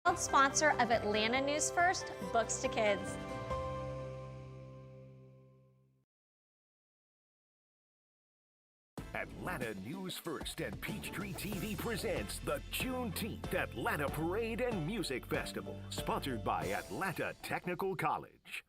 Proud sponsor of Atlanta News First, Books to Kids. Atlanta News First and Peachtree TV presents the Juneteenth Atlanta Parade and Music Festival, sponsored by Atlanta Technical College.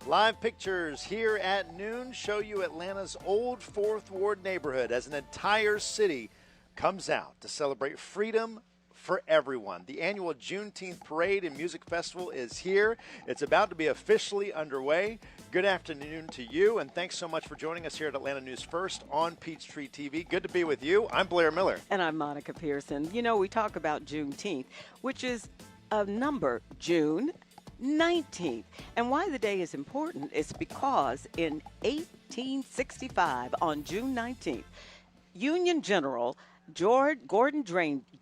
Live pictures here at noon show you Atlanta's old 4th Ward neighborhood as an entire city comes out to celebrate freedom for everyone. The annual Juneteenth Parade and Music Festival is here. It's about to be officially underway. Good afternoon to you, and thanks so much for joining us here at Atlanta News First on Peachtree TV. Good to be with you. I'm Blair Miller. And I'm Monica Pearson. You know, we talk about Juneteenth, which is a number, June 19th. And why the day is important is because in 1865, on June 19th, Union General Gordon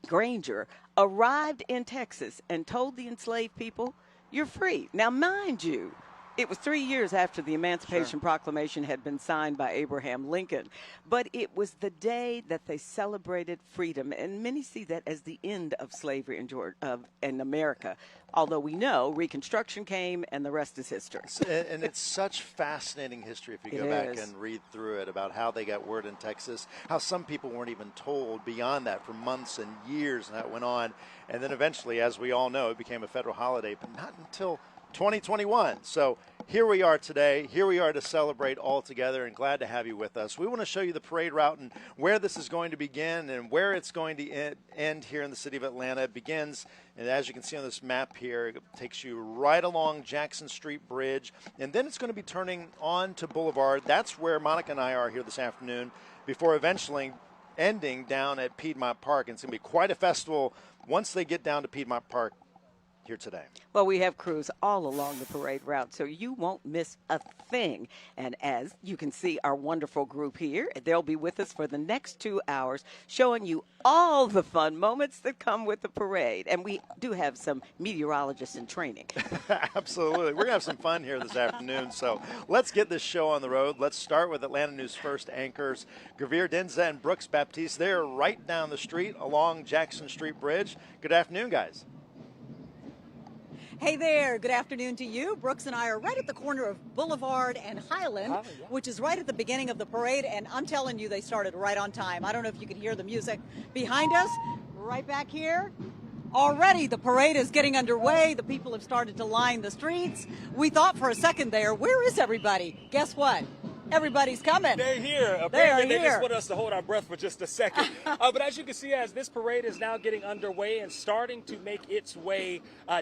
Granger arrived in Texas and told the enslaved people, "You're free." Now, mind you, it was 3 years after the Emancipation Proclamation had been signed by Abraham Lincoln, but it was the day that they celebrated freedom, and many see that as the end of slavery in America, although we know Reconstruction came and the rest is history. And it's such fascinating history if you go back and read through it about how they got word in Texas, how some people weren't even told beyond that for months and years, and that went on. And then eventually, as we all know, it became a federal holiday, but not until 2021. So here we are today. Here we are to celebrate all together, and glad to have you with us. We want to show you the parade route and where this is going to begin and where it's going to end here in the city of Atlanta. It begins, and as you can see on this map here, it takes you right along Jackson Street Bridge, and then it's going to be turning on to Boulevard. That's where Monica and I are here this afternoon, before eventually ending down at Piedmont Park. And it's going to be quite a festival once they get down to Piedmont Park here today. Well, we have crews all along the parade route, so you won't miss a thing. And as you can see, our wonderful group here, they'll be with us for the next 2 hours, showing you all the fun moments that come with the parade. And we do have some meteorologists in training. Absolutely. We're going to have some fun here this afternoon. So let's get this show on the road. Let's start with Atlanta News First anchors Gavir Denza and Brooks Baptiste. They're right down the street along Jackson Street Bridge. Good afternoon, guys. Hey there, good afternoon to you. Brooks and I are right at the corner of Boulevard and Highland, which is right at the beginning of the parade, and I'm telling you, they started right on time. I don't know if you can hear the music behind us, right back here. Already the parade is getting underway. The people have started to line the streets. We thought for a second there, where is everybody? Guess what? Everybody's coming. They're here. Apparently, they just want us to hold our breath for just a second. But as you can see, as this parade is now getting underway and starting to make its way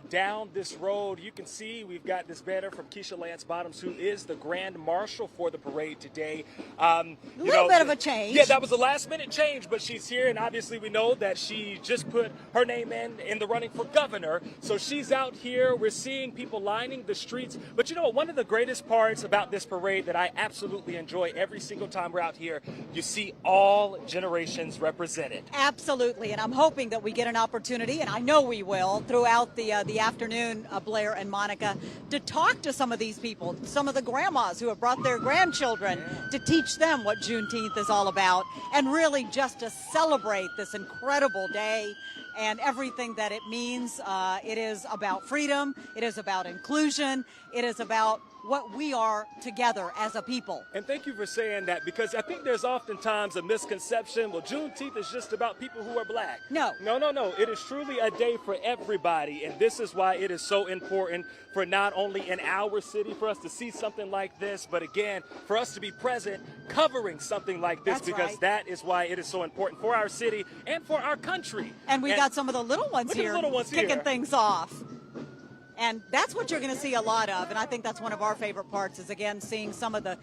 down this road, you can see we've got this banner from Keisha Lance Bottoms, who is the Grand Marshal for the parade today. A little bit of a change. Yeah, that was a last-minute change, but she's here, and obviously we know that she just put her name in the running for governor. So she's out here. We're seeing people lining the streets. But you know, one of the greatest parts about this parade that I absolutely enjoy every single time we're out here, you see all generations represented. Absolutely, and I'm hoping that we get an opportunity, and I know we will, throughout the afternoon, Blair and Monica, to talk to some of these people, some of the grandmas who have brought their grandchildren to teach them what Juneteenth is all about, and really just to celebrate this incredible day and everything that it means. It is about freedom, it is about inclusion, it is about what we are together as a people. And thank you for saying that, because I think there's oftentimes a misconception, well, Juneteenth is just about people who are black. No. No. It is truly a day for everybody, and this is why it is so important for not only in our city for us to see something like this, but again, for us to be present covering something like this. That's because right. That is why it is so important for our city and for our country. And we got some of the little ones here kicking things off. And that's what you're going to see a lot of, and I think that's one of our favorite parts is, again, seeing some of the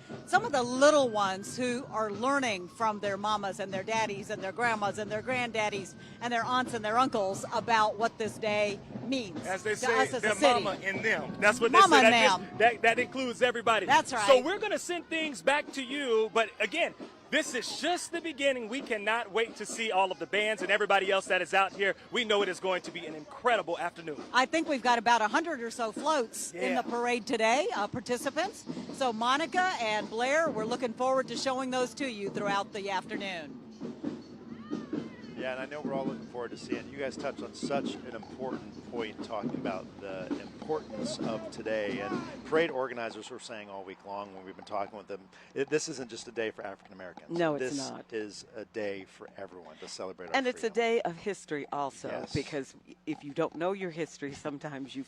little ones who are learning from their mamas and their daddies and their grandmas and their granddaddies and their aunts and their uncles about what this day means. As they to say, us as their a city. mama and them. That's what Mama they say. and them. That includes everybody. That's right. So we're going to send things back to you, but again, this is just the beginning. We cannot wait to see all of the bands and everybody else that is out here. We know it is going to be an incredible afternoon. I think we've got about 100 or so floats in the parade today, participants. So Monica and Blair, we're looking forward to showing those to you throughout the afternoon. Yeah, and I know we're all looking forward to seeing. You guys touched on such an important point talking about the importance of today. And parade organizers were saying all week long when we've been talking with them, this isn't just a day for African Americans. No, it's not. This is a day for everyone to celebrate our And it's a freedom. day of history also, Yes. because if you don't know your history, sometimes you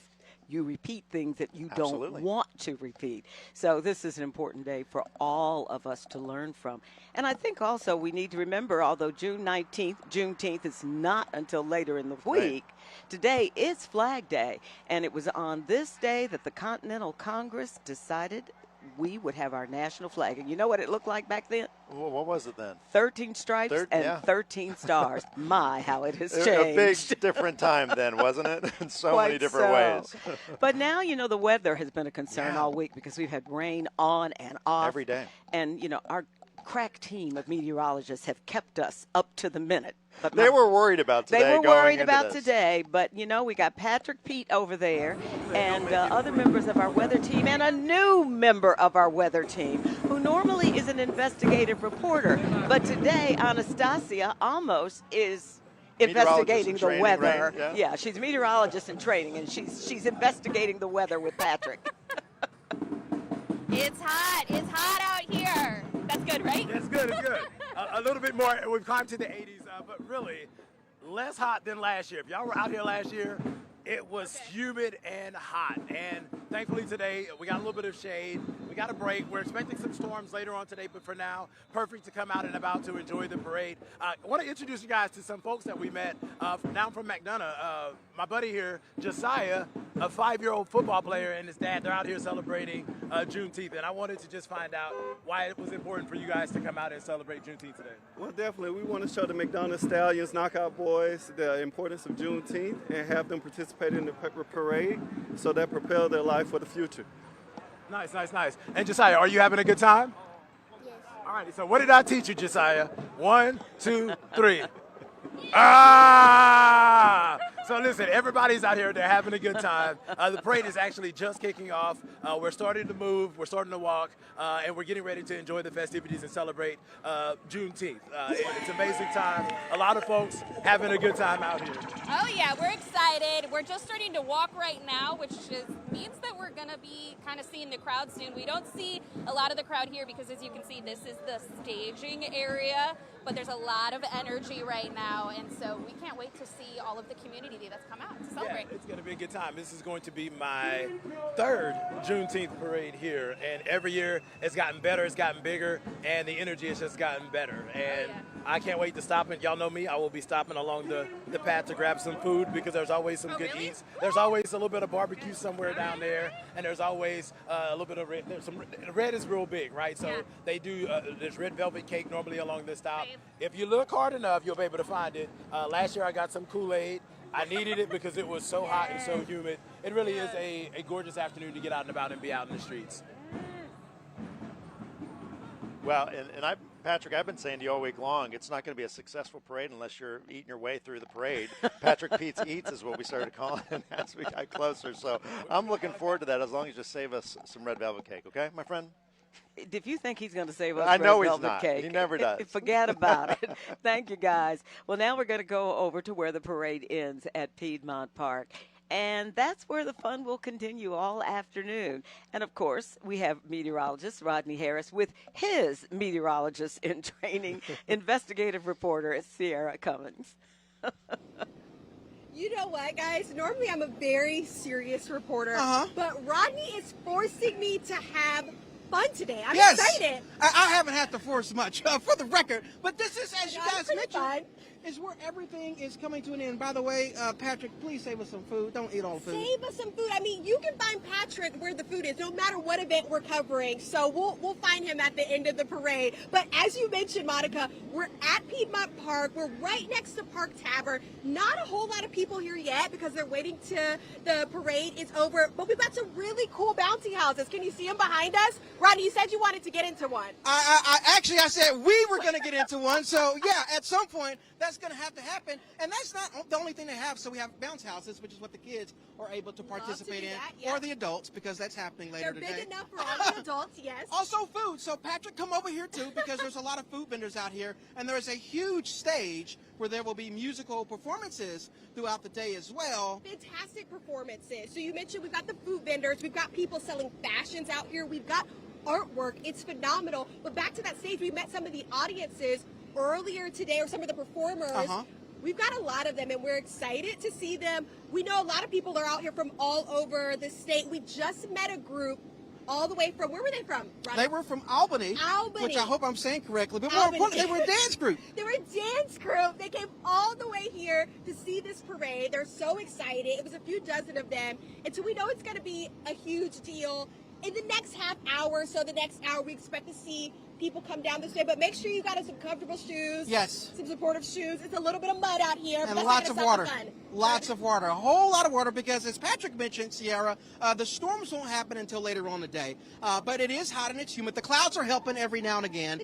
repeat things that you Absolutely. don't want to repeat. So this is an important day for all of us to learn from. And I think also we need to remember, although Juneteenth is not until later in the week, today is Flag Day. And it was on this day that the Continental Congress decided we would have our national flag. And you know what it looked like back then? Well, what was it then? 13 stripes and yeah. 13 stars. My, how it has changed. A big different time then, wasn't it? In so Quite many different so. ways. But now, the weather has been a concern all week because we've had rain on and off. Every day. And, our crack team of meteorologists have kept us up to the minute. But They were worried about today. They were going worried into about this. today, but we got Patrick Pete over there and other members of our weather team and a new member of our weather team who normally is an investigative reporter. But today, Anastasia Amos is investigating Meteorologist in the training, weather. right? Yeah, she's a meteorologist in training, and she's investigating the weather with Patrick. It's hot. It's hot out here. That's good, right? It's good, it's good. A little bit more, we've climbed to the 80s, but really less hot than last year. If y'all were out here last year, it was humid and hot. And thankfully today, we got a little bit of shade. We got a break. We're expecting some storms later on today, but for now, perfect to come out and about to enjoy the parade. I want to introduce you guys to some folks that we met. Now from McDonough, my buddy here, Josiah, a 5-year-old football player, and his dad, they're out here celebrating Juneteenth. And I wanted to just find out why it was important for you guys to come out and celebrate Juneteenth today. Well, definitely. We want to show the McDonough Stallions Knockout Boys the importance of Juneteenth and have them participate in the parade so that propel their life for the future. Nice, nice, nice. And Josiah, are you having a good time? Yes. All right, so what did I teach you, Josiah? 1, 2, 3. Ah! So listen, everybody's out here, they're having a good time. The parade is actually just kicking off. We're starting to move, we're starting to walk, and we're getting ready to enjoy the festivities and celebrate Juneteenth. It's an amazing time. A lot of folks having a good time out here. Oh yeah, we're excited. We're just starting to walk right now, which means that we're gonna be kind of seeing the crowd soon. We don't see a lot of the crowd here because, as you can see, this is the staging area, but there's a lot of energy right now, and so we can't wait to see all of the community that's come out to celebrate. Yeah, it's going to be a good time. This is going to be my 3rd Juneteenth parade here, and every year it's gotten better, it's gotten bigger, and the energy has just gotten better. And I can't wait to stop it. Y'all know me, I will be stopping along the path to grab some food because there's always some good eats. There's always a little bit of barbecue somewhere down there, and there's always a little bit of red. Red is real big, right? So they do, there's red velvet cake normally along this stop. If you look hard enough, you'll be able to find it. Last year I got some Kool-Aid. I needed it because it was so hot and so humid. It really is a gorgeous afternoon to get out and about and be out in the streets. Well, and Patrick, I've been saying to you all week long, it's not going to be a successful parade unless you're eating your way through the parade. Patrick Pete's Eats is what we started calling it as we got closer. So I'm looking forward to that as long as you just save us some red velvet cake, okay, my friend? If you think he's going to save us I know red he's velvet not. cake, He never does. Forget about it. Thank you, guys. Well, now we're going to go over to where the parade ends at Piedmont Park. And that's where the fun will continue all afternoon. And, of course, we have meteorologist Rodney Harris with his meteorologist in training, investigative reporter Sierra Cummings. You know what, guys? Normally I'm a very serious reporter, but Rodney is forcing me to have fun today. I'm excited. I haven't had to force much, for the record. But this is, as you guys mentioned, fun. is where everything is coming to an end. By the way, Patrick, please save us some food. Don't eat all the food. Save us some food. I mean, you can find Patrick where the food is, no matter what event we're covering. So we'll find him at the end of the parade. But as you mentioned, Monica, we're at Piedmont Park. We're right next to Park Tavern. Not a whole lot of people here yet because they're waiting to the parade is over. But we've got some really cool bouncy houses. Can you see them behind us? Rodney, you said you wanted to get into one. I said we were going to get into one. So, yeah, at some point, that that's going to have to happen. And that's not the only thing they have. So we have bounce houses, which is what the kids are able to participate in, or the adults, because that's happening later today. They're big enough for all the adults, yes. Also food. So Patrick, come over here too, because there's a lot of food vendors out here, and there's a huge stage where there will be musical performances throughout the day as well. Fantastic performances. So you mentioned we've got the food vendors, we've got people selling fashions out here, we've got artwork. It's phenomenal. But back to that stage, we met some of the audiences earlier today, or some of the performers. We've got a lot of them, and we're excited to see them. We know a lot of people are out here from all over the state. We just met a group all the way from, where were they from, Ronnie? They were from Albany, which I hope I'm saying correctly, but more importantly, they were a dance group. They were a dance group. They came all the way here to see this parade. They're so excited. It was a few dozen of them, and so we know it's going to be a huge deal. In the next half hour, so the next hour, we expect to see people come down this way, but make sure you got some comfortable shoes. Yes. Some supportive shoes. It's a little bit of mud out here. And lots of water. Lots of water. A whole lot of water, because as Patrick mentioned, Sierra, the storms won't happen until later on today. But it is hot and it's humid. The clouds are helping every now and again,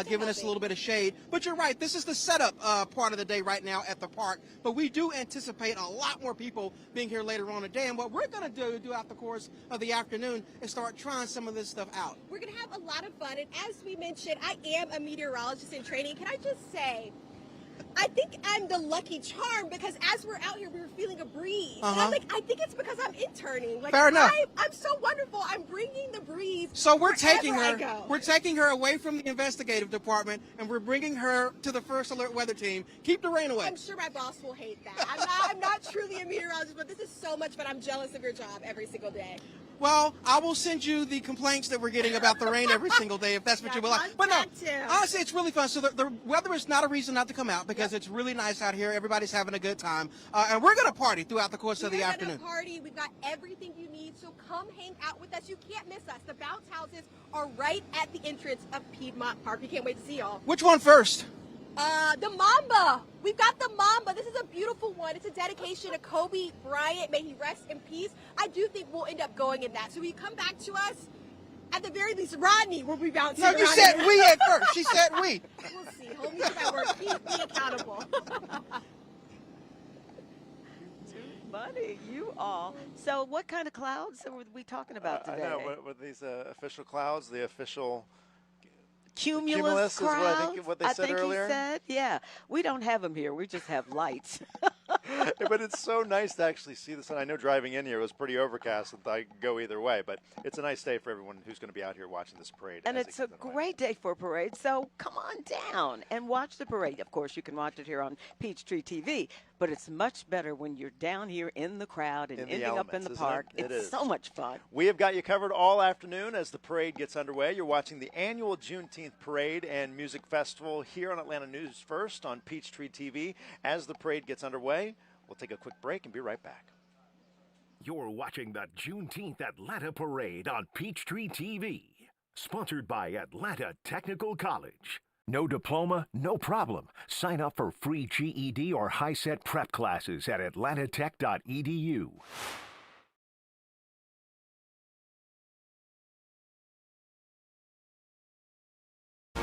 giving us a little bit of shade. But you're right, this is the setup part of the day right now at the park. But we do anticipate a lot more people being here later on today. And what we're going to do throughout the course of the afternoon is start trying some of this stuff out. We're going to have a lot of fun. And as we mentioned, I am a meteorologist in training. Can I just say, I think I'm the lucky charm, because as we're out here, we were feeling a breeze. And I'm like, I think it's because I'm interning. Like, fair enough. I'm so wonderful. I'm bringing the breeze. So we're taking wherever her. I go. We're taking her away from the investigative department, and we're bringing her to the First Alert Weather Team. Keep the rain away. I'm sure my boss will hate that. I'm not truly a meteorologist, but this is so much fun. I'm jealous of your job every single day. Well, I will send you the complaints that we're getting about the rain every single day, if that's what you would like. But no, honestly, it's really fun. So the weather is not a reason not to come out, because it's really nice out here. Everybody's having a good time. And we're going to party throughout the course of the afternoon. We're going to party. We've got everything you need, so come hang out with us. You can't miss us. The bounce houses are right at the entrance of Piedmont Park. We can't wait to see y'all. Which one first? The Mamba. We've got the Mamba. This is a beautiful one. It's a dedication to Kobe Bryant. May he rest in peace. I do think we'll end up going in that. So will you come back to us? At the very least, Rodney will be bouncing. No, you said we at first. She said we. We'll see. Hold me to my word. Keep me accountable. Too funny, you all. So what kind of clouds are we talking about today? I know, with these official clouds, the official cumulus is clouds, what they said earlier. He said, yeah. We don't have them here. We just have lights. But it's so nice to actually see the sun. I know driving in here it was pretty overcast, and I could go either way. But it's a nice day for everyone who's going to be out here watching this parade. And it's a great day for a parade. So come on down and watch the parade. Of course, you can watch it here on Peachtree TV. But it's much better when you're down here in the crowd and ending up in the park. It's so much fun. We have got you covered all afternoon as the parade gets underway. You're watching the annual Juneteenth Parade and Music Festival here on Atlanta News First on Peachtree TV. As the parade gets underway, we'll take a quick break and be right back. You're watching the Juneteenth Atlanta Parade on Peachtree TV. Sponsored by Atlanta Technical College. No diploma, no problem. Sign up for free GED or high-set prep classes at atlantatech.edu.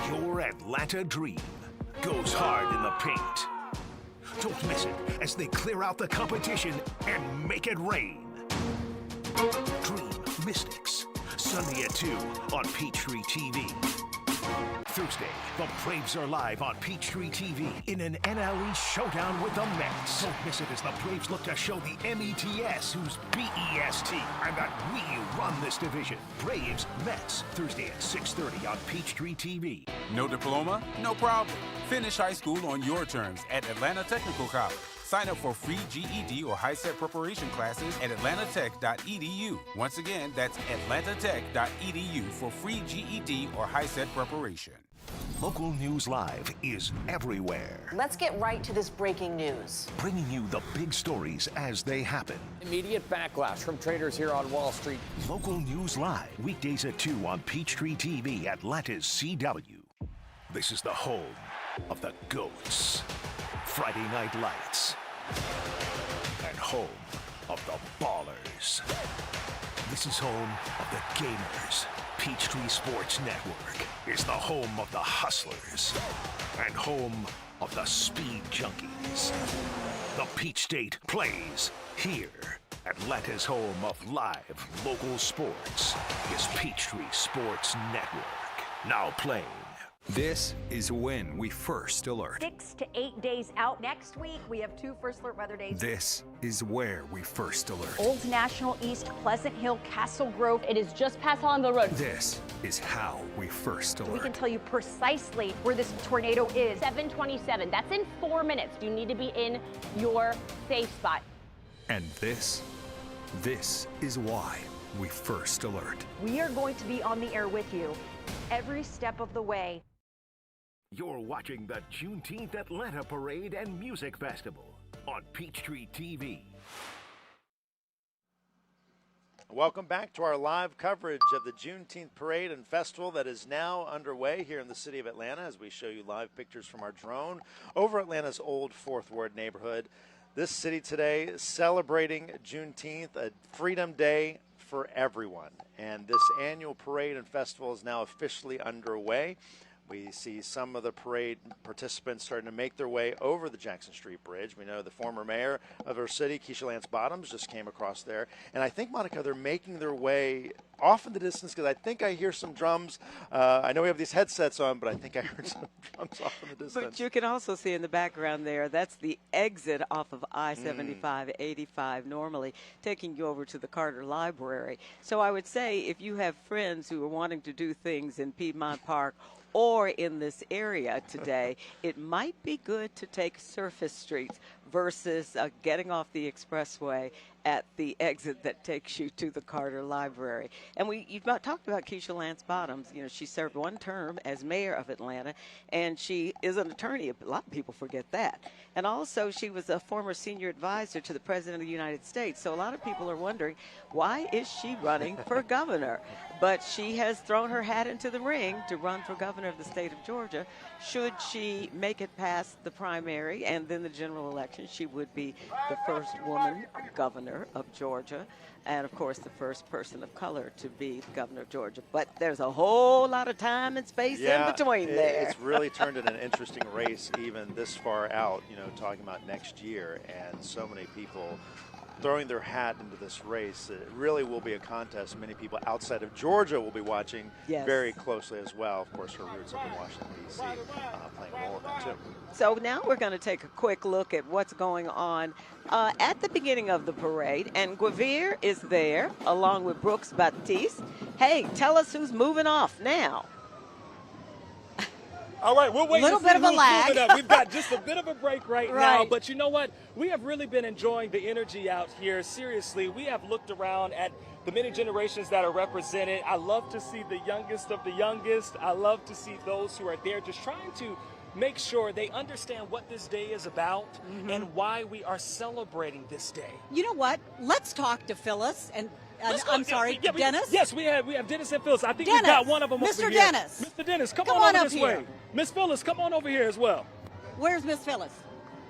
Your Atlanta dream goes hard in the paint. Don't miss it as they clear out the competition and make it rain. Dream Mystics, Sunday at 2 on Peachtree TV. Thursday, the Braves are live on Peachtree TV in an NLE showdown with the Mets. Don't miss it as the Braves look to show the METS who's BEST and that we run this division. Braves, Mets, Thursday at 6:30 on Peachtree TV. No diploma? No problem. Finish high school on your terms at Atlanta Technical College. Sign up for free GED or high-set preparation classes at atlantatech.edu. Once again, that's atlantatech.edu for free GED or high-set preparation. Local News Live is everywhere. Let's get right to this breaking news. Bringing you the big stories as they happen. Immediate backlash from traders here on Wall Street. Local News Live, weekdays at 2 on Peachtree TV, Atlanta's CW. This is the home of the GOATs. Friday Night Lights. And home of the Ballers. This is home of the Gamers. Peachtree Sports Network is the home of the Hustlers. And home of the speed junkies. The Peach State plays here. Atlanta's home of live local sports is Peachtree Sports Network. Now playing. This is when we first alert. 6 to 8 days out. Next week, we have 2 first alert weather days. This is where we first alert. Old National, East, Pleasant Hill, Castle Grove. It is just past Hollandville Road. This is how we first alert. We can tell you precisely where this tornado is. 727. That's in 4 minutes. You need to be in your safe spot. And this is why we first alert. We are going to be on the air with you every step of the way. You're watching the Juneteenth Atlanta Parade and Music Festival on Peachtree TV. Welcome back to our live coverage of the Juneteenth Parade and Festival that is now underway here in the city of Atlanta as we show you live pictures from our drone over Atlanta's old Fourth Ward neighborhood. This city today celebrating Juneteenth, a freedom day for everyone. And this annual parade and festival is now officially underway. We see some of the parade participants starting to make their way over the Jackson Street Bridge. We know the former mayor of our city, Keisha Lance Bottoms, just came across there. And I think, Monica, they're making their way off in the distance because I think I hear some drums. I know we have these headsets on, but I think I heard some drums off in the distance. But you can also see in the background there, that's the exit off of I-75, 85 normally, taking you over to the Carter Library. So I would say if you have friends who are wanting to do things in Piedmont Park or in this area today, it might be good to take surface streets versus getting off the expressway at the exit that takes you to the Carter Library. And you've talked about Keisha Lance Bottoms. You know, she served 1 term as mayor of Atlanta, and she is an attorney. A lot of people forget that. And also, she was a former senior advisor to the President of the United States. So a lot of people are wondering, why is she running for governor? But she has thrown her hat into the ring to run for governor of the state of Georgia. Should she make it past the primary and then the general election, she would be the first woman governor of Georgia, and of course the first person of color to be the governor of Georgia. But there's a whole lot of time and space in between there. It's really turned into an interesting race even this far out, you know, talking about next year, and so many people throwing their hat into this race. It really will be a contest many people outside of Georgia will be watching very closely as well. Of course, her roots up in Washington, D.C., playing a role in that, too. So now we're going to take a quick look at what's going on at the beginning of the parade. And Guevere is there, along with Brooks Baptiste. Hey, tell us who's moving off now. All right, we'll wait. A little bit of a lag. We've got just a bit of a break right now, but you know what? We have really been enjoying the energy out here. Seriously, we have looked around at the many generations that are represented. I love to see the youngest of the youngest. I love to see those who are there just trying to make sure they understand what this day is about and why we are celebrating this day. You know what? Let's talk to Phyllis and Dennis? Yes, we have Dennis and Phyllis. I think we've got one of them over here. Mr. Dennis. Mr. Dennis, come on over this way. Miss Phyllis, come on over here as well. Where's Miss Phyllis?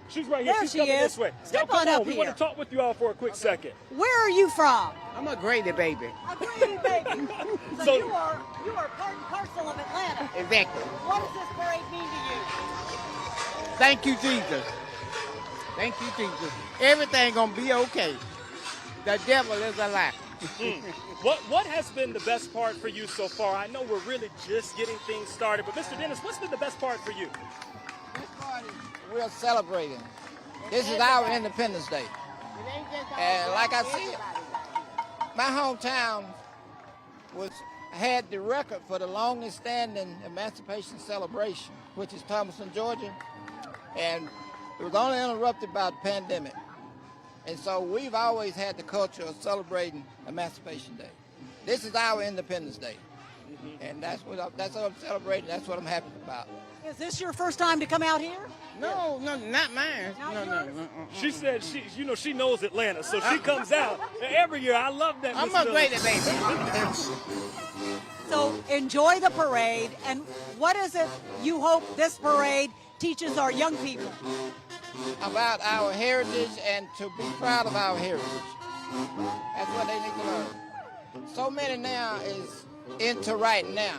She's right here. There She's she coming is. this way. Step Come on up We here. want to talk with you all for a quick second. Where are you from? I'm a Grady baby. A Grady baby. So you are part and parcel of Atlanta. Exactly. What does this parade mean to you? Thank you, Jesus. Thank you, Jesus. Everything gonna be okay. The devil is a lie. What has been the best part for you so far? I know we're really just getting things started, but Mr. Dennis, what's been the best part for you? We're celebrating. This is our Independence Day. And like I said, my hometown had the record for the longest standing Emancipation celebration, which is Thomaston, Georgia. And it was only interrupted by the pandemic. And so we've always had the culture of celebrating Emancipation Day. This is our Independence Day. And that's what I'm celebrating. That's what I'm happy about. Is this your first time to come out here? No, not mine. No. She said she knows Atlanta, so she comes out every year. I love that. I'm a Grady baby. So enjoy the parade. And what is it you hope this parade teaches our young people? About our heritage and to be proud of our heritage. That's what they need to learn. So many now is into right now.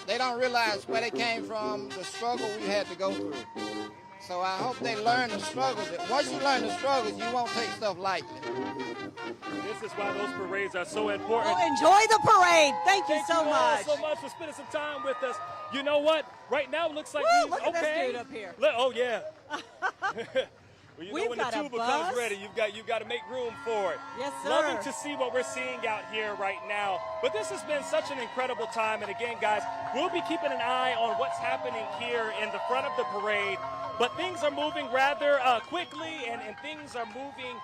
They don't realize where they came from, the struggle we had to go through. So I hope they learn the struggles. Once you learn the struggles, you won't take stuff lightly. This is why those parades are so important. Oh, enjoy the parade. Thank you so much. Thank you all so much for spending some time with us. You know what? Right now it looks like look at this dude up here. Oh yeah. Well, you know when the got a tuba bus. comes ready, you've got to make room for it. Yes, sir. Loving to see what we're seeing out here right now. But this has been such an incredible time. And again, guys, we'll be keeping an eye on what's happening here in the front of the parade. But things are moving rather quickly, and things are moving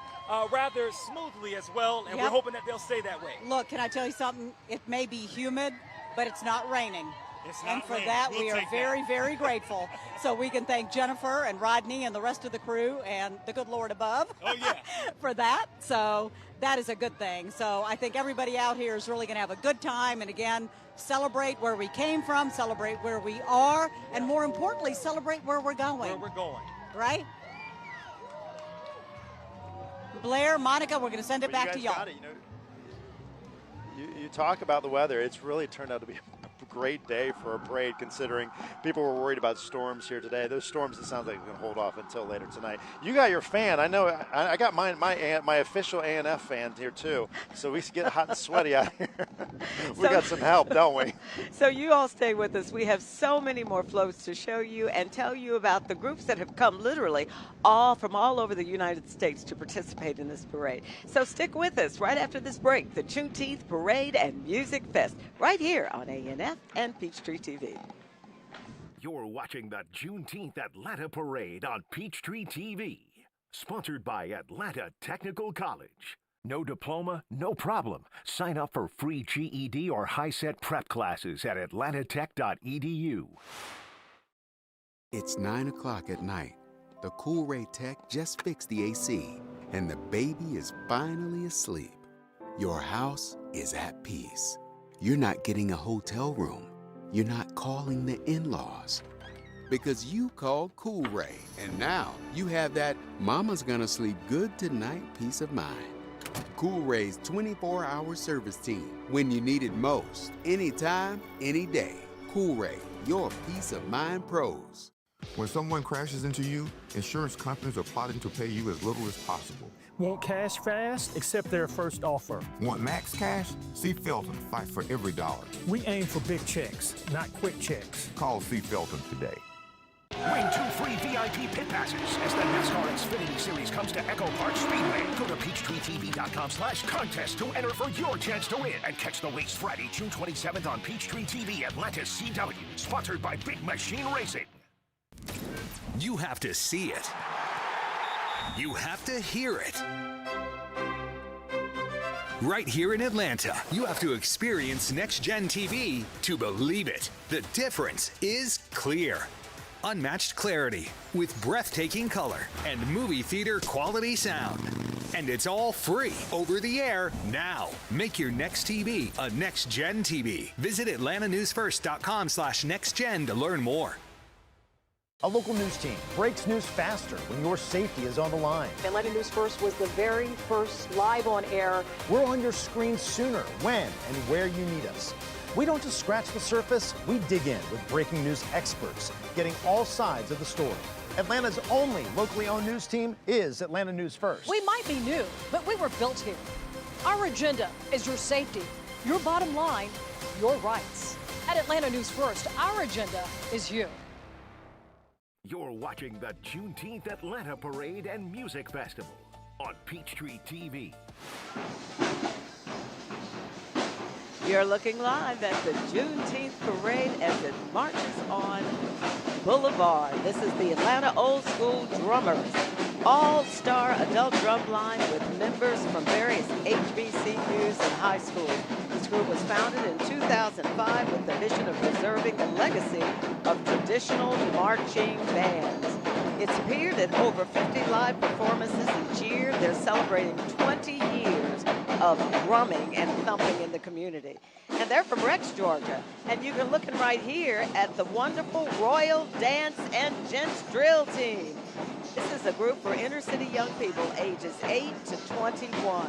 rather smoothly as well. And we're hoping that they'll stay that way. Look, can I tell you something? It may be humid, but it's not raining. And for that, we are very, very grateful. So we can thank Jennifer and Rodney and the rest of the crew and the good Lord above for that. So that is a good thing. So I think everybody out here is really going to have a good time. And again, celebrate where we came from, celebrate where we are, and more importantly, celebrate where we're going. Where we're going. Right? Blair, Monica, we're going to send it back to y'all. You talk about the weather. It's really turned out to be a great day for a parade, considering people were worried about storms here today. Those storms, it sounds like, are going to hold off until later tonight. You got your fan. I know. I got my official ANF fan here too. So we get hot and sweaty out here. We got some help, don't we? So you all stay with us. We have so many more floats to show you and tell you about the groups that have come literally from all over the United States to participate in this parade. So stick with us right after this break. The Juneteenth Parade and Music Fest right here on ANF and Peachtree TV. You're watching the Juneteenth Atlanta Parade on Peachtree TV. Sponsored by Atlanta Technical College. No diploma, no problem. Sign up for free GED or high-set prep classes at atlantatech.edu. It's 9 o'clock at night. The Cool Ray Tech just fixed the AC, and the baby is finally asleep. Your house is at peace. You're not getting a hotel room. You're not calling the in-laws. Because you called Cool Ray, and now you have that mama's gonna sleep good tonight peace of mind. Cool Ray's 24-hour service team. When you need it most, anytime, any day. Cool Ray, your peace of mind pros. When someone crashes into you, insurance companies are plotting to pay you as little as possible. Want cash fast? Accept their first offer. Want max cash? See Felton fight for every dollar. We aim for big checks, not quick checks. Call C. Felton today. Win 2 free VIP pit passes as the NASCAR Xfinity Series comes to Echo Park Speedway. Go to PeachtreeTV.com/contest to enter for your chance to win. And catch the race Friday, June 27th on Peachtree TV, Atlanta CW. Sponsored by Big Machine Racing. You have to see it. You have to hear it. Right here in Atlanta, you have to experience Next Gen TV to believe it. The difference is clear. Unmatched clarity with breathtaking color and movie theater quality sound. And it's all free over the air now. Make your next TV a Next Gen TV. Visit atlantanewsfirst.com/nextgen to learn more. A local news team breaks news faster when your safety is on the line. Atlanta News First was the very first live on air. We're on your screen sooner, when, and where you need us. We don't just scratch the surface, we dig in with breaking news experts, getting all sides of the story. Atlanta's only locally owned news team is Atlanta News First. We might be new, but we were built here. Our agenda is your safety, your bottom line, your rights. At Atlanta News First, our agenda is you. You're watching the Juneteenth Atlanta Parade and Music Festival on Peachtree TV. You're looking live at the Juneteenth Parade as it marches on Boulevard. This is the Atlanta Old School Drummers, all-star adult drum line with members from various HBCUs and high schools. This group was founded in 2005 with the mission of preserving the legacy of traditional marching bands. It's appeared in over 50 live performances each year. They're celebrating 20 years of drumming and thumping in the community. And they're from Rex, Georgia. And you're looking right here at the wonderful Royal Dance and Gents Drill Team. This is a group for inner city young people ages 8 to 21.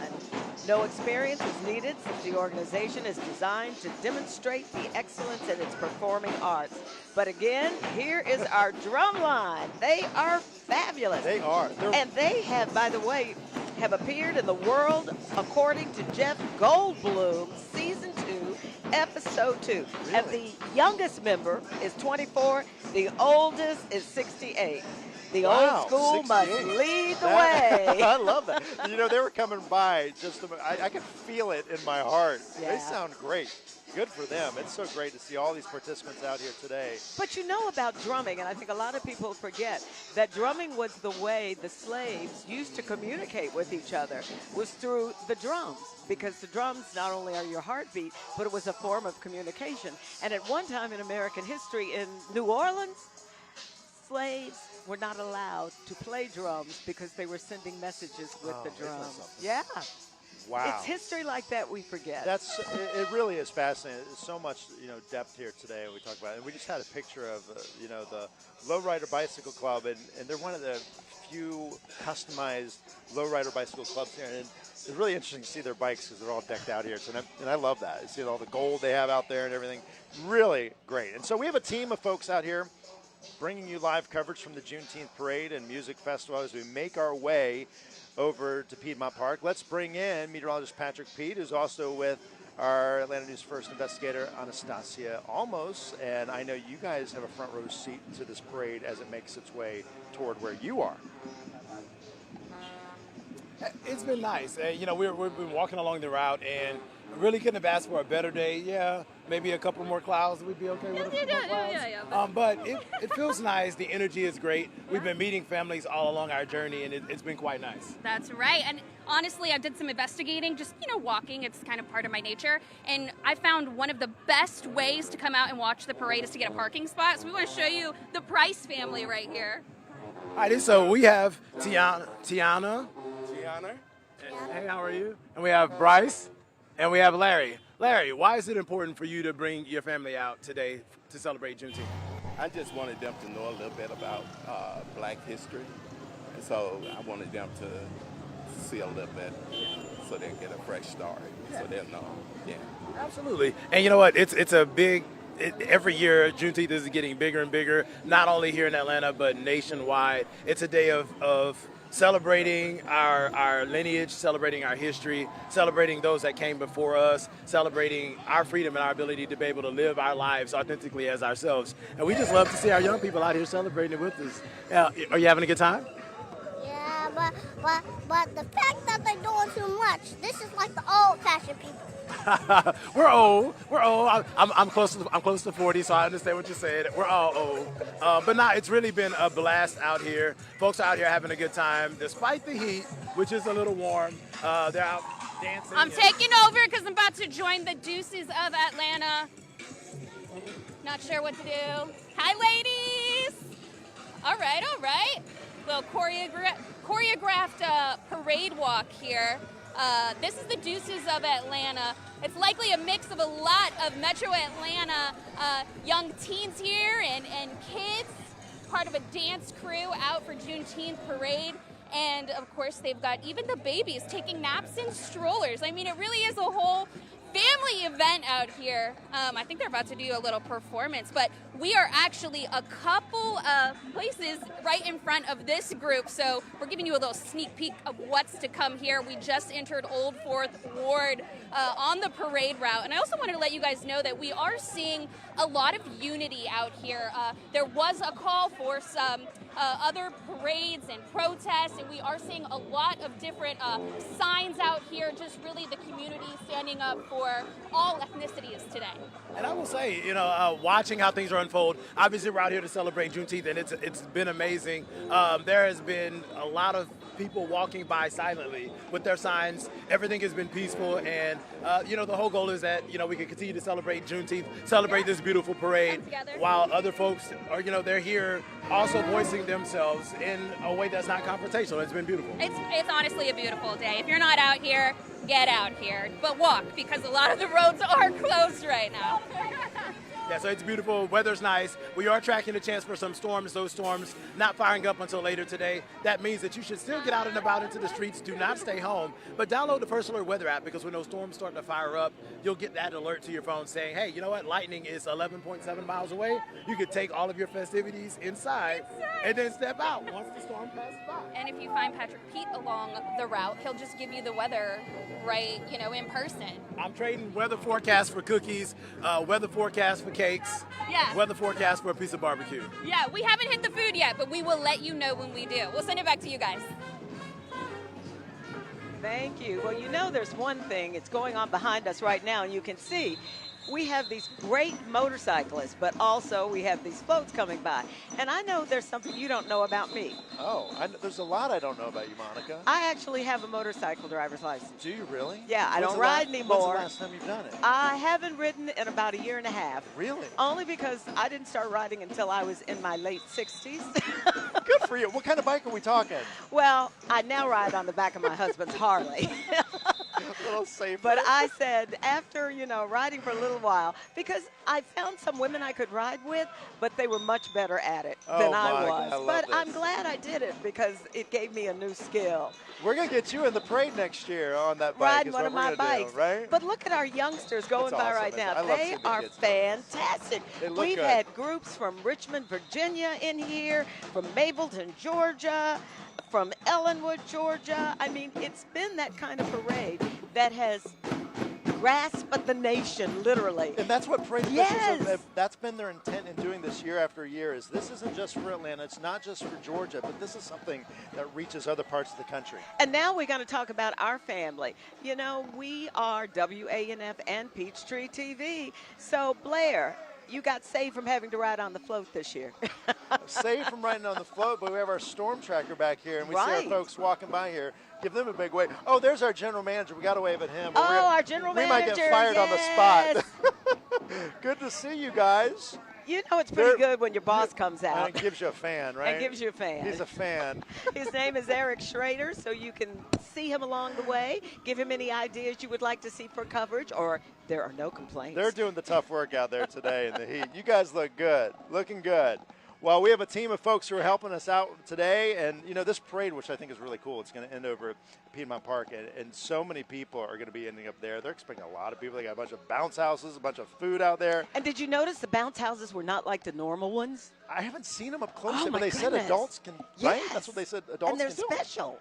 No experience is needed since the organization is designed to demonstrate the excellence in its performing arts. But again, here is our drum line. They are fabulous. They are. And they have, by the way, have appeared in the world according to Jeff Goldblum, Season 2, Episode 2. Really? And the youngest member is 24, the oldest is 68. The Wow, old school 68. must lead the way. I love that. You know, they were coming by I could feel it in my heart. Yeah. They sound great. Good for them. It's so great to see all these participants out here today. But you know about drumming, and I think a lot of people forget that drumming was the way the slaves used to communicate with each other, was through the drums, because the drums not only are your heartbeat, but it was a form of communication. And at one time in American history in New Orleans, slaves were not allowed to play drums because they were sending messages with the drums. Yeah. Wow. It's history like that we forget. It really is fascinating. There's so much, depth here today we talk about it. And we just had a picture of, the Lowrider Bicycle Club, and they're one of the few customized lowrider bicycle clubs here. And it's really interesting to see their bikes because they're all decked out here. And I love that. You see all the gold they have out there and everything. Really great. And so we have a team of folks out here bringing you live coverage from the Juneteenth Parade and Music Festival as we make our way over to Piedmont Park. Let's bring in meteorologist Patrick Pete, who's also with our Atlanta News First investigator, Anastasia Almos. And I know you guys have a front row seat to this parade as it makes its way toward where you are. It's been nice. We've been walking along the route and really couldn't have asked for a better day. Yeah, maybe a couple more clouds. We'd be okay with a couple more clouds. But it feels nice. The energy is great. We've been meeting families all along our journey, and it's been quite nice. That's right. And honestly, I did some investigating, just, walking. It's kind of part of my nature. And I found one of the best ways to come out and watch the parade is to get a parking spot. So we want to show you the Price family right here. All right, so we have Tiana. Hey, how are you? And we have Bryce. And we have Larry. Larry, why is it important for you to bring your family out today to celebrate Juneteenth? I just wanted them to know a little bit about Black history. And so I wanted them to see a little bit so they get a fresh start. So they'll know. Yeah. Absolutely. And you know what? It's a big, every year Juneteenth is getting bigger and bigger, not only here in Atlanta, but nationwide. It's a day of celebrating our lineage, celebrating our history, celebrating those that came before us, celebrating our freedom and our ability to be able to live our lives authentically as ourselves. And we just love to see our young people out here celebrating it with us. Are you having a good time? Yeah, but the fact that they're doing too much, this is like the old-fashioned people. We're old. I'm close to 40, so I understand what you're saying. We're all old. But it's really been a blast out here. Folks out here having a good time, despite the heat, which is a little warm. They're out dancing. I'm taking over because I'm about to join the Deuces of Atlanta. Not sure what to do. Hi, ladies. All right. Little choreographed parade walk here. This is the Deuces of Atlanta. It's likely a mix of a lot of Metro Atlanta young teens here and kids, part of a dance crew out for Juneteenth parade. And of course, they've got even the babies taking naps in strollers. I mean, it really is a whole family event out here. I think they're about to do a little performance, but we are actually a couple of places right in front of this group, so we're giving you a little sneak peek of what's to come here. We just entered Old Fourth Ward on the parade route, and I also wanted to let you guys know that we are seeing a lot of unity out here. There was a call for some other parades and protests, and we are seeing a lot of different signs out here, just really the community standing up for all ethnicities today. And I will say, watching how things are unfold, obviously we're out here to celebrate Juneteenth, and it's been amazing. There has been a lot of people walking by silently with their signs. Everything has been peaceful, and the whole goal is that we can continue to celebrate Juneteenth, celebrate this beautiful parade, while other folks are they're here also voicing themselves in a way that's not confrontational. It's been beautiful. It's honestly a beautiful day. If you're not out here, get out here, but walk, because a lot of the roads are closed right now. Yeah, so it's beautiful. Weather's nice. We are tracking the chance for some storms. Those storms not firing up until later today. That means that you should still get out and about into the streets. Do not stay home. But download the First Alert Weather app, because when those storms start to fire up, you'll get that alert to your phone saying, hey, you know what? Lightning is 11.7 miles away. You could take all of your festivities inside and then step out once the storm passes by. And if you find Patrick Pete along the route, he'll just give you the weather right, in person. I'm trading weather forecast for cookies, weather forecast for cakes, weather forecast for a piece of barbecue. Yeah, we haven't hit the food yet, but we will let you know when we do. We'll send it back to you guys. Thank you. Well, there's one thing. It's going on behind us right now, and you can see we have these great motorcyclists, but also we have these floats coming by. And I know there's something you don't know about me. Oh, there's a lot I don't know about you, Monica. I actually have a motorcycle driver's license. Do you really? Yeah, I don't ride anymore. When's the last time you've done it? I haven't ridden in about a year and a half. Really? Only because I didn't start riding until I was in my late 60s. Good for you. What kind of bike are we talking? Well, I now ride on the back of my husband's Harley. A little safer. But I said, after, riding for a little while, because I found some women I could ride with, but they were much better at it than I was. But I'm glad I did it, because it gave me a new skill. We're going to get you in the parade next year on that bike. Riding one of my bikes. Right? But look at our youngsters going by right now. They are fantastic. We've had groups from Richmond, Virginia in here, from Mableton, Georgia, from Ellenwood, Georgia. I mean, it's been that kind of parade that has grasped the nation, literally. And that's what parade officials have, that's been their intent in doing this year after year, is this isn't just for Atlanta, it's not just for Georgia, but this is something that reaches other parts of the country. And now we're going to talk about our family. We are WANF and Peachtree TV. So, Blair, you got saved from having to ride on the float this year. Saved from riding on the float, but we have our storm tracker back here, and we see our folks walking by here. Give them a big wave. Oh, there's our general manager. We got to wave at him. Our general manager. We might get fired on the spot. Good to see you guys. It's pretty good when your boss comes out. And gives you a fan, right? And gives you a fan. He's a fan. His name is Eric Schrader, so you can see him along the way. Give him any ideas you would like to see for coverage, or there are no complaints. They're doing the tough work out there today in the heat. You guys look good. Looking good. Well, we have a team of folks who are helping us out today, and this parade, which I think is really cool, it's going to end over at Piedmont Park, and so many people are going to be ending up there. They're expecting a lot of people. They got a bunch of bounce houses, a bunch of food out there. And did you notice the bounce houses were not like the normal ones? I haven't seen them up close, but they said adults can, right? That's what they said, adults can do. And they're special.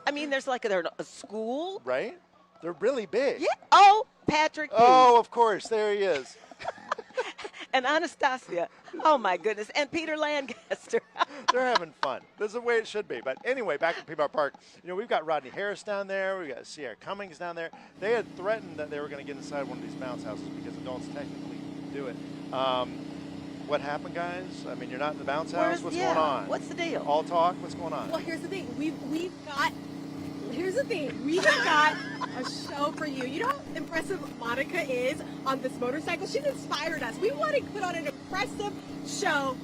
I mean, there's like a school. Right? They're really big. Yeah. Oh, Patrick Pete. Oh, of course. There he is. And Anastasia, oh my goodness, and Peter Lancaster. They're having fun. This is the way it should be. But anyway, back at Piedmont Park, we've got Rodney Harris down there. We've got Sierra Cummings down there. They had threatened that they were going to get inside one of these bounce houses because adults technically do it. What happened, guys? I mean, you're not in the bounce house. What's going on? What's the deal? All talk. What's going on? Well, here's the thing. Here's the thing. We've got a show for you. You know how impressive Monica is on this motorcycle? She's inspired us. We want to put on an impressive show.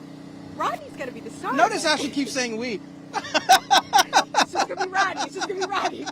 Rodney's going to be the star. Notice how she keeps saying we. It's just going to be Rodney. It's just going to be Rodney.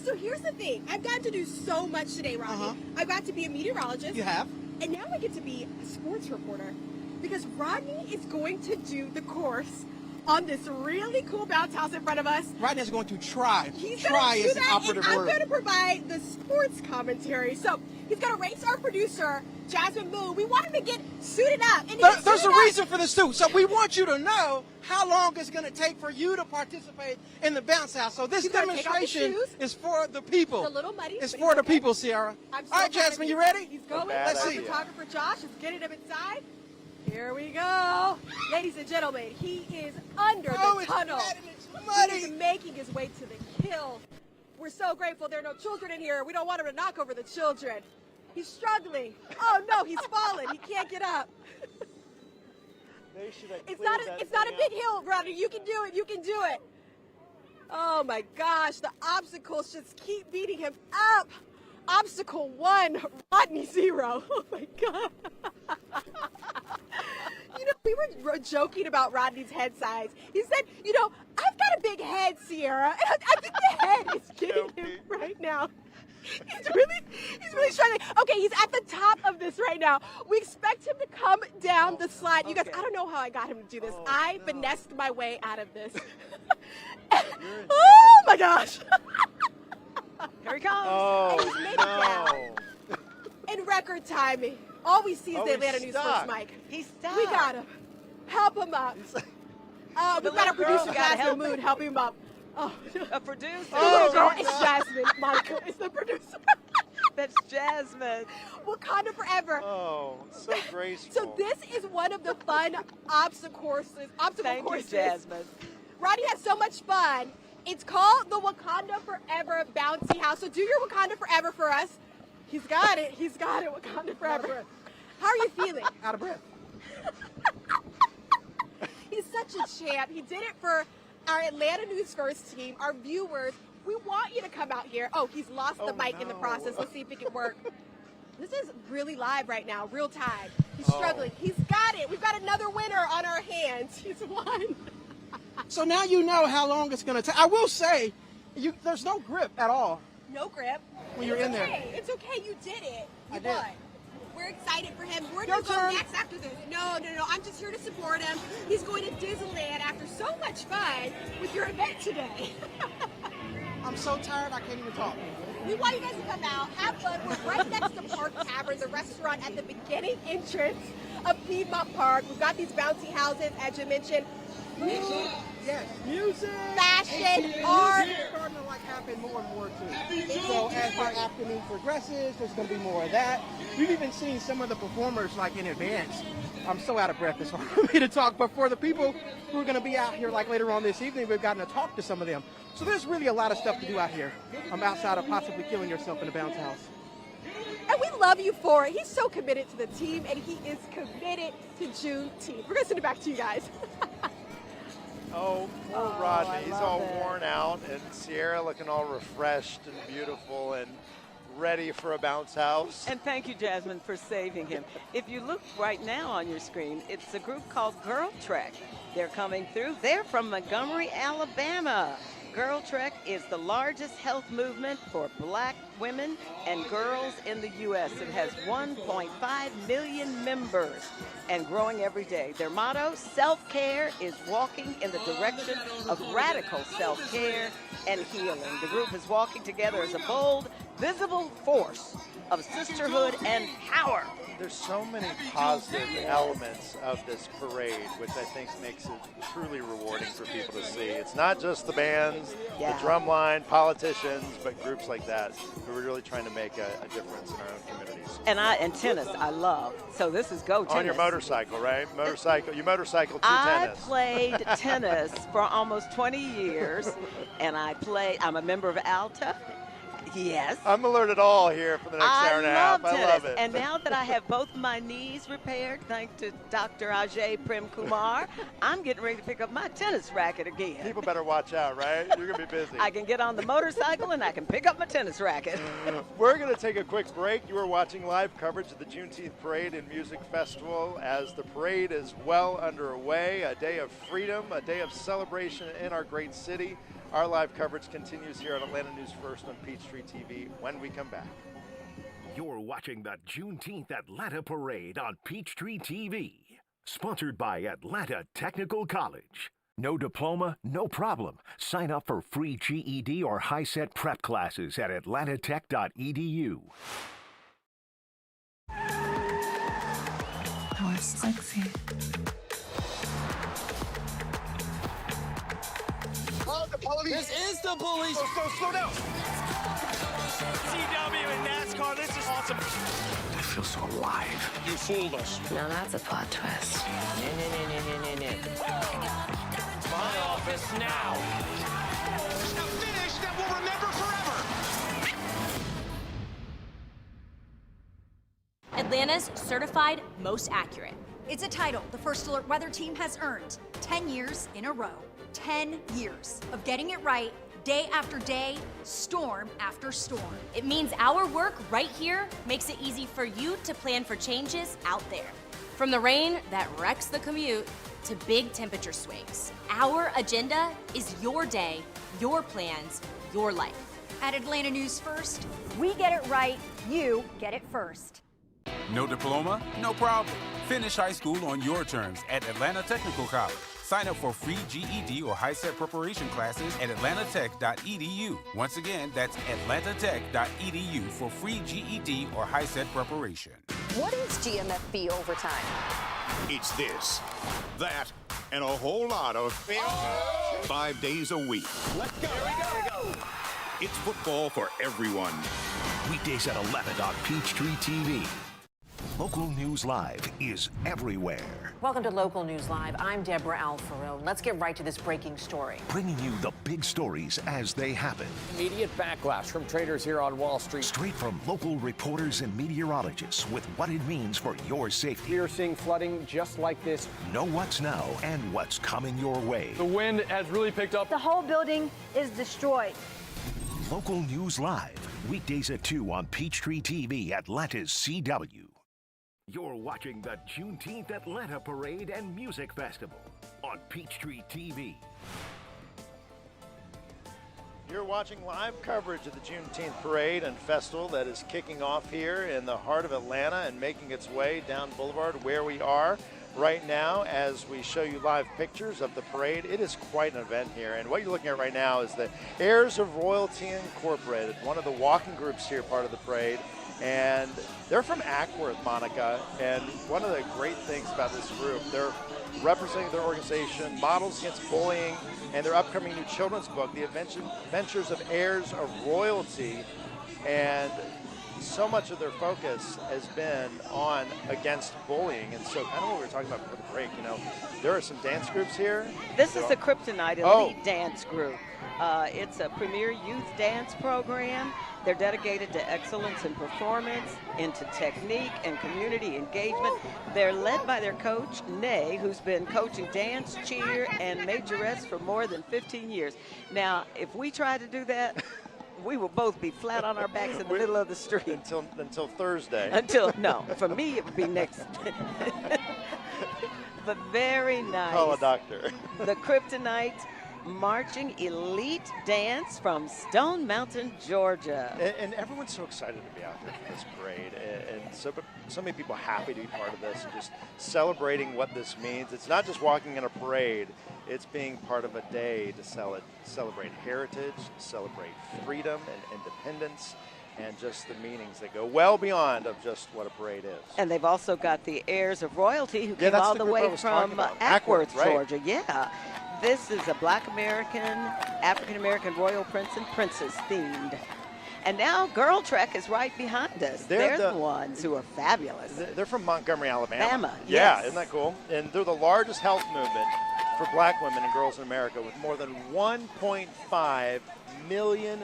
So here's the thing. I've got to do so much today, Rodney. I've got to be a meteorologist. You have. And now I get to be a sports reporter. Because Rodney is going to do the course on this really cool bounce house in front of us. Rodney's going to try. Try is the operative word. I'm going to provide the sports commentary. So he's going to race our producer, Jasmine Moon. We want him to get suited up. And there's a reason for this, too. So we want you to know how long it's going to take for you to participate in the bounce house. So this demonstration is for the people. It's a little muddy. It's for the people, Sierra. All right, Jasmine, you ready? He's going. Let's see. Photographer Josh is getting him inside. Here we go. Ladies and gentlemen, he is under the tunnel. He is making his way to the hill. We're so grateful there are no children in here. We don't want him to knock over the children. He's struggling. Oh no, he's fallen. He can't get up. It's not a big hill, brother. You can do it. You can do it. Oh my gosh, the obstacles just keep beating him up. Obstacle 1, Rodney 0. Oh my God. We were joking about Rodney's head size. He said, I've got a big head, Sierra. And I think the head is getting him right now. He's really struggling. Okay, he's at the top of this right now. We expect him to come down the slide. You guys, I don't know how I got him to do this. I finessed my way out of this. Oh my gosh. Here he comes. And he's made it down in record timing. All we see is the Atlanta News First mic. He's stuck. We got him. Help him up. We've got a producer, Jasmine Mood, helping him up. Oh. A producer. The little girl, it's Jasmine. Monica is the producer. That's Jasmine. Wakanda forever. Oh, so graceful. So this is one of the fun obstacle courses. Thank you, Jasmine. Roddy has so much fun. It's called the Wakanda Forever Bouncy House. So do your Wakanda Forever for us. He's got it. He's got it. Wakanda Forever. How are you feeling? Out of breath. He's such a champ. He did it for our Atlanta News First team, our viewers. We want you to come out here. Oh, he's lost the mic in the process. Let's see if it can work. This is really live right now, real time. He's struggling. He's got it. We've got another winner on our hands. He's won. So now you know how long it's going to take. I will say, there's no grip at all. No grip. When you're in there. It's okay. You did it. You I did. won. We're excited for him. We're going to go next after this. No. I'm just here to support him. He's going to Disneyland after so much fun with your event today. I'm so tired I can't even talk. We want you guys to come out, have fun. We're right next to Park Tavern, the restaurant at the beginning entrance of Piedmont Park. We've got these bouncy houses, as you mentioned. Yes, music, fashion, art. It's starting to happen more and more too. So as the afternoon progresses, there's going to be more of that. We've even seen some of the performers in advance. I'm so out of breath, it's hard for me to talk. But for the people who are going to be out here later on this evening, we've gotten to talk to some of them. So there's really a lot of stuff to do out here. Outside of possibly killing yourself in a bounce house. And we love you for it. He's so committed to the team, and he is committed to Juneteenth. We're going to send it back to you guys. Oh, poor Rodney. He's all worn out, and Sierra looking all refreshed and beautiful and ready for a bounce house. And thank you, Jasmine, for saving him. If you look right now on your screen, it's a group called Girl Trek. They're coming through. They're from Montgomery, Alabama. Girl Trek is the largest health movement for black women and girls in the U.S. It has 1.5 million members and growing every day. Their motto, self-care is walking in the direction of radical self-care and healing. The group is walking together as a bold, visible force of sisterhood and power. There's so many positive elements of this parade, which I think makes it truly rewarding for people to see. It's not just the bands, the drumline, politicians, but groups like that who are really trying to make a difference in our own communities. And tennis, I love. So this is go tennis. On your motorcycle, right? You motorcycle to tennis. I played tennis for almost 20 years, and I'm a member of Alta. Yes. I'm alert at all here for the next hour and a half. I love it. And now that I have both my knees repaired, thanks to Dr. Ajay Prem Kumar, I'm getting ready to pick up my tennis racket again. People better watch out, right? You're going to be busy. I can get on the motorcycle and I can pick up my tennis racket. We're going to take a quick break. You are watching live coverage of the Juneteenth Parade and Music Festival as the parade is well underway. A day of freedom, a day of celebration in our great city. Our live coverage continues here on Atlanta News First on Peachtree TV when we come back. You're watching the Juneteenth Atlanta Parade on Peachtree TV. Sponsored by Atlanta Technical College. No diploma, no problem. Sign up for free GED or high-set prep classes at atlantatech.edu. That was sexy. This is the police. Slow down. CW and NASCAR, this is awesome. I feel so alive. You fooled us. Now that's a plot twist. My office now. A finish that we'll remember forever. Atlanta's certified most accurate. It's a title the First Alert Weather Team has earned 10 years in a row. 10 years of getting it right, day after day, storm after storm. It means our work right here makes it easy for you to plan for changes out there. From the rain that wrecks the commute to big temperature swings, our agenda is your day, your plans, your life. At Atlanta News First, we get it right, you get it first. No diploma? No problem. Finish high school on your terms at Atlanta Technical College. Sign up for free GED or high-set preparation classes at atlantatech.edu. Once again, that's atlantatech.edu for free GED or high-set preparation. What is GMFB overtime? It's this, that, and a whole lot of 5 days a week. Let's go. Here we go. It's football for everyone. Weekdays at 11 on Peachtree TV. Local News Live is everywhere. Welcome to Local News Live. I'm Deborah Alfaro. Let's get right to this breaking story. Bringing you the big stories as they happen. Immediate backlash from traders here on Wall Street. Straight from local reporters and meteorologists with what it means for your safety. We are seeing flooding just like this. Know what's now and what's coming your way. The wind has really picked up. The whole building is destroyed. Local News Live, weekdays at 2 on Peachtree TV, Atlanta's CW. You're watching the Juneteenth Atlanta Parade and Music Festival on Peachtree TV. You're watching live coverage of the Juneteenth Parade and Festival that is kicking off here in the heart of Atlanta and making its way down Boulevard where we are right now as we show you live pictures of the parade. It is quite an event here, and what you're looking at right now is the Heirs of Royalty Incorporated, one of the walking groups here, part of the parade. And they're from Ackworth, Monica, and one of the great things about this group, they're representing their organization, Models Against Bullying, and their upcoming new children's book, The Adventures of Heirs of Royalty. And so much of their focus has been on against bullying, and so kind of what we were talking about before the break, you know, there are some dance groups here. This is the Kryptonite Elite Dance Group. It's a premier youth dance program. They're dedicated to excellence in performance, into technique and community engagement. They're led by their coach, Nay, who's been coaching dance, cheer, and majorette for more than 15 years. Now, if we try to do that, we will both be flat on our backs in the middle of the street. Until Thursday. No, for me it would be next. But very nice. Call a doctor. The Kryptonite Marching Elite Dance from Stone Mountain, Georgia. And everyone's so excited to be out there for this parade, and so many people happy to be part of this and just celebrating what this means. It's not just walking in a parade, it's being part of a day to celebrate heritage, celebrate freedom and independence, and just the meanings that go well beyond of just what a parade is. And they've also got the Heirs of Royalty who came all the way from Ackworth, right. Georgia. Yeah. This is a Black American, African American royal prince and princess themed. And now Girl Trek is right behind us. They're the ones who are fabulous. They're from Montgomery, Alabama. Yeah, isn't that cool? And they're the largest health movement for black women and girls in America with more than 1.5 million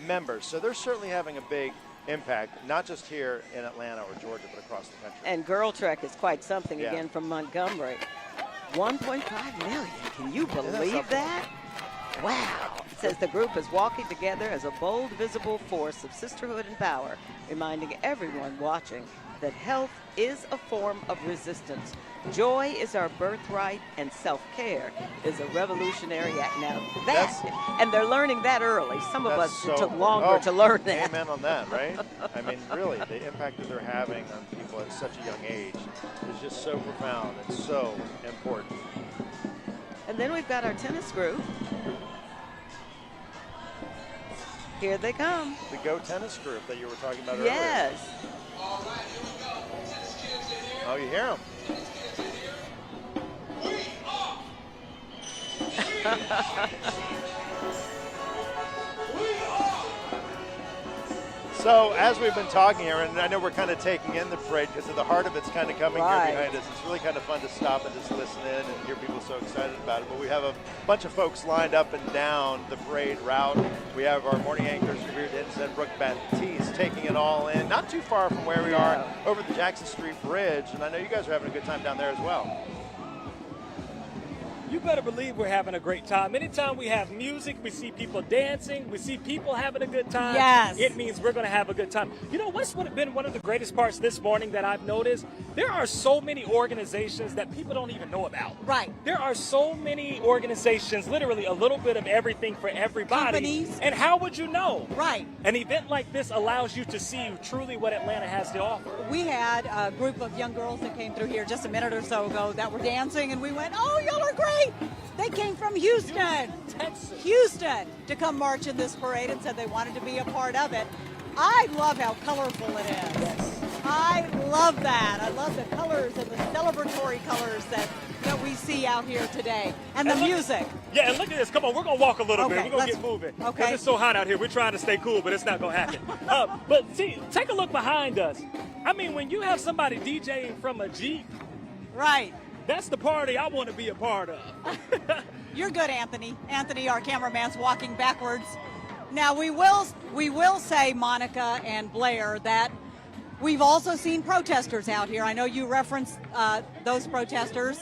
members. So they're certainly having a big impact, not just here in Atlanta or Georgia, but across the country. And Girl Trek is quite something, again, from Montgomery. 1.5 million. Can you believe that? Wow. It says the group is walking together as a bold, visible force of sisterhood and power, reminding everyone watching that health is a form of resistance. Joy is our birthright, and self-care is a revolutionary act. Now and they're learning that early. Some of us took longer to learn that. Amen on that, right? I mean, really, the impact that they're having on people at such a young age is just so profound and so important. And then we've got our tennis group. Here they come. The Go Tennis group that you were talking about earlier. Yes. Oh, you hear them. So, as we've been talking here, and I know we're kind of taking in the parade because of the heart of it's kind of coming here behind us. It's really kind of fun to stop and just listen in and hear people so excited about it. But we have a bunch of folks lined up and down the parade route. We have our morning anchors, Revere Denton and Brooke Baptiste, taking it all in, not too far from where we are, over the Jackson Street Bridge. And I know you guys are having a good time down there as well. You better believe we're having a great time. Anytime we have music, we see people dancing, we see people having a good time. Yes. It means we're going to have a good time. You know, what's been one of the greatest parts this morning that I've noticed? There are so many organizations that people don't even know about. Right. There are so many organizations, literally a little bit of everything for everybody. Companies. And how would you know? Right. An event like this allows you to see truly what Atlanta has to offer. We had a group of young girls that came through here just a minute or so ago that were dancing, and we went, oh, y'all are great. They came from Houston, Texas. Houston, to come march in this parade and said they wanted to be a part of it. I love how colorful it is. Yes. I love that. I love the colors and the celebratory colors that we see out here today. And the music. Yeah, and look at this. Come on, we're going to walk a little bit. We're going to get moving. Okay. 'Cause it's so hot out here. We're trying to stay cool, but it's not going to happen. But see, take a look behind us. I mean, when you have somebody DJing from a Jeep. Right. That's the party I want to be a part of. You're good, Anthony. Anthony, our cameraman's walking backwards. Now, we will say, Monica and Blair, that we've also seen protesters out here. I know you referenced those protesters.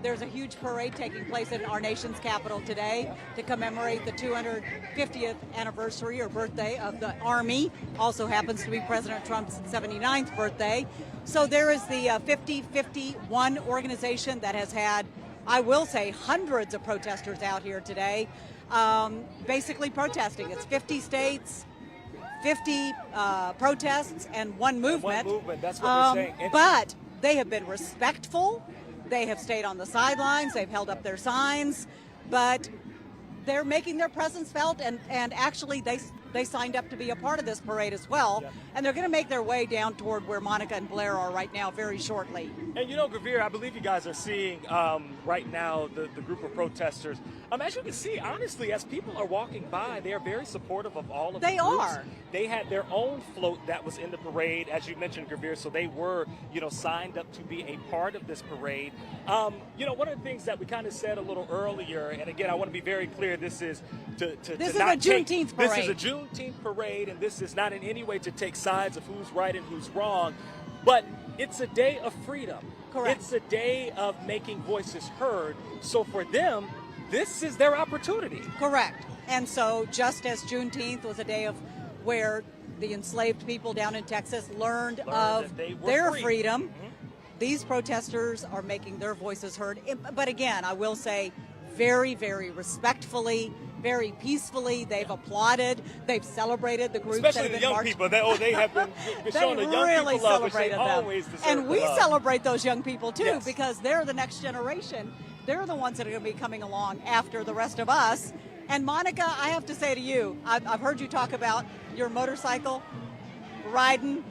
There's a huge parade taking place in our nation's capital today to commemorate the 250th anniversary or birthday of the Army. Also happens to be President Trump's 79th birthday. So there is the 5051 organization that has had, I will say, hundreds of protesters out here today, basically protesting. It's 50 states, 50 protests, and one movement. One movement, that's what they're saying. But they have been respectful. They have stayed on the sidelines. They've held up their signs, but they're making their presence felt, and actually they signed up to be a part of this parade as well. Yep. And they're going to make their way down toward where Monica and Blair are right now very shortly. And you know, Gravir, I believe you guys are seeing right now the group of protesters. As you can see, honestly, as people are walking by, they are very supportive of all of the groups. Are. They had their own float that was in the parade, as you mentioned, Gravir, so they were, signed up to be a part of this parade. One of the things that we kind of said a little earlier, and again, I want to be very clear, this is This is a Juneteenth parade. This is a Juneteenth parade, and this is not in any way to take sides of who's right and who's wrong, but it's a day of freedom. Correct. It's a day of making voices heard. So for them, this is their opportunity. Correct. And so just as Juneteenth was a day of where the enslaved people down in Texas learned of their freedom, these protesters are making their voices heard. But again, I will say very, very respectfully, very peacefully. They've applauded. They've celebrated the groups Especially that have the been young people. They have been showing the young really people love, which they celebrated always them. deserve And we the love. celebrate those young people too, Yes. because they're the next generation. They're the ones that are going to be coming along after the rest of us. And Monica, I have to say to you, I've heard you talk about your motorcycle riding.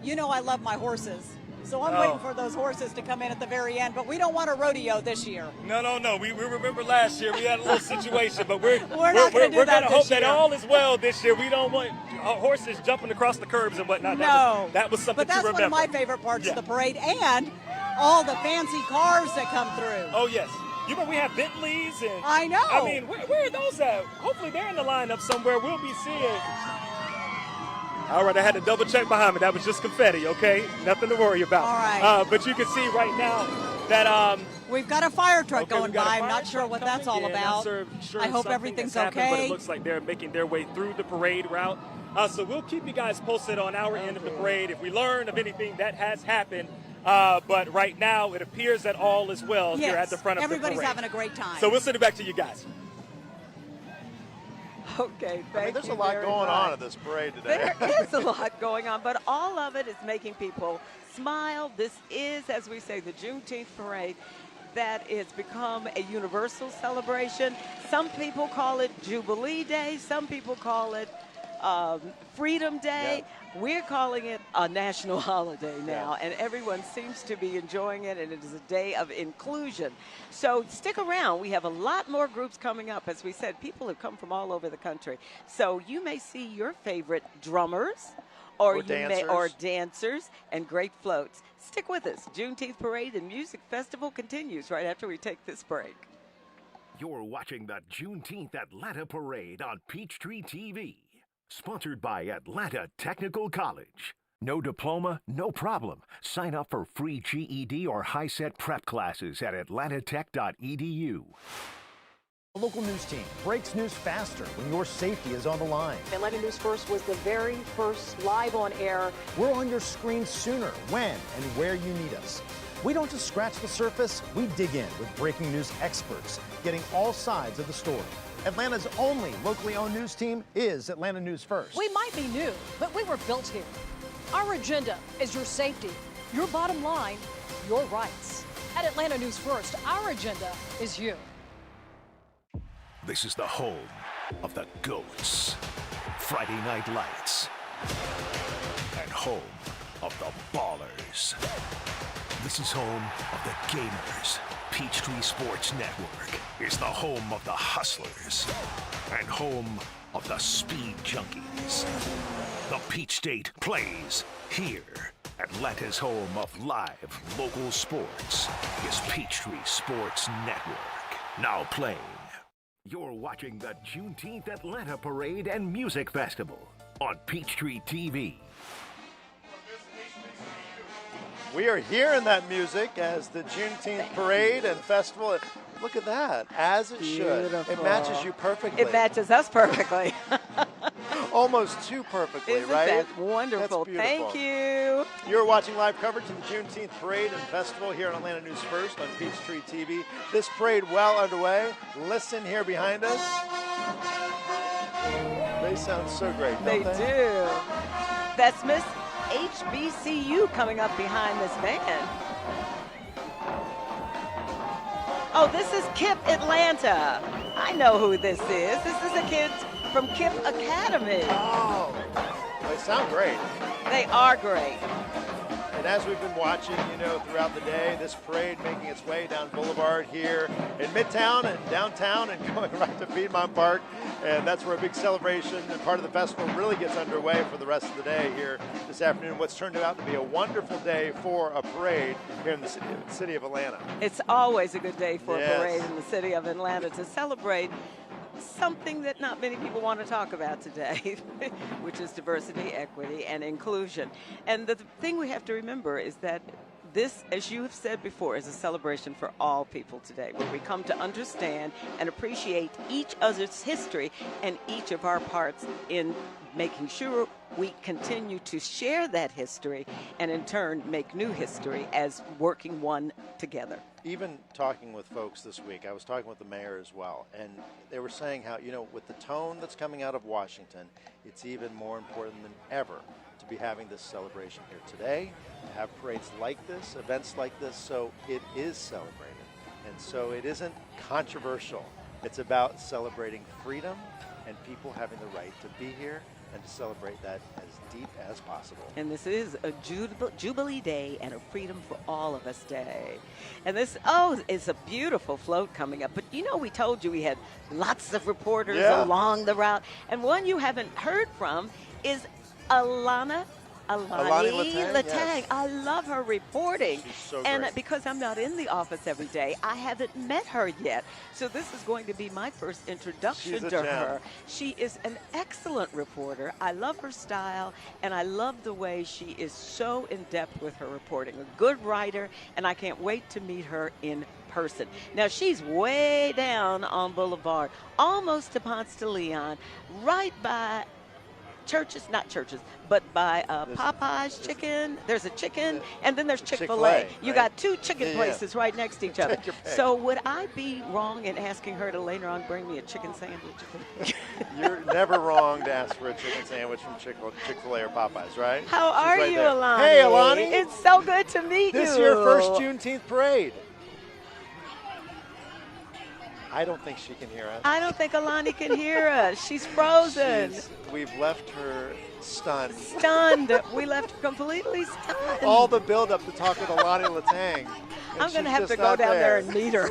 You know I love my horses. So I'm waiting for those horses to come in at the very end, but we don't want a rodeo this year. No. We remember last year we had a little situation, but we're not going to do that going to hope this year. that all is well this year. We don't want horses jumping across the curbs and whatnot. That was something But that's to remember. one of my favorite parts of the parade, and all the fancy cars that come through. Oh, yes. You remember we have Bentleys and I know. I mean, where are those at? Hopefully they're in the lineup somewhere. We'll be seeing. All right, I had to double check behind me. That was just confetti, okay? Nothing to worry about. All right. But you can see right now that we've got a fire truck okay, going by. I'm not sure what that's all about. I hope everything's okay. But it looks like they're making their way through the parade route. So we'll keep you guys posted on our end of the parade if we learn of anything that has happened. But right now, it appears that all is well here at the front of the parade. Everybody's having a great time. So we'll send it back to you guys. Okay, there's a lot going on at this parade today. There is a lot going on, but all of it is making people smile. This is, as we say, the Juneteenth parade that has become a universal celebration. Some people call it Jubilee Day. Some people call it Freedom Day. We're calling it a national holiday now, and everyone seems to be enjoying it, and it is a day of inclusion. So stick around. We have a lot more groups coming up. As we said, people have come from all over the country. So you may see your favorite drummers or dancers and great floats. Stick with us. Juneteenth Parade and Music Festival continues right after we take this break. You're watching the Juneteenth Atlanta Parade on Peachtree TV. Sponsored by Atlanta Technical College. No diploma? No problem. Sign up for free GED or high-set prep classes at atlantatech.edu. A local news team breaks news faster when your safety is on the line. Atlanta News First was the very first live on air. We're on your screen sooner, when, and where you need us. We don't just scratch the surface, we dig in with breaking news experts, getting all sides of the story. Atlanta's only locally owned news team is Atlanta News First. We might be new, but we were built here. Our agenda is your safety, your bottom line, your rights. At Atlanta News First, our agenda is you. This is the home of the GOATs, Friday Night Lights, and home of the Ballers. This is home of the Gamers. Peachtree Sports Network is the home of the Hustlers and home of the Speed Junkies. The Peach State plays here. Atlanta's home of live local sports is Peachtree Sports Network. Now playing. You're watching the Juneteenth Atlanta Parade and Music Festival on Peachtree TV. We are hearing that music as the Juneteenth Parade and Festival. Look at that, as it should. Beautiful. It matches you perfectly. It matches us perfectly. Almost too perfectly, Isn't right? that wonderful? That's beautiful. Thank you. You're watching live coverage of the Juneteenth Parade and Festival here on Atlanta News First on Peachtree TV. This parade well underway. Listen here behind us. They sound so great, don't they? do. That's Miss HBCU coming up behind this van. Oh, this is KIPP Atlanta. I know who this is. This is the kids from KIPP Academy. Oh, they sound great. They are great. And as we've been watching, throughout the day, this parade making its way down Boulevard here in Midtown and downtown and going right to Piedmont Park. And that's where a big celebration and part of the festival really gets underway for the rest of the day here this afternoon. What's turned out to be a wonderful day for a parade here in the city of Atlanta. It's always a good day for Yes. a parade in the city of Atlanta to celebrate something that not many people want to talk about today, which is diversity, equity, and inclusion. And the thing we have to remember is that this, as you have said before, is a celebration for all people today, where we come to understand and appreciate each other's history and each of our parts in making sure we continue to share that history and in turn make new history as working one together. Even talking with folks this week, I was talking with the mayor as well, and they were saying how, with the tone that's coming out of Washington, it's even more important than ever to be having this celebration here today, to have parades like this, events like this, so it is celebrated. And so it isn't controversial. It's about celebrating freedom and people having the right to be here and to celebrate that as deep as possible. And this is a Jubilee Day and a Freedom for All of Us Day. And this, it's a beautiful float coming up. But we told you we had lots of reporters along the route. And one you haven't heard from is Alani Latang. Yes. I love her reporting. She's so and great. because I'm not in the office every day, I haven't met her yet. So this is going to be my first introduction She's a to gem. her. She is an excellent reporter. I love her style, and I love the way she is so in-depth with her reporting. A good writer, and I can't wait to meet her in person. Now, she's way down on Boulevard, almost to Ponce de Leon, right by not churches, but by Popeye's Chicken. There's a chicken, and then there's Chick-fil-A. You right? got two chicken places right next to each other. Take your pick. So would I be wrong in asking her to later on bring me a chicken sandwich? You're never wrong to ask for a chicken sandwich from Chick-fil-A or Popeyes, right? How She's are right you, there. Alani? Hey, Alani. It's so good to meet you. This is your first Juneteenth parade. I don't think she can hear us. I don't think Alani can hear us. She's frozen. We've left her stunned. Stunned. We left her completely stunned. All the build-up to talk with Alani Latang. I'm going to have to go down there and meet her.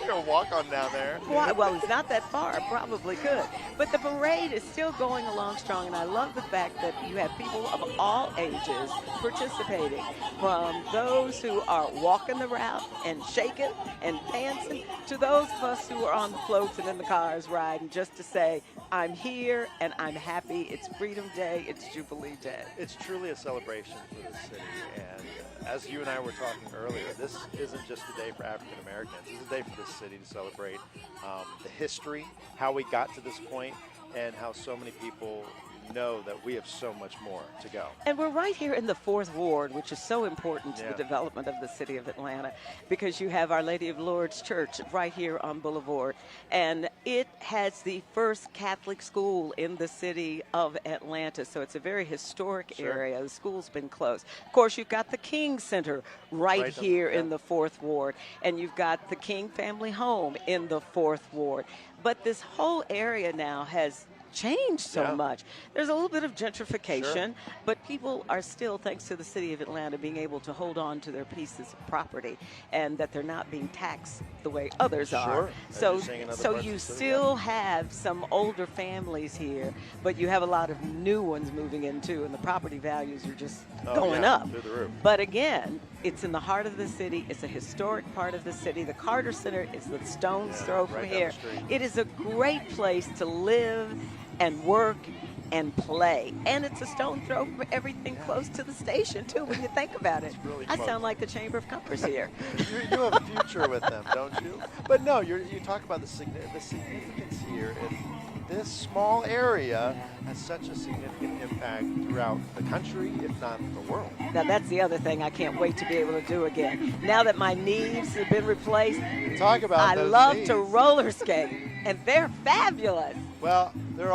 Go walk on down there. Well, it's not that far. Probably could. But the parade is still going along strong, and I love the fact that you have people of all ages participating, from those who are walking the route and shaking and dancing to those of us who are on the floats and in the cars riding just to say, I'm here and I'm happy. It's Freedom Day. It's Jubilee Day. It's truly a celebration for the city. And as you and I were talking earlier, this isn't just a day for African Americans. It's a day for this city to celebrate the history, how we got to this point, and how so many people know that we have so much more to go. And we're right here in the 4th Ward, which is so important to the development of the city of Atlanta, because you have Our Lady of Lourdes Church right here on Boulevard, and it has the first Catholic school in the city of Atlanta, so it's a very historic area. The school's been closed. Of course, you've got the King Center right here in the 4th Ward, and you've got the King Family Home in the 4th Ward. But this whole area now has changed so much. There's a little bit of gentrification, but people are still, thanks to the city of Atlanta, being able to hold on to their pieces of property, and that they're not being taxed the way others are. So you still have some older families here, but you have a lot of new ones moving in too, and the property values are just going up. Through the roof. But again, it's in the heart of the city. It's a historic part of the city. The Carter Center is the stone's throw from here. It is a great place to live and work and play. And it's a stone throw from everything close to the station, too, when you think about it. Really I sound like the Chamber of Commerce here. You have a future with them, don't you? But no, you talk about the significance here. This small area has such a significant impact throughout the country, if not the world. Now, that's the other thing I can't wait to be able to do again. Now that my knees have been replaced, talk about I those love knees. to roller skate, and they're fabulous. Well, they're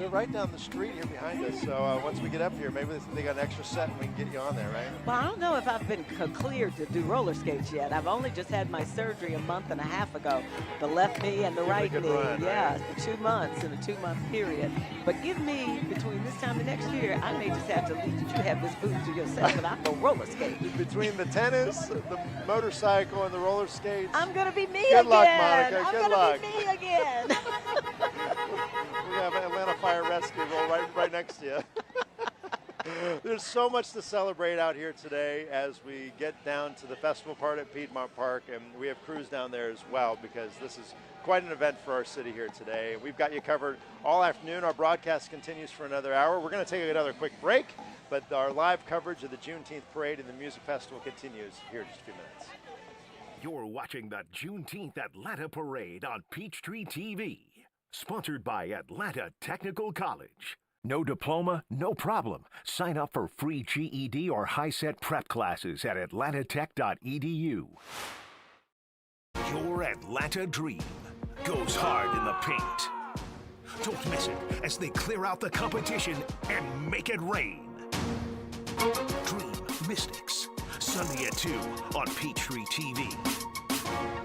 right down the street here behind us, so once we get up here, maybe they got an extra set and we can get you on there, right? Well, I don't know if I've been cleared to do roller skates yet. I've only just had my surgery a month and a half ago, the left knee and the right knee. Run, 2 months in a 2-month period. But give me, between this time and next year, I may just have to leave you have this booth to yourself and I'll go roller skate. Between the tennis, the motorcycle, and the roller skates. I'm going to be me Good again. luck, Monica. I'm Good luck. going to be me again. We have Atlanta Fire Rescue roll right next to you. There's so much to celebrate out here today as we get down to the festival part at Piedmont Park, and we have crews down there as well, because this is quite an event for our city here today. We've got you covered all afternoon. Our broadcast continues for another hour. We're going to take another quick break, but our live coverage of the Juneteenth parade and the music festival continues here in just a few minutes. You're watching the Juneteenth Atlanta Parade on Peachtree TV. Sponsored by Atlanta Technical College. No diploma, no problem. Sign up for free GED or high-set prep classes at atlantatech.edu. Your Atlanta dream goes hard in the paint. Don't miss it as they clear out the competition and make it rain. Dream Mystics, Sunday at 2 on Peachtree TV.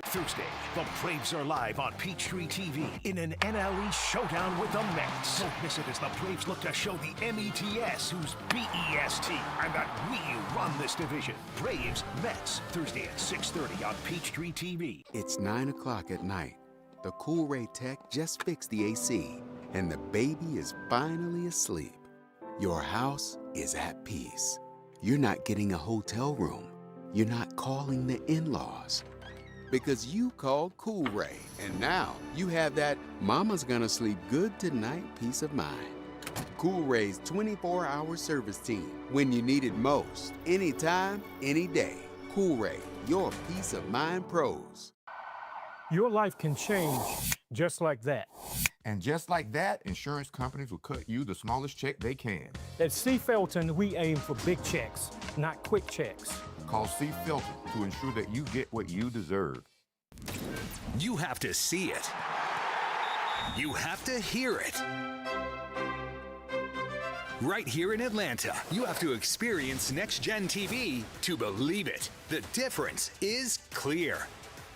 Thursday, the Braves are live on Peachtree TV in an NLE showdown with the Mets. Don't miss it as the Braves look to show the METS who's BEST and that we run this division. Braves, Mets, Thursday at 6:30 on Peachtree TV. It's 9 o'clock at night. The Cool Ray Tech just fixed the AC, and the baby is finally asleep. Your house is at peace. You're not getting a hotel room. You're not calling the in-laws. Because you called Cool Ray, and now you have that mama's gonna sleep good tonight peace of mind. Cool Ray's 24-hour service team, when you need it most, anytime, any day. Cool Ray, your peace of mind pros. Your life can change just like that. And just like that, insurance companies will cut you the smallest check they can. At C. Felton, we aim for big checks, not quick checks. Call C. Felton to ensure that you get what you deserve. You have to see it. You have to hear it. Right here in Atlanta, you have to experience Next Gen TV to believe it. The difference is clear.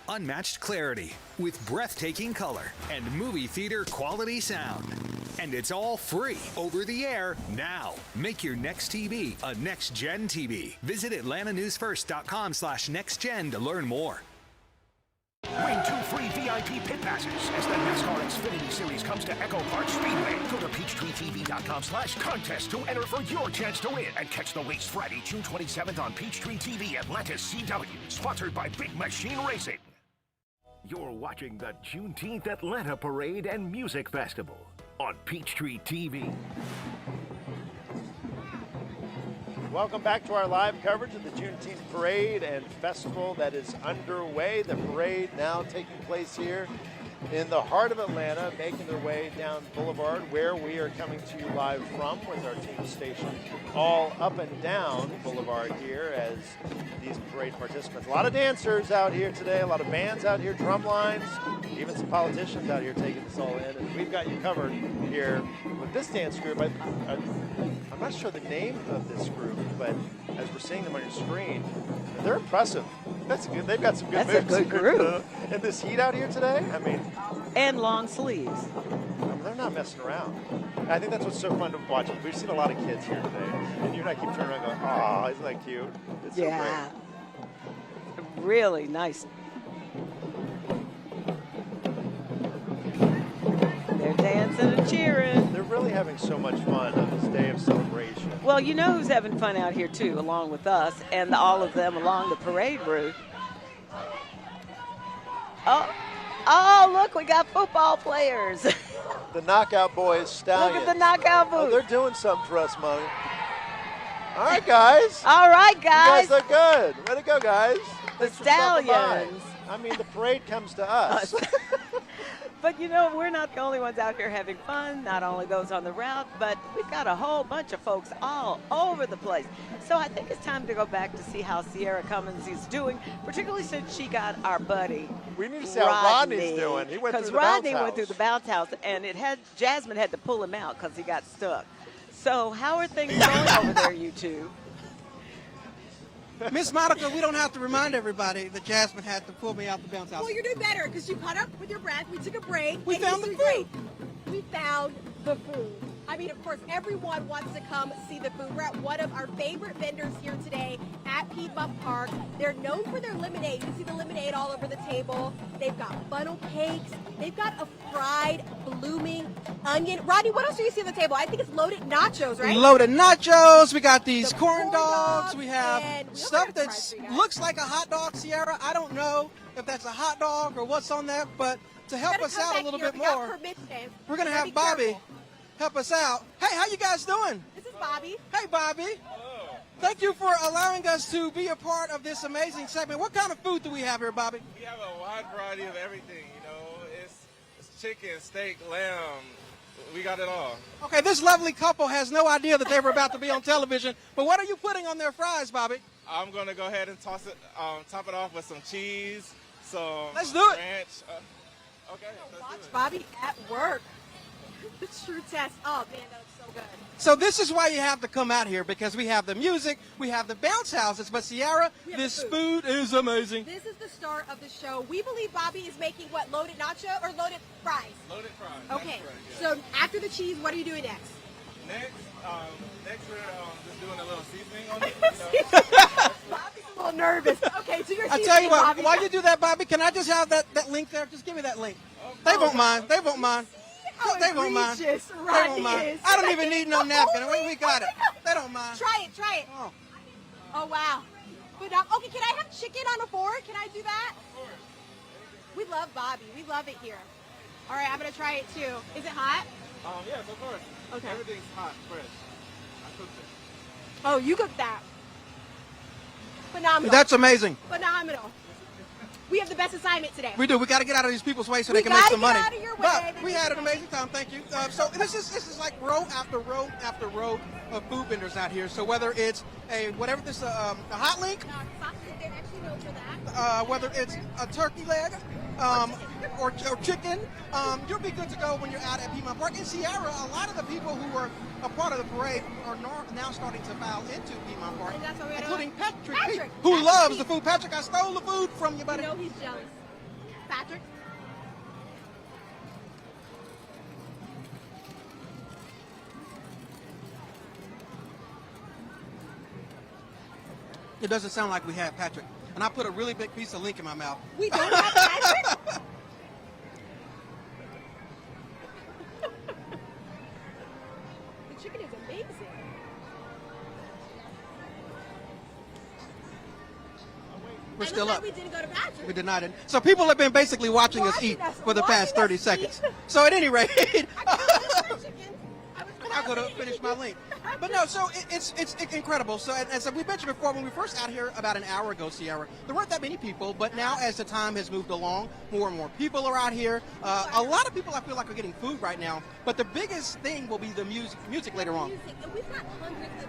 Unmatched clarity with breathtaking color and movie theater quality sound. And it's all free over the air now. Make your next TV a Next Gen TV. Visit AtlantaNewsFirst.com/NextGen to learn more. Win 2 free VIP pit passes as the NASCAR Xfinity Series comes to Echo Park Speedway. Go to PeachtreeTV.com/contest to enter for your chance to win. And catch the race Friday, June 27th on Peachtree TV, Atlanta CW. Sponsored by Big Machine Racing. You're watching the Juneteenth Atlanta Parade and Music Festival on Peachtree TV. Welcome back to our live coverage of the Juneteenth Parade and Festival that is underway. The parade now taking place here in the heart of Atlanta, making their way down Boulevard, where we are coming to you live from with our team stationed all up and down Boulevard here as these parade participants. A lot of dancers out here today, a lot of bands out here, drum lines, even some politicians out here taking this all in. And we've got you covered here with this dance group. I'm not sure the name of this group, but as we're seeing them on your screen, they're impressive. That's good. They've got some good moves. That's a good group. In this heat out here today, I mean. And long sleeves. They're not messing around. I think that's what's so fun to watch. We've seen a lot of kids here today, and you and I keep turning around and going, "Oh, isn't that cute?" It's so great. Really nice. They're dancing and cheering. They're really having so much fun on this day of celebration. Well, you know who's having fun out here too, along with us and all of them along the parade route. Oh, look, we got football players. The Knockout Boys Stallions. Look at the Knockout Boys. Oh, they're doing something for us, Mo. All right, guys. All right, guys. You guys look good. Way to go, guys. The Thanks for stopping by. Stallions. I mean, the parade comes to us. But, you know, we're not the only ones out here having fun, not only those on the route, but we've got a whole bunch of folks all over the place. So I think it's time to go back to see how Sierra Cummins is doing, particularly since she got our buddy. We need to see how Rodney's doing. He went through the bounce house. Because Rodney went through the bounce house, and Jasmine had to pull him out because he got stuck. So how are things going over there, you two? Miss Monica, we don't have to remind everybody that Jasmine had to pull me out the bounce house. Well, you're doing better because you caught up with your breath. We took a break. We found the food. We found the food. I mean, of course, everyone wants to come see the food. We're at one of our favorite vendors here today at Piedmont Park. They're known for their lemonade. You can see the lemonade all over the table. They've got funnel cakes. They've got a fried, blooming onion. Rodney, what else do you see on the table? I think it's loaded nachos, right? Loaded nachos. We got these corn dogs. We have stuff that looks like a hot dog, Sierra. I don't know if that's a hot dog or what's on that, but to help us out a little bit more, we're going to have Bobby help us out. Hey, how you guys doing? This is Bobby. Hey, Bobby. Hello. Thank you for allowing us to be a part of this amazing segment. What kind of food do we have here, Bobby? We have a wide variety of everything, you know. It's chicken, steak, lamb. We got it all. Okay, this lovely couple has no idea that they were about to be on television, but what are you putting on their fries, Bobby? I'm going to go ahead and toss it, top it off with some cheese, some Let's do it. ranch. Okay, let's Watch do it. Bobby at work. The true test. Oh, man, that looks so good. So this is why you have to come out here, because we have the music, we have the bounce houses, but Sierra, this food is amazing. This is the start of the show. We believe Bobby is making what, loaded nacho or loaded fries? Loaded fries. Okay, That's right, so after the cheese, what are you doing next? Next we're just doing a little seasoning on it. Bobby's a little nervous. Okay, so you're I tell you what, Bobby. while you do that, Bobby, can I just have that link there? Just give me that link. They won't mind. They won't mind. They won't mind. They won't mind. I don't even need no napkin. We got it. They don't mind. Try it. Oh wow. But okay, can I have chicken on a fork? Can I do that? Of course. We love Bobby. We love it here. All right, I'm gonna try it too. Is it hot? Yes, of course. Okay. Everything's hot, fresh. I cooked it. Oh, you cooked that. Phenomenal. That's amazing. Phenomenal. We have the best assignment today. We do. We got to get out of these people's way so they can make some money. Out of your way. But we had an amazing time. Thank you. So this is like row after row after row of food vendors out here. So whether it's a hot link, whether it's a turkey leg, or chicken, you'll be good to go when you're out at Piedmont Park. In Sierra, a lot of the people who were a part of the parade are now starting to file into Piedmont Park, including Patrick, who loves the food. Patrick, I stole the food from you, buddy. You know he's jealous. Patrick? It doesn't sound like we have Patrick. and I put a really big piece of link in my mouth. We don't have Patrick? The chicken is amazing. We're still up. We didn't go to Patrick. We did not. So people have been basically watching us eat for the past 30 seconds. So at any rate, I'm going to finish my link. But no, so it's incredible. So as we mentioned before, when we first out here about an hour ago, Sierra, there weren't that many people. But now as the time has moved along, more and more people are out here. A lot of people I feel like are getting food right now. But the biggest thing will be the music later on. And we've got hundreds of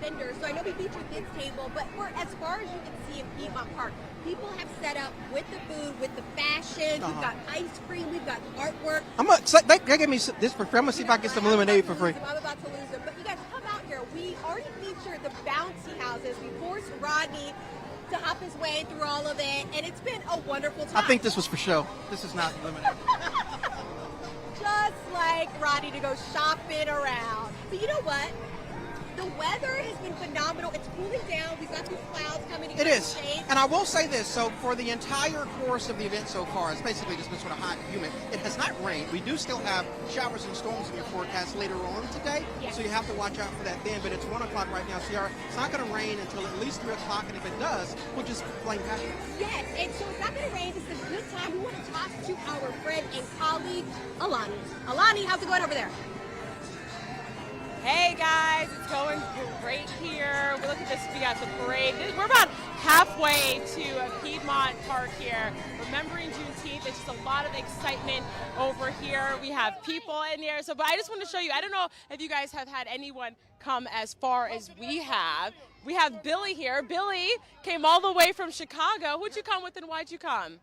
vendors. So I know we featured this table, but for as far as you can see in Piedmont Park, people have set up with the food, with the fashion. We've got ice cream. We've got artwork. They gave me this for free. I'm going to see if I can get some lemonade for free. I'm about to lose them. But you guys come out here. We already featured the bouncy houses. We forced Rodney to hop his way through all of it, and it's been a wonderful time. I think this was for show. This is not lemonade. Just like Rodney to go shopping around. But you know what? The weather has been phenomenal. It's cooling down. We've got these clouds coming in. It is. And I will say this. So for the entire course of the event so far, it's basically just been sort of hot and humid. It has not rained. We do still have showers and storms in your forecast later on today. Yes. So you have to watch out for that then. But it's 1 o'clock right now, Sierra. It's not going to rain until at least 3 o'clock. And if it does, we'll just blame Patrick. Yes. And so it's not going to rain. This is a good time. We want to talk to our friend and colleague, Alani. Alani, how's it going over there? Hey guys, it's going great here. Look at this, we got the parade. We're about halfway to Piedmont Park here, remembering Juneteenth. There's just a lot of excitement over here. We have people in here. But I just want to show you, I don't know if you guys have had anyone come as far as we have. We have Billy here. Billy came all the way from Chicago. Who'd you come with and why'd you come?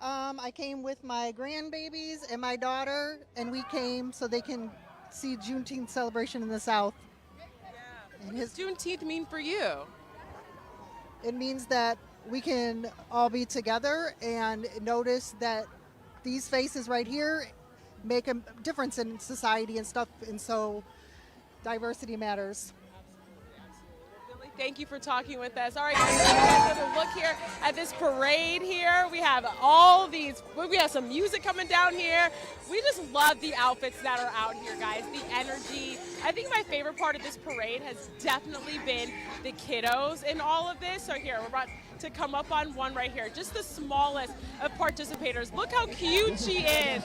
I came with my grandbabies and my daughter, and we came so they can see Juneteenth celebration in the South. Yeah. What does Juneteenth mean for you? It means that we can all be together and notice that these faces right here make a difference in society and stuff, and so diversity matters. Thank you for talking with us. All right, guys, let's have a look here at this parade here. We have all these, we have some music coming down here. We just love the outfits that are out here, guys, the energy. I think my favorite part of this parade has definitely been the kiddos in all of this. So here, we're about to come up on one right here, just the smallest of participators. Look how cute she is.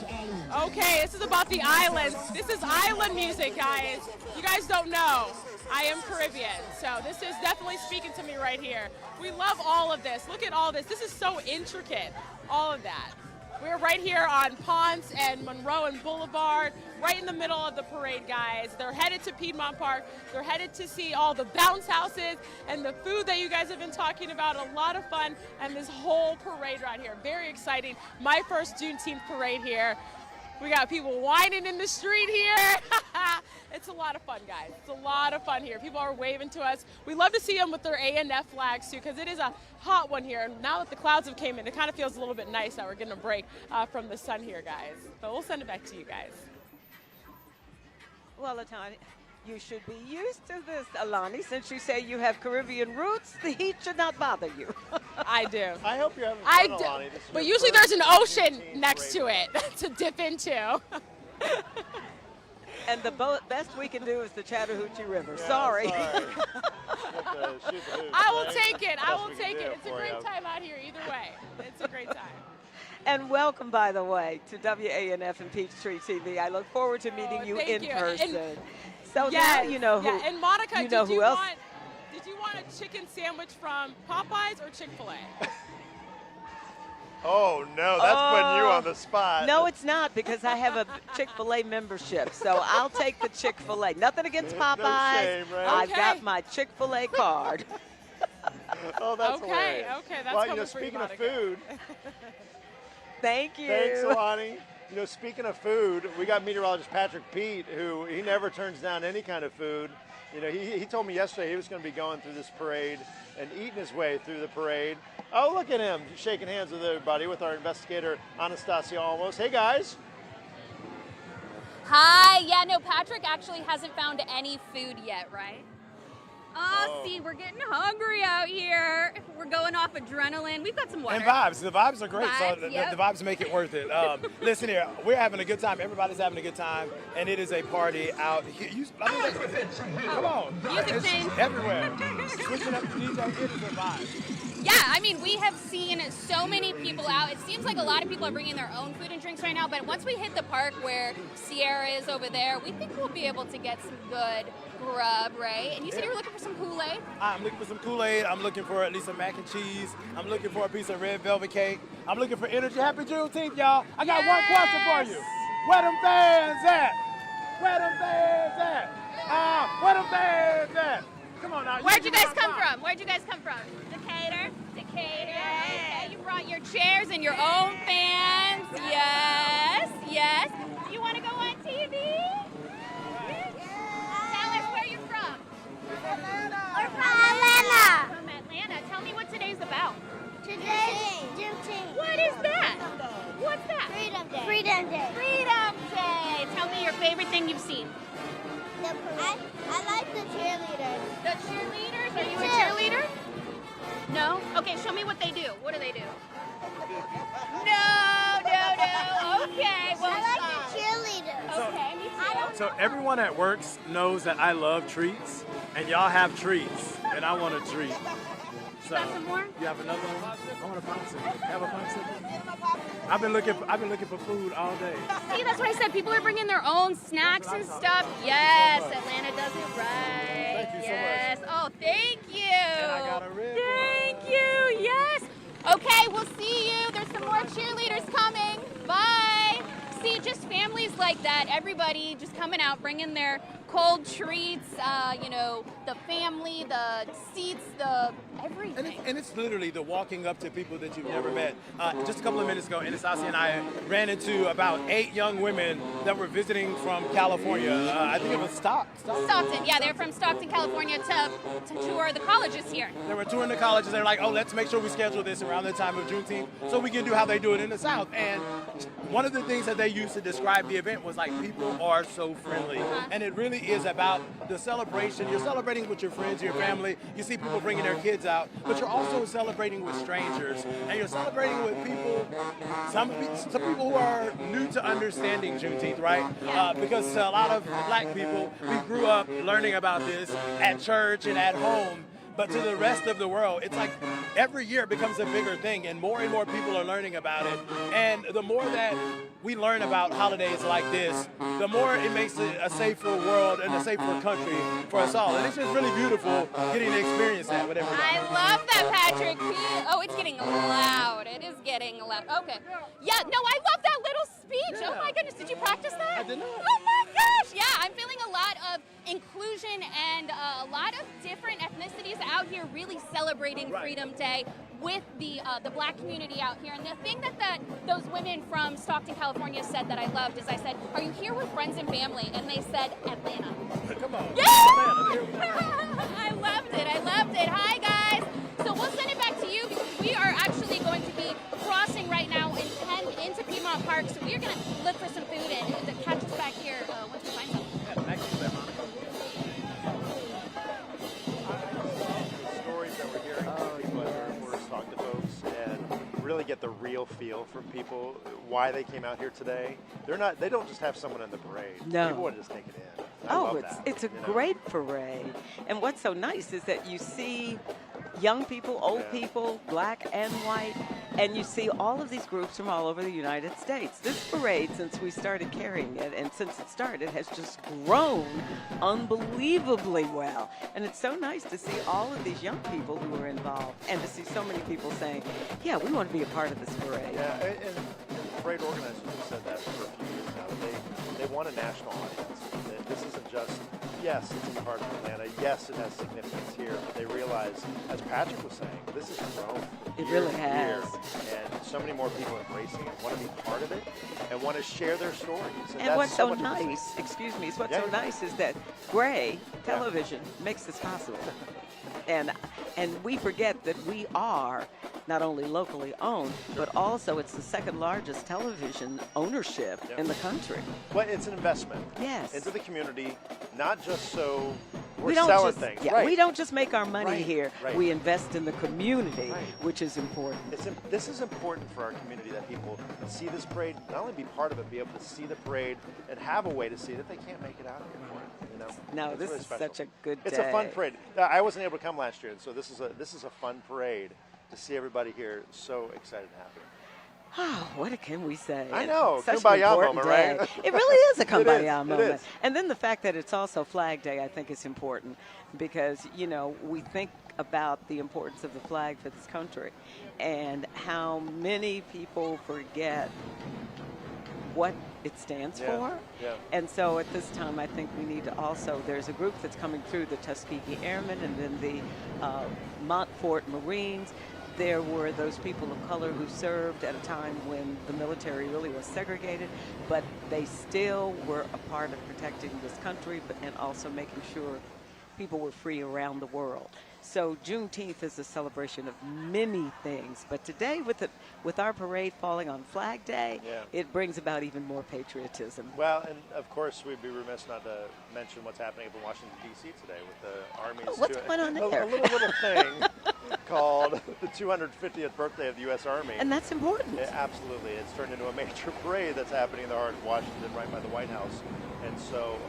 Okay, this is about the islands. This is island music, guys. You guys don't know. I am Caribbean, so this is definitely speaking to me right here. We love all of this. Look at all this. This is so intricate, all of that. We're right here on Ponce and Monroe and Boulevard, right in the middle of the parade, guys. They're headed to Piedmont Park. They're headed to see all the bounce houses and the food that you guys have been talking about. A lot of fun, and this whole parade right here. Very exciting. My first Juneteenth parade here. We got people whining in the street here. It's a lot of fun, guys. It's a lot of fun here. People are waving to us. We love to see them with their ANF flags, too, because it is a hot one here. And now that the clouds have came in, it kind of feels a little bit nice that we're getting a break from the sun here, guys. But we'll send it back to you guys. Well, Latanya, you should be used to this, Alani. Since you say you have Caribbean roots, the heat should not bother you. I do. I hope you're having fun, Alani. But usually there's an ocean next to it to dip into. And the best we can do is the Chattahoochee River. Sorry. I will take it. I will take it. It's a great time out here either way. It's a great time. And welcome, by the way, to WANF and Peachtree TV. I look forward to meeting you in person. So now you know who. Yeah, and Monica, you know who else? Did you want a chicken sandwich from Popeyes or Chick-fil-A? Oh, no, that's putting you on the spot. No, it's not, because I have a Chick-fil-A membership. So I'll take the Chick-fil-A. Nothing against Popeyes. No shame, right? I've got my Chick-fil-A card. Oh, that's hilarious. Okay, that's well, coming speaking for you, of food. Thank you. Thanks, Alani. Speaking of food, we got meteorologist Patrick Pete, who he never turns down any kind of food. He told me yesterday he was going to be going through this parade and eating his way through the parade. Oh, look at him shaking hands with everybody, with our investigator, Anastasia Almos. Hey, guys. Hi. Yeah, no, Patrick actually hasn't found any food yet, right? Oh, see, we're getting hungry out here. We're going off adrenaline. We've got some water. And vibes. The vibes are great, so Vibes, yep. the vibes make it worth it. Listen here, we're having a good time. Everybody's having a good time, and it is a party out here. Come on. Music thing. Everywhere. Switching up the DJ, it is a vibe. Yeah, I mean, we have seen so many people out. It seems like a lot of people are bringing their own food and drinks right now, but once we hit the park where Sierra is over there, we think we'll be able to get some good grub, right? And you said you were looking for some Kool-Aid? I'm looking for some Kool-Aid. I'm looking for at least some mac and cheese. I'm looking for a piece of red velvet cake. I'm looking for energy. Happy Juneteenth, y'all. I got one question for you. Where them fans at? Where them fans at? Where them fans at? Come on now. Where'd you guys come from? Where'd you guys come from? Decatur? Decatur. Okay, you brought your chairs and your own fans. Yes, yes. You want to go on TV? Tell us where you're from. We're from Atlanta. From Atlanta. Tell me what today's about. Today's Juneteenth. What is that? What's that? Freedom Day. Freedom Day. Freedom Day. Tell me your favorite thing you've seen. I like the cheerleaders. The cheerleaders? Are you a cheerleader? No? Okay, show me what they do. What do they do? No. Okay. Well, I like the cheerleaders. Okay, me too. So everyone at Works knows that I love treats, and y'all have treats, and I want a treat. So, got some more? You have another one? I want a popsicle. Have a popsicle? I've been looking for food all day. See, that's what I said. People are bringing their own snacks and stuff. Yes, Atlanta does it right. Thank you so yes. much. Oh, thank you. And I got a red Thank you. Yes. Okay, we'll see you. There's some more cheerleaders coming. Bye. See, just families like that. Everybody just coming out, bringing their cold treats. The family, the seats, the everything. And it's literally the walking up to people that you've never met. Just a couple of minutes ago, Anastasia and I ran into about 8 young women that were visiting from California. I think it was Stockton. Yeah, they're from Stockton, California to tour the colleges here. They were touring the colleges. They're like, oh, let's make sure we schedule this around the time of Juneteenth so we can do how they do it in the South. And one of the things that they used to describe the event was like, people are so friendly. And it really is about the celebration. You're celebrating with your friends, your family. You see people bringing their kids out, but you're also celebrating with strangers. And you're celebrating with people, some people who are new to understanding Juneteenth, right? Because a lot of black people, we grew up learning about this at church and at home. But to the rest of the world, it's like every year it becomes a bigger thing and more people are learning about it. And the more that we learn about holidays like this, the more it makes it a safer world and a safer country for us all. And it's just really beautiful getting to experience that with everybody. I love that, Patrick. Oh, it's getting loud. It is getting loud. Okay. Yeah, no, I love that little speech. Yeah. Oh my goodness, did you practice that? I did not. Oh my gosh. Yeah, I'm feeling a lot of inclusion and a lot of different ethnicities out here really celebrating Freedom Day with the black community out here. And the thing that those women from Stockton, California said that I loved is I said, are you here with friends and family? And they said, Atlanta. Come on. Yeah! I loved it. Hi, guys. So we'll send it back to you because we are actually going to be crossing right now and head into Piedmont Park. So we're going to look for some food and catch us back here once we find something. Stories that we're hearing from people as our reporters talk to folks and really get the real feel from people why they came out here today. They don't just have someone in the parade. No. People want to just take it in. I love that, it's a great parade. And what's so nice is that you see young people, old people, black and white, and you see all of these groups from all over the United States. This parade, since we started carrying it and since it started, has just grown unbelievably well. And it's so nice to see all of these young people who are involved and to see so many people saying, yeah, we want to be a part of this parade. Yeah, and parade organizers have said that for a few years now. They want a national audience. This isn't just, yes, it's in the heart of Atlanta. Yes, it has significance here. But they realize, as Patrick was saying, this has grown. It really has. And so many more people embracing it, want to be part of it, and want to share their stories. And what's so nice, so nice is that Gray Television makes this possible. And we forget that we are not only locally owned, but also it's the second largest television ownership in the country. But it's an investment into the community, not just so We're selling things. Yeah, right. we don't just make our money Right, here. right. We invest in the community, Right. which is important. This is important for our community, that people see this parade, not only be part of it, be able to see the parade and have a way to see it if they can't make it out here for it. You know? No, It's this really is special. such a good It's day. a fun parade. I wasn't able to come last year, and so this is a fun parade to see everybody here. So excited to have you. Oh, what can we say? I know, Such an kumbaya important moment, day. right? It really is a It kumbaya is, it moment. is. And then the fact that it's also Flag Day, I think, is important because, you know, we think about the importance of the flag for this country and how many people forget what it stands for. Yeah. And so at this time, I think we need to also, there's a group that's coming through, the Tuskegee Airmen and then the Montfort Marines. There were those people of color who served at a time when the military really was segregated, but they still were a part of protecting this country and also making sure people were free around the world. So Juneteenth is a celebration of many things, but today with our parade falling on Flag Day, it brings about even more patriotism. Well, and of course, we'd be remiss not to mention what's happening up in Washington, D.C. today with the Army's What's going on there? A little thing called the 250th birthday of the U.S. Army. And that's important. Yeah, absolutely. It's turned into a major parade that's happening in the heart of Washington, right by the White House. And so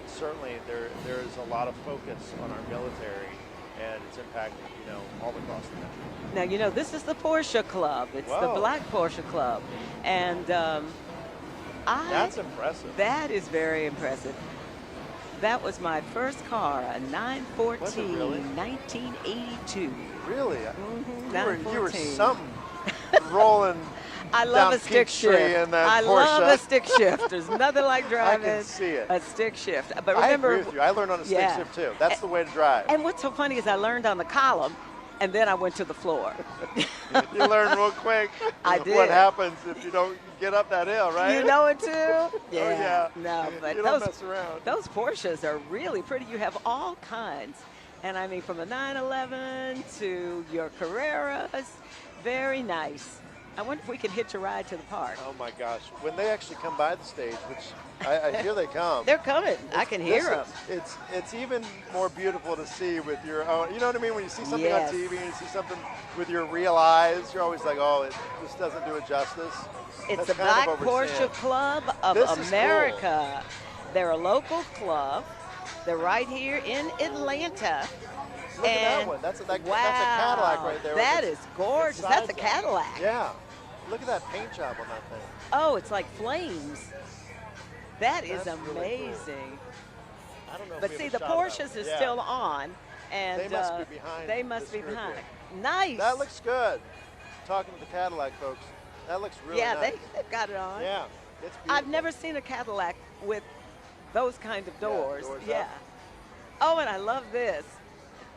certainly there is a lot of focus on our military, and it's impacting, you know, all across the country. Now, you know, this is the Porsche Club. It's the Black Porsche Club. And that's impressive. That is very impressive. That was my first car, a 914, really? 1982. Really? Mm-hmm, You were something rolling I love a stick Peachtree shift. in that I Porsche. love a stick shift. There's nothing like driving I can see it. a stick shift. But remember, I agree with you. I learned on a stick shift too. That's the way to drive. And what's so funny is I learned on the column, and then I went to the floor. You learn real quick I did. what happens if you don't get up that hill, right? You know it too? Yeah. No, but you don't mess around. Those Porsches are really pretty. You have all kinds. And I mean, from the 911 to your Carreras, very nice. I wonder if we can hitch a ride to the park. Oh my gosh. When they actually come by the stage, which I hear they come. They're coming. I can hear them. It's even more beautiful to see with your own, you know what I mean? When you see something on TV and you see something with your real eyes, you're always like, oh, it just doesn't do it justice. It's That's the kind Black of overseeing. Porsche Club of This is America. They're a local club. They're right here in Atlanta. Look at that one. That's a Cadillac right there. That is gorgeous. That's a Cadillac. Yeah. Look at that paint job on that thing. Oh, it's like flames. That is That's really amazing. cool. I don't know if But we see, have the a shot of Porsches that. is Yeah. still on. And They must be behind. They must this be group behind. here. Nice. That looks good. Talking to the Cadillac folks, that looks really yeah, nice. they've got it on. Yeah, it's beautiful. I've never seen a Cadillac with those kind of doors. doors Yeah. up. Oh, and I love this.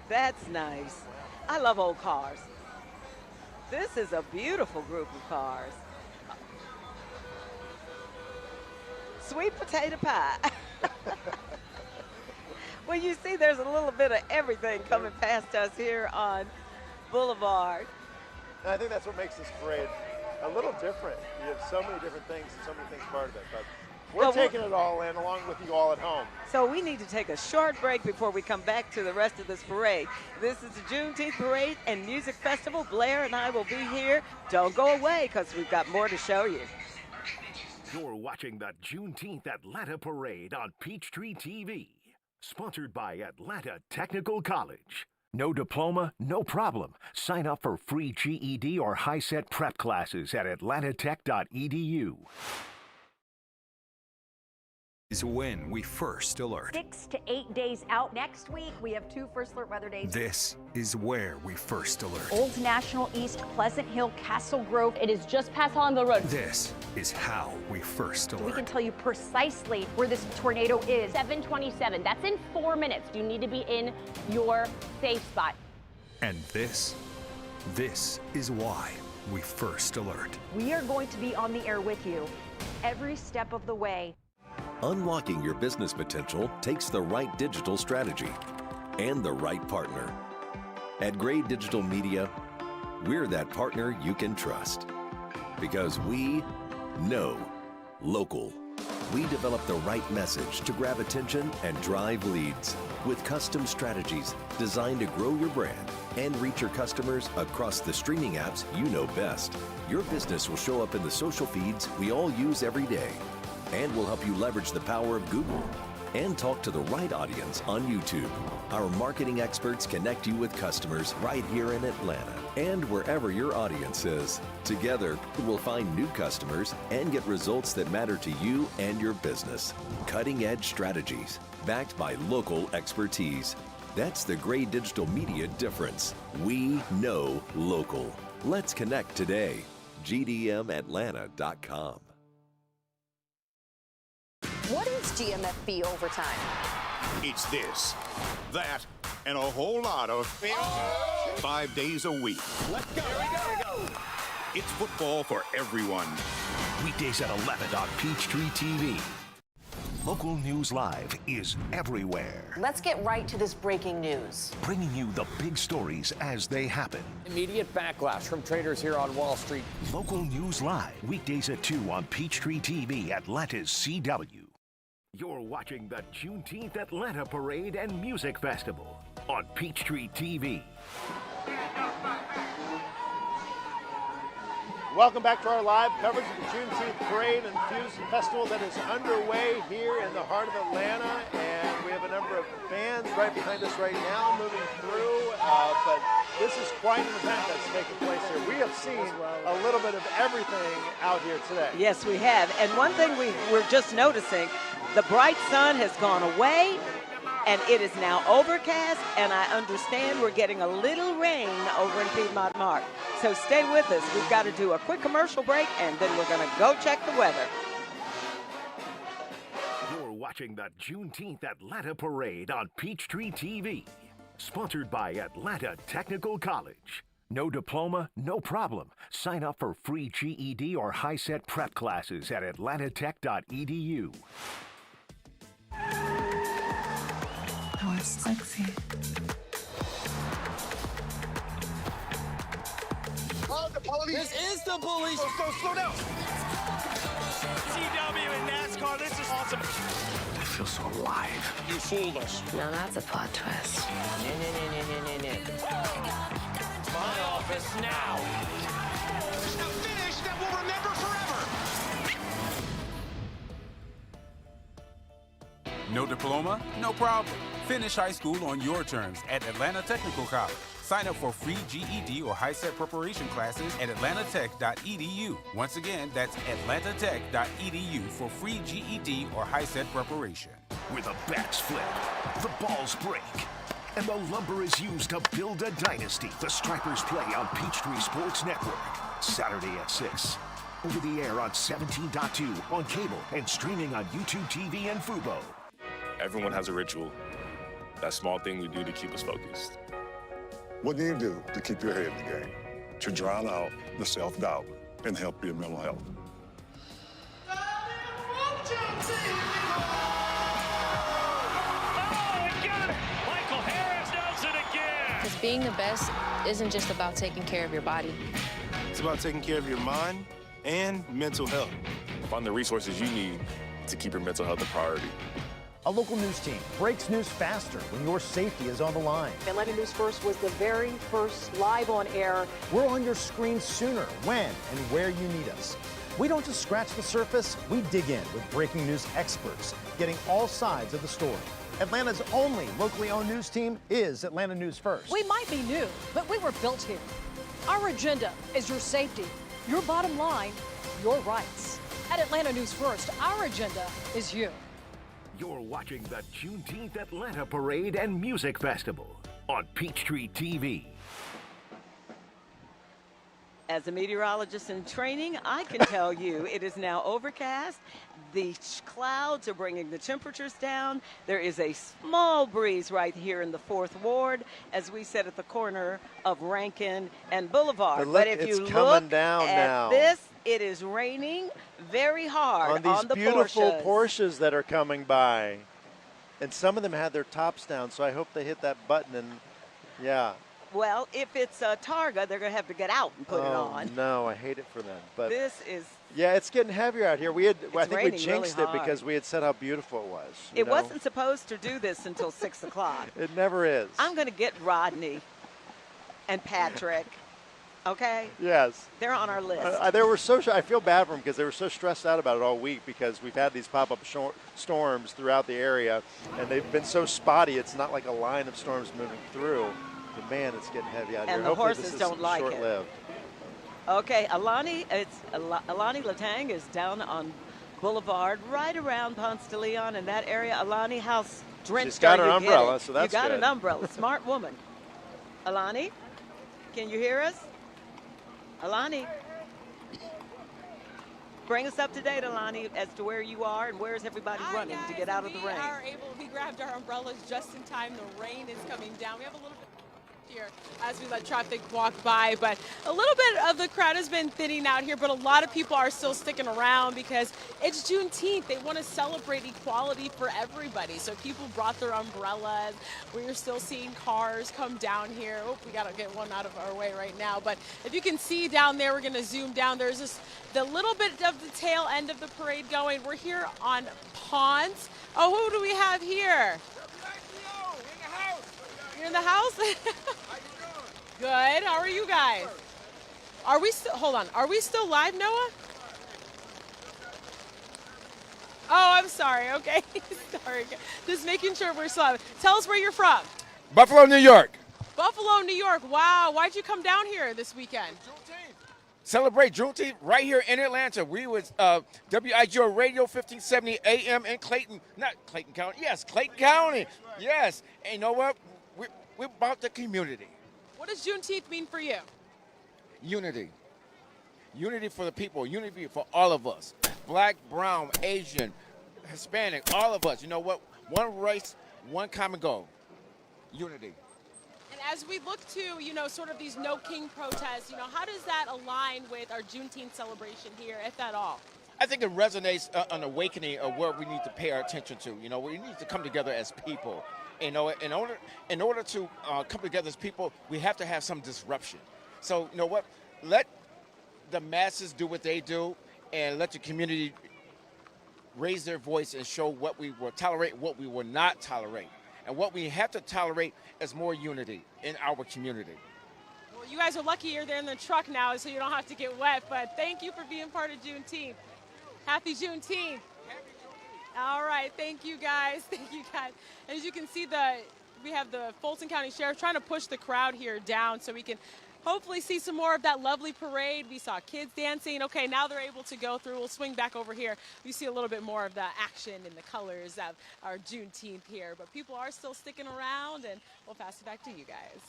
That's nice. I love old cars. This is a beautiful group of cars. Sweet potato pie. Well, you see there's a little bit of everything coming past us here on Boulevard. And I think that's what makes this parade a little different. You have so many different things and so many things part of it. But we're taking it all in along with you all at home. So we need to take a short break before we come back to the rest of this parade. This is the Juneteenth Parade and Music Festival. Blair and I will be here. Don't go away because we've got more to show you. You're watching the Juneteenth Atlanta Parade on Peachtree TV. Sponsored by Atlanta Technical College. No diploma, no problem. Sign up for free GED or high-set prep classes at atlantatech.edu. Is when we first alert. 6 to 8 days out. Next week, we have 2 first alert weather days. This is where we first alert. Old National East, Pleasant Hill, Castle Grove. It is just past Hollandville Road. This is how we first alert. We can tell you precisely where this tornado is. 727. That's in 4 minutes. You need to be in your safe spot. And this is why we first alert. We are going to be on the air with you every step of the way. Unlocking your business potential takes the right digital strategy and the right partner. At Gray Digital Media, we're that partner you can trust because we know local. we develop the right message to grab attention and drive leads with custom strategies designed to grow your brand and reach your customers across the streaming apps you know best. Your business will show up in the social feeds we all use every day, and we'll help you leverage the power of Google and talk to the right audience on YouTube. Our marketing experts connect you with customers right here in Atlanta and wherever your audience is. Together, we'll find new customers and get results that matter to you and your business. Cutting-edge strategies backed by local expertise. That's the Gray Digital Media difference. We know local. Let's connect today. GDMAtlanta.com. What is GMFB overtime? It's this, that, and a whole lot of 5 days a week. Let's go. Here we go. It's football for everyone. Weekdays at 11 on Peachtree TV. Local News Live is everywhere. Let's get right to this breaking news. Bringing you the big stories as they happen. Immediate backlash from traders here on Wall Street. Local News Live, weekdays at 2 on Peachtree TV, Atlanta's CW. You're watching the Juneteenth Atlanta Parade and Music Festival on Peachtree TV. Welcome back to our live coverage of the Juneteenth Parade and Fusion Festival that is underway here in the heart of Atlanta. And we have a number of bands right behind us right now moving through. But this is quite an event that's taking place here. We have seen a little bit of everything out here today. Yes, we have. And one thing we're just noticing, the bright sun has gone away, and it is now overcast, and I understand we're getting a little rain over in Piedmont Park. So stay with us. We've got to do a quick commercial break, and then we're going to go check the weather. You're watching the Juneteenth Atlanta Parade on Peachtree TV. Sponsored by Atlanta Technical College. No diploma, no problem. Sign up for free GED or high-set prep classes at atlantatech.edu. Oh, it's sexy. Oh, the police! This is the police! Slow down! CW and NASCAR, this is awesome. I feel so alive. You fooled us. Now that's a plot twist. My office now. A finish that we'll remember forever. No diploma? No problem. Finish high school on your terms at Atlanta Technical College. Sign up for free GED or high-set preparation classes at atlantatech.edu. Once again, that's atlantatech.edu for free GED or high-set preparation. Where the bats flip, the balls break, and the lumber is used to build a dynasty. The Stripers play on Peachtree Sports Network. Saturday at 6. Over the air on 17.2, on cable, and streaming on YouTube TV and Fubo. Everyone has a ritual. That small thing we do to keep us focused. What do you do to keep your head in the game? To drown out the self-doubt and help your mental health? Because being the best isn't just about taking care of your body. It's about taking care of your mind and mental health. Find the resources you need to keep your mental health a priority. A local news team breaks news faster when your safety is on the line. Atlanta News First was the very first live on air. We're on your screen sooner, when, and where you need us. We don't just scratch the surface, we dig in with breaking news experts, getting all sides of the story. Atlanta's only locally owned news team is Atlanta News First. We might be new, but we were built here. Our agenda is your safety, your bottom line, your rights. At Atlanta News First, our agenda is you. You're watching the Juneteenth Atlanta Parade and Music Festival on Peachtree TV. As a meteorologist in training, I can tell you it is now overcast. The clouds are bringing the temperatures down. There is a small breeze right here in the 4th Ward, as we said, at the corner of Rankin and Boulevard. But if you look down at now. this, it is raining very hard on these the beautiful Porsches. Porsches that are coming by. And some of them had their tops down, so I hope they hit that button and, yeah. Well, if it's Targa, they're going to have to get out and put it on. No, I hate it for them. But this is. Yeah, it's getting heavier out here. I think we jinxed really it because we had said how beautiful it was. It wasn't supposed to do this until 6 o'clock. It never is. I'm going to get Rodney and Patrick. Okay? Yes. They're on our list. They were I feel bad for them because they were so stressed out about it all week because we've had these pop-up storms throughout the area, and they've been so spotty. It's not like a line of storms moving through. But man, it's getting heavy out here. And the Hopefully horses this is don't like short-lived. Okay, Alani Latang is down on Boulevard, right around Ponce de Leon in that area. Alani, how drenched She's got are her you umbrella, getting? so that's You got good. an umbrella. Smart woman. Alani, can you hear us? Alani, bring us up to date, Alani, as to where you are and where is everybody running to get out of the rain. We grabbed our umbrellas just in time. The rain is coming down. We have a little bit here as we let traffic walk by, but a little bit of the crowd has been thinning out here, but a lot of people are still sticking around because it's Juneteenth. They want to celebrate equality for everybody, so people brought their umbrellas. We're still seeing cars come down here. Oh, we got to get one out of our way right now, but if you can see down there, we're going to zoom down. There's the little bit of the tail end of the parade going. We're here on Ponce. Oh, who do we have here? You're in the house? Good. How are you guys? Are we still, hold on. Are we still live, Noah? Oh, I'm sorry. Okay. Sorry. Just making sure we're still live. Tell us where you're from. Buffalo, New York. Buffalo, New York. Wow. Why'd you come down here this weekend? Celebrate Juneteenth right here in Atlanta. We was WIGO Radio 1570 AM in Clayton, not Clayton County. Yes, Clayton County. Yes. And you know what? We're about the community. What does Juneteenth mean for you? Unity. Unity for the people. Unity for all of us. Black, brown, Asian, Hispanic, all of us. You know what? One race, one common goal. Unity. And as we look to, sort of these No King protests, how does that align with our Juneteenth celebration here, if at all? I think it resonates an awakening of where we need to pay our attention to. We need to come together as people. In order to come together as people, we have to have some disruption. So, you know what? Let the masses do what they do, and let the community raise their voice and show what we will tolerate, what we will not tolerate. And what we have to tolerate is more unity in our community. Well, you guys are lucky you're there in the truck now, so you don't have to get wet. But thank you for being part of Juneteenth. Happy Juneteenth. All right, thank you guys. Thank you guys. As you can see, we have the Fulton County Sheriff trying to push the crowd here down so we can hopefully see some more of that lovely parade. We saw kids dancing. Okay, now they're able to go through. We'll swing back over here. We see a little bit more of the action and the colors of our Juneteenth here. But people are still sticking around, and we'll pass it back to you guys.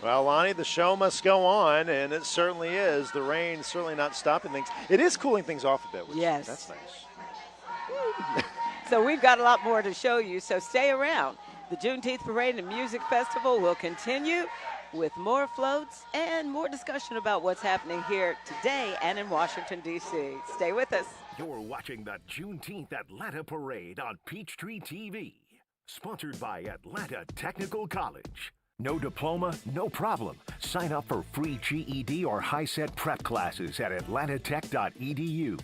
Well, Lonnie, the show must go on, and it certainly is. The rain certainly not stopping things. It is cooling things off a bit. Yes. That's nice. So we've got a lot more to show you, so stay around. The Juneteenth Parade and Music Festival will continue with more floats and more discussion about what's happening here today and in Washington, D.C. Stay with us. You're watching the Juneteenth Atlanta Parade on Peachtree TV. Sponsored by Atlanta Technical College. No diploma, no problem. Sign up for free GED or high-set prep classes at atlantatech.edu.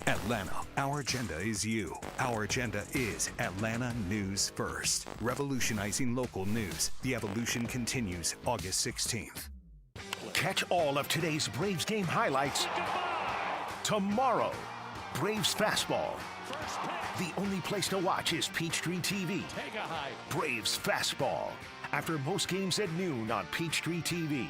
Atlanta, our agenda is you. Our agenda is Atlanta News First. Revolutionizing local news. The evolution continues August 16th. Catch all of today's Braves game highlights tomorrow. Braves Fastball. The only place to watch is Peachtree TV. Take a hike. Braves Fastball. After most games at noon on Peachtree TV.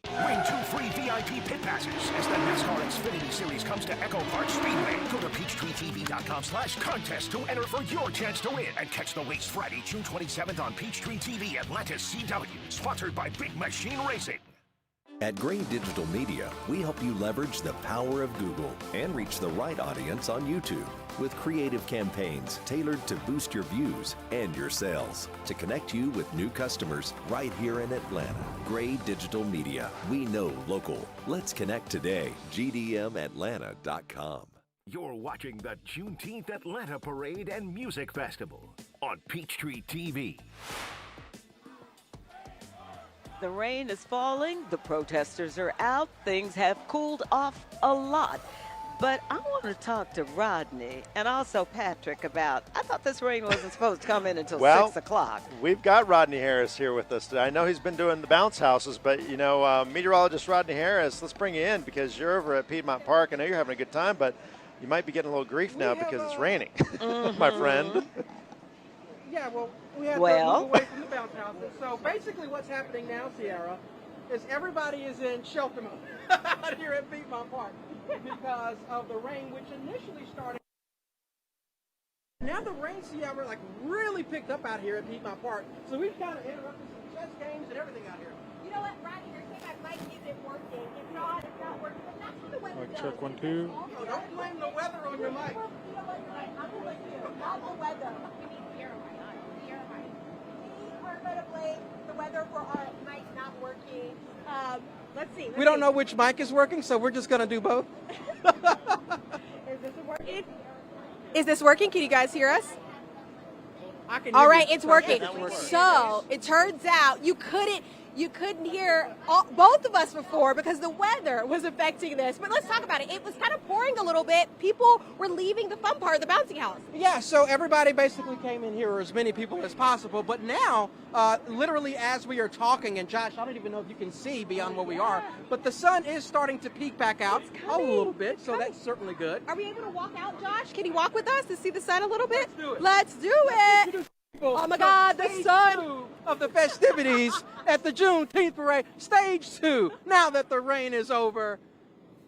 Win 2 free VIP pit passes as the NASCAR Xfinity Series comes to Echo Park Speedway. Go to PeachtreeTV.com/contest to enter for your chance to win. And catch the race Friday, June 27th on Peachtree TV, Atlanta CW. Sponsored by Big Machine Racing. At Gray Digital Media, we help you leverage the power of Google and reach the right audience on YouTube with creative campaigns tailored to boost your views and your sales to connect you with new customers right here in Atlanta. Gray Digital Media. We know local. Let's connect today. GDMAtlanta.com. You're watching the Juneteenth Atlanta Parade and Music Festival on Peachtree TV. The rain is falling, the protesters are out, things have cooled off a lot. But I want to talk to Rodney and also Patrick about, I thought this rain wasn't supposed to come in until 6 o'clock. We've got Rodney Harris here with us today. I know he's been doing the bounce houses, but, you know, meteorologist Rodney Harris, let's bring you in because you're over at Piedmont Park. I know you're having a good time, but you might be getting a little grief now because it's raining, my friend. Yeah, well, we have to move away from the bounce houses. So basically what's happening now, Sierra, is everybody is in shelter mode out here at Piedmont Park because of the rain, which initially started. Now the rain, Sierra, like really picked up out here at Piedmont Park. So we've kind of interrupted some chess games and everything out here. You know what, Rodney, you're saying my mic isn't working. It's not working, but that's what the weather does. Check 1, 2. Oh, don't blame the weather on your mic. You know what, you're right. I'm going to blame you, not the weather. We need Sierra mic. Sierra mic. We are going to blame the weather for our mic not working. Let's see. We don't know which mic is working, so we're just going to do both. Is this working? Is this working? Can you guys hear us? I can hear All right, you. it's working. So it turns out you couldn't hear both of us before because the weather was affecting this. But let's talk about it. It was kind of pouring a little bit. People were leaving the fun part of the bouncy house. Yeah, so everybody basically came in here, or as many people as possible. But now, literally as we are talking, and Josh, I don't even know if you can see beyond where we are, but the sun is starting to peek back out a little bit, so that's certainly good. Are we able to walk out, Josh? Can you walk with us to see the sun a little bit? Let's do it. Oh my God, the sun of the festivities at the Juneteenth parade, stage 2. Now that the rain is over,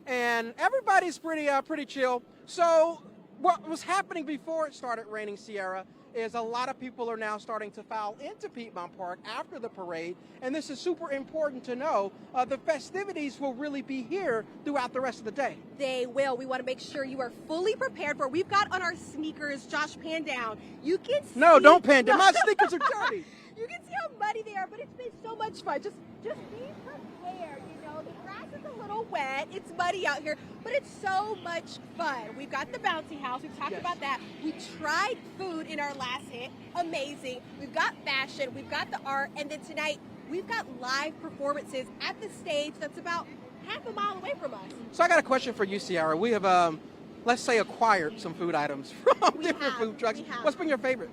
and everybody's pretty chill. So what was happening before it started raining, Sierra, is a lot of people are now starting to file into Piedmont Park after the parade, and this is super important to know. The festivities will really be here throughout the rest of the day. They will. We want to make sure you are fully prepared for it. We've got on our sneakers, Josh, pan down. You can see. No, don't pan down. My sneakers are dirty. You can see how muddy they are, but it's been so much fun. Just be prepared. You know, the grass is a little wet. It's muddy out here, but it's so much fun. We've got the bouncy house. We've talked about that. We tried food in our last hit. Amazing. We've got fashion. We've got the art. And then tonight, we've got live performances at the stage that's about half a mile away from us. So I got a question for you, Sierra. We have, let's say, acquired some food items from different food trucks. What's been your favorite?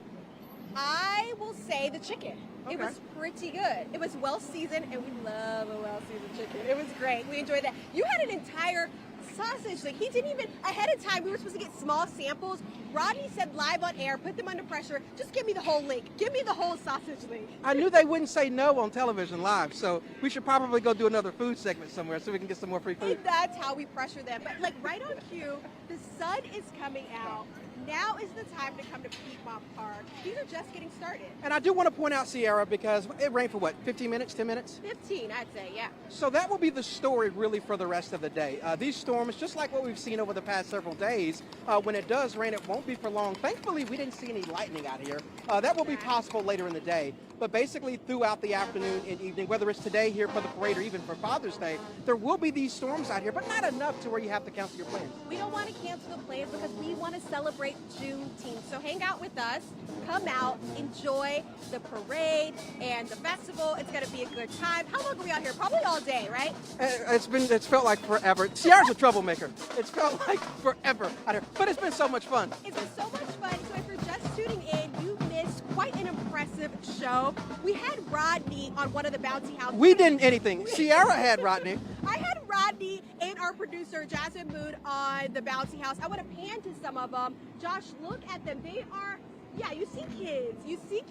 I will say the chicken. Okay. It was pretty good. It was well seasoned, and we love a well seasoned chicken. It was great. We enjoyed that. You had an entire sausage. Like, he didn't even, ahead of time, we were supposed to get small samples. Rodney said live on air, put them under pressure, just give me the whole link. Give me the whole sausage link. I knew they wouldn't say no on television live, so we should probably go do another food segment somewhere so we can get some more free food. And that's how we pressure them. But like right on cue, the sun is coming out. Now is the time to come to Piedmont Park. These are just getting started. And I do want to point out, Sierra, because it rained for what, 15 minutes, 10 minutes? 15, I'd say, yeah. So that will be the story really for the rest of the day. These storms, just like what we've seen over the past several days, when it does rain, it won't be for long. Thankfully, we didn't see any lightning out here. That will be possible later in the day. But basically throughout the afternoon and evening, whether it's today here for the parade or even for Father's Day, there will be these storms out here, but not enough to where you have to cancel your plans. We don't want to cancel the plans because we want to celebrate Juneteenth. So hang out with us, come out, enjoy the parade and the festival. It's going to be a good time. How long are we out here? Probably all day, right? It's felt like forever. Sierra's a troublemaker. It's felt like forever out here, but it's been so much fun. It's been so much fun. So if you're just tuning in, you missed quite an impressive show. We had Rodney on one of the bouncy houses. We didn't anything. Sierra had Rodney. I had Rodney and our producer, Jasmine Mood, on the bouncy house. I want to pan to some of them. Josh, look at them. They are, yeah, you see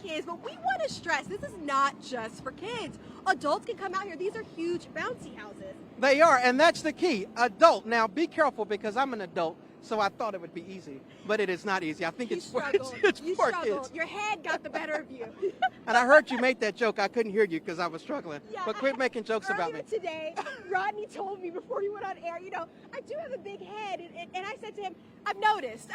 kids, but we want to stress, this is not just for kids. Adults can come out here. These are huge bouncy houses. They are, and that's the key. Adult. Now, be careful because I'm an adult. So I thought it would be easy, but it is not easy. I think it's for kids. Your head got the better of you. And I heard you make that joke. I couldn't hear you because I was struggling. Yeah, but quit making jokes about me. Today, Rodney told me before he went on air, you know, I do have a big head. And I said to him, I've noticed.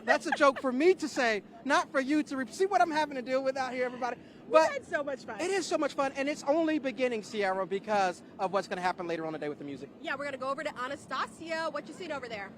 That's a joke for me to say, not for you to see what I'm having to deal with out here, everybody. But we had so much fun. It is so much fun, and it's only beginning, Sierra, because of what's going to happen later on today with the music. Yeah, we're going to go over to Anastasia. What you seen over there?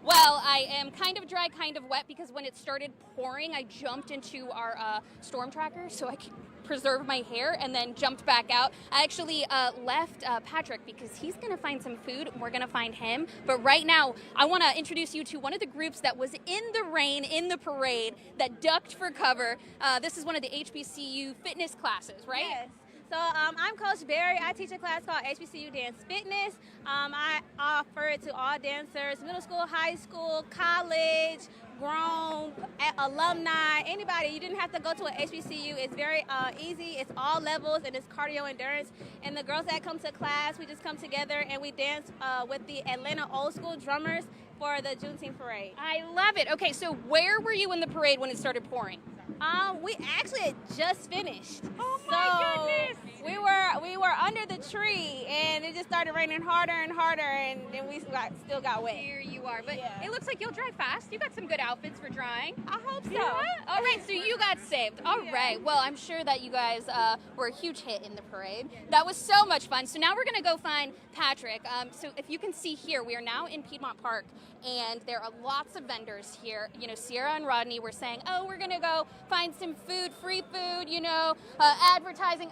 Well, I am kind of dry, kind of wet, because when it started pouring, I jumped into our storm tracker so I could preserve my hair and then jumped back out. I actually left Patrick because he's going to find some food and we're going to find him. But right now, I want to introduce you to one of the groups that was in the rain, in the parade, that ducked for cover. This is one of the HBCU fitness classes, right? Yes. So I'm Coach Barry. I teach a class called HBCU Dance Fitness. I offer it to all dancers, middle school, high school, college, grown, alumni, anybody. You didn't have to go to an HBCU. It's very easy. It's all levels, and it's cardio endurance. And the girls that come to class, we just come together and we dance with the Atlanta old school drummers for the Juneteenth parade. I love it. Okay, so where were you in the parade when it started pouring? We actually had just finished. Oh my goodness! We were under the tree, and it just started raining harder and harder, and then we still got wet. Here you are, but it looks like you'll dry fast. You got some good outfits for drying. I hope so. Yeah. All right, so you got saved. All right. Well, I'm sure that you guys were a huge hit in the parade. That was so much fun. So now we're gonna go find Patrick. So if you can see here, we are now in Piedmont Park, and there are lots of vendors here. You know, Sierra and Rodney were saying, oh, we're gonna go find some food, free food, you know, advertising.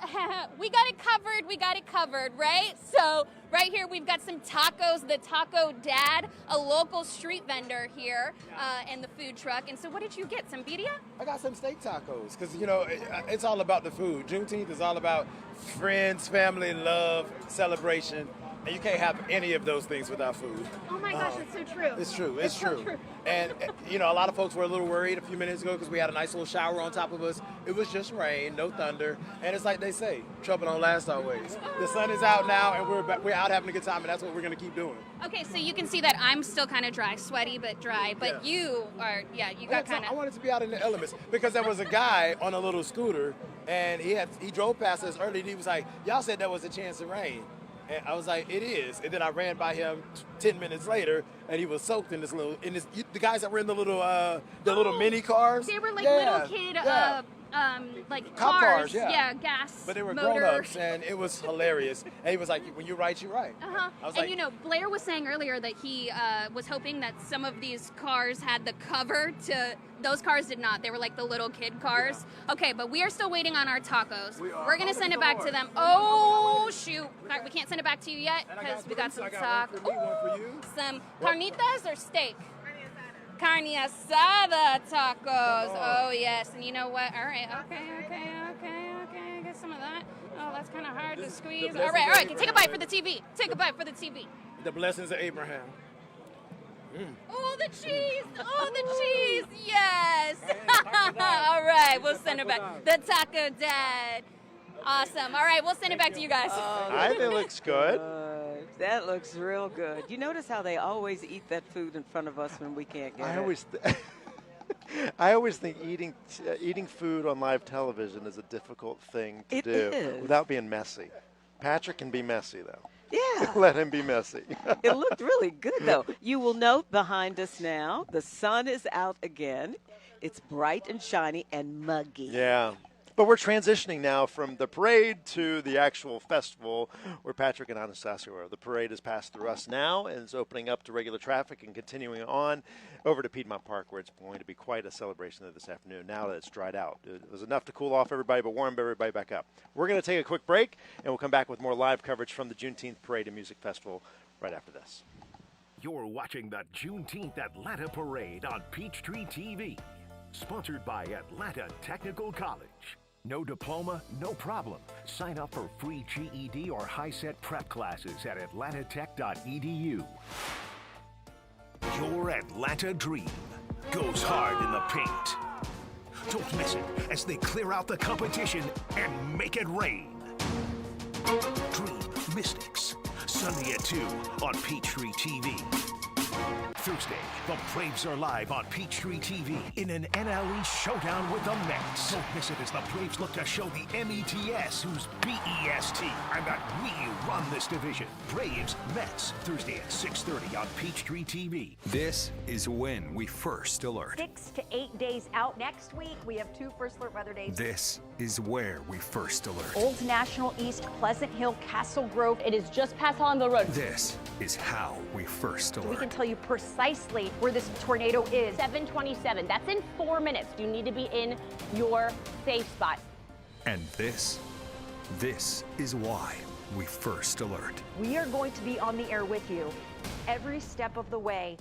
We got it covered, right? So right here we've got some tacos, the Taco Dad, a local street vendor here, and the food truck. And so what did you get, some birria? I got some steak tacos, because, you know, it's all about the food. Juneteenth is all about friends, family, love, celebration. And you can't have any of those things without food. Oh my gosh, it's so true. It's true. It's so true. And, you know, a lot of folks were a little worried a few minutes ago because we had a nice little shower on top of us. It was just rain, no thunder. And it's like they say, trouble don't last always. The sun is out now, and we're out having a good time, and that's what we're going to keep doing. Okay, so you can see that I'm still kind of dry, sweaty but dry. But you are, you got kind of. I wanted to be out in the elements because there was a guy on a little scooter, and he drove past us early, and he was like, y'all said there was a chance of rain. And I was like, it is. And then I ran by him 10 minutes later, and he was soaked in the guys that were in the little mini cars. They were like little kid, like cop cars, gas. But they were motor. grown-ups, and it was hilarious. And he was like, when you're right, you're right. I was and you know, Blair was saying earlier that he was hoping that some of these cars had the cover to. Those cars did not. They were like the little kid cars. Yeah. Okay, but we are still waiting on our tacos. We're going to send it back to them. Oh, shoot. We can't send it back to you yet because we got some tacos. Some carnitas or steak? Carne asada tacos. Oh, yes. And you know what? All right. Okay. Get some of that. Oh, that's kind of hard to squeeze. All right. Take a bite for the TV. Take a bite for the TV. The blessings of Abraham. Oh, the cheese! Yes! All right, we'll send it back. The Taco Dad. Awesome. All right, we'll send it back to you guys. I think it looks good. That looks real good. You notice how they always eat that food in front of us when we can't get it? I always think eating food on live television is a difficult thing to do without being messy. Patrick can be messy, though. Yeah. Let him be messy. It looked really good, though. You will note behind us now, the sun is out again. It's bright and shiny and muggy. Yeah. But we're transitioning now from the parade to the actual festival where Patrick and Anastasia were. The parade has passed through us now and is opening up to regular traffic and continuing on over to Piedmont Park, where it's going to be quite a celebration this afternoon now that it's dried out. It was enough to cool off everybody but warm everybody back up. We're going to take a quick break, and we'll come back with more live coverage from the Juneteenth Parade and Music Festival right after this. You're watching the Juneteenth Atlanta Parade on Peachtree TV, sponsored by Atlanta Technical College. No diploma, no problem. Sign up for free GED or high-set prep classes at atlantatech.edu. Your Atlanta dream goes hard in the paint. Don't miss it as they clear out the competition and make it rain. Dream Mystics, Sunday at 2 on Peachtree TV. Thursday, the Braves are live on Peachtree TV in an NLE showdown with the Mets. Don't miss it as the Braves look to show the METS who's BEST and that we run this division. Braves, Mets, Thursday at 6:30 on Peachtree TV. This is when we first alert. 6 to 8 days out. Next week, we have 2 first alert weather days. This is where we first alert. Olds National East, Pleasant Hill, Castle Grove. It is just past Hollandale Road. This is how we first alert. We can tell you precise precisely where this tornado is. 727. That's in 4 minutes. You need to be in your safe spot. And this is why we first alert. We are going to be on the air with you every step of the way.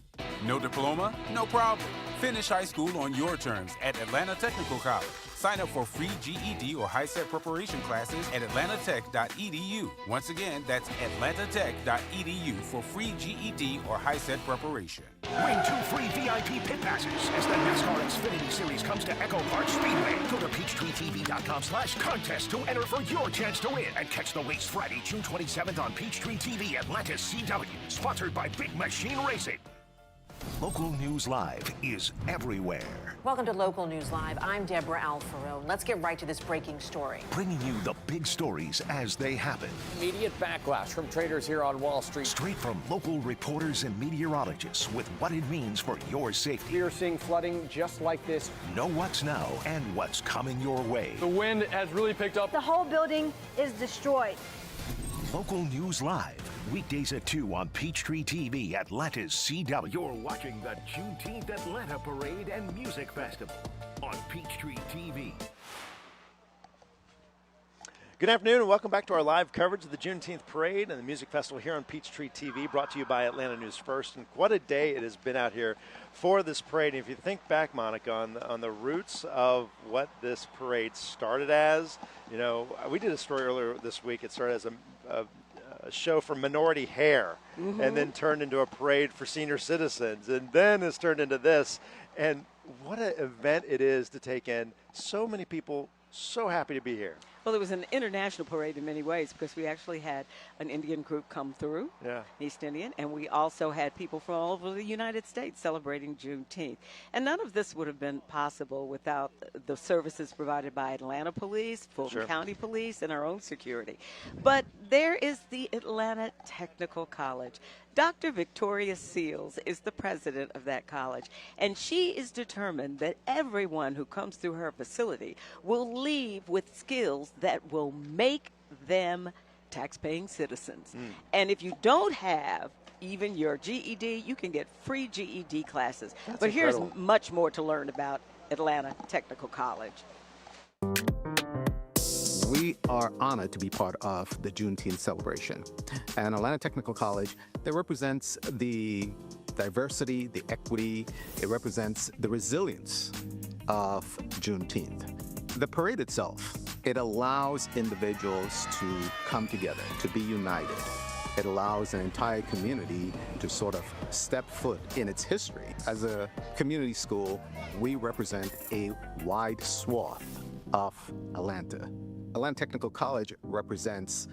No diploma? No problem. Finish high school on your terms at Atlanta Technical College. Sign up for free GED or high-set preparation classes at atlantatech.edu. Once again, that's atlantatech.edu for free GED or high-set preparation. Win 2 free VIP pit passes as the NASCAR Xfinity Series comes to Echo Park Speedway. Go to PeachtreeTV.com/contest to enter for your chance to win. And catch the race Friday, June 27th on Peachtree TV, Atlanta's CW. Sponsored by Big Machine Racing. Local News Live is everywhere. Welcome to Local News Live. I'm Deborah Alfarone. Let's get right to this breaking story. Bringing you the big stories as they happen. Immediate backlash from traders here on Wall Street. Straight from local reporters and meteorologists with what it means for your safety. We are seeing flooding just like this. Know what's now and what's coming your way. The wind has really picked up. The whole building is destroyed. Local News Live, weekdays at 2 on Peachtree TV, Atlanta's CW. You're watching the Juneteenth Atlanta Parade and Music Festival on Peachtree TV. Good afternoon and welcome back to our live coverage of the Juneteenth Parade and the Music Festival here on Peachtree TV, brought to you by Atlanta News First. And what a day it has been out here for this parade. And if you think back, Monica, on the roots of what this parade started as, you know, we did a story earlier this week. It started as a show for minority hair, and then turned into a parade for senior citizens, and then it's turned into this. And what an event it is to take in. So many people so happy to be here. Well, it was an international parade in many ways because we actually had an Indian group come through, East Indian, and we also had people from all over the United States celebrating Juneteenth. And none of this would have been possible without the services provided by Atlanta Police, Fulton County Police, and our own security. But there is the Atlanta Technical College. Dr. Victoria Seals is the president of that college, and she is determined that everyone who comes through her facility will leave with skills that will make them tax-paying citizens. And if you don't have even your GED, you can get free GED classes. But here's much more to learn about Atlanta Technical College. We are honored to be part of the Juneteenth celebration. And Atlanta Technical College, that represents the diversity, the equity, it represents the resilience of Juneteenth. The parade itself, it allows individuals to come together, to be united. It allows an entire community to sort of step foot in its history. As a community school, we represent a wide swath of Atlanta. Atlanta Technical College represents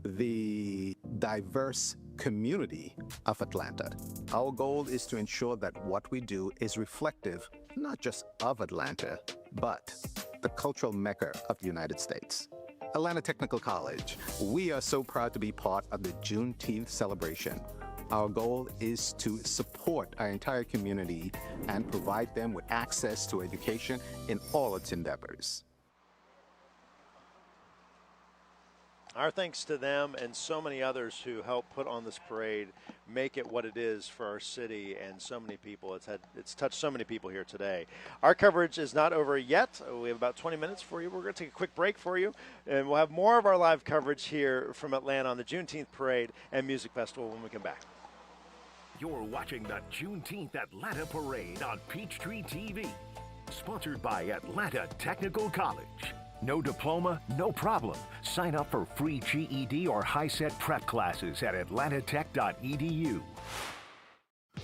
the diverse community of Atlanta. Our goal is to ensure that what we do is reflective not just of Atlanta, but the cultural mecca of the United States. Atlanta Technical College, we are so proud to be part of the Juneteenth celebration. Our goal is to support our entire community and provide them with access to education in all its endeavors. Our thanks to them and so many others who helped put on this parade, make it what it is for our city and so many people. It's touched so many people here today. Our coverage is not over yet. We have about 20 minutes for you. We're going to take a quick break for you, and we'll have more of our live coverage here from Atlanta on the Juneteenth Parade and Music Festival when we come back. You're watching the Juneteenth Atlanta Parade on Peachtree TV, sponsored by Atlanta Technical College. No diploma, no problem. Sign up for free GED or high-set prep classes at atlantatech.edu.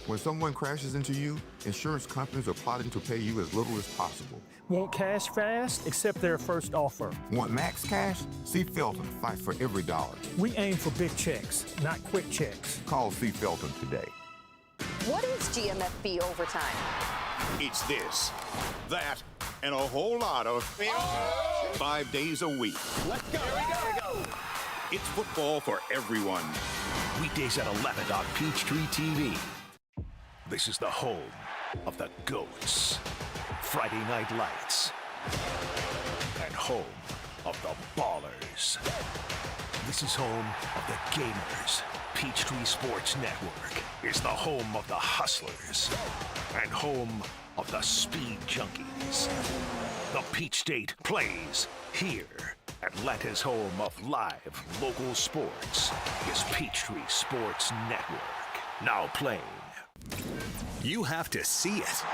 When someone crashes into you, insurance companies are plotting to pay you as little as possible. Want cash fast? Accept their first offer. Want max cash? See Felton fight for every dollar. We aim for big checks, not quick checks. Call C. Felton today. What is GMFB overtime? It's this, that, and a whole lot of 5 days a week. Let's go. Here we go. It's football for everyone. Weekdays at 11 on Peachtree TV. This is the home of the GOATs. Friday Night Lights. And home of the Ballers. This is home of the gamers. Peachtree Sports Network is the home of the hustlers and home of the speed junkies. The Peach State plays here. Atlanta's home of live local sports is Peachtree Sports Network. Now playing. You have to see it.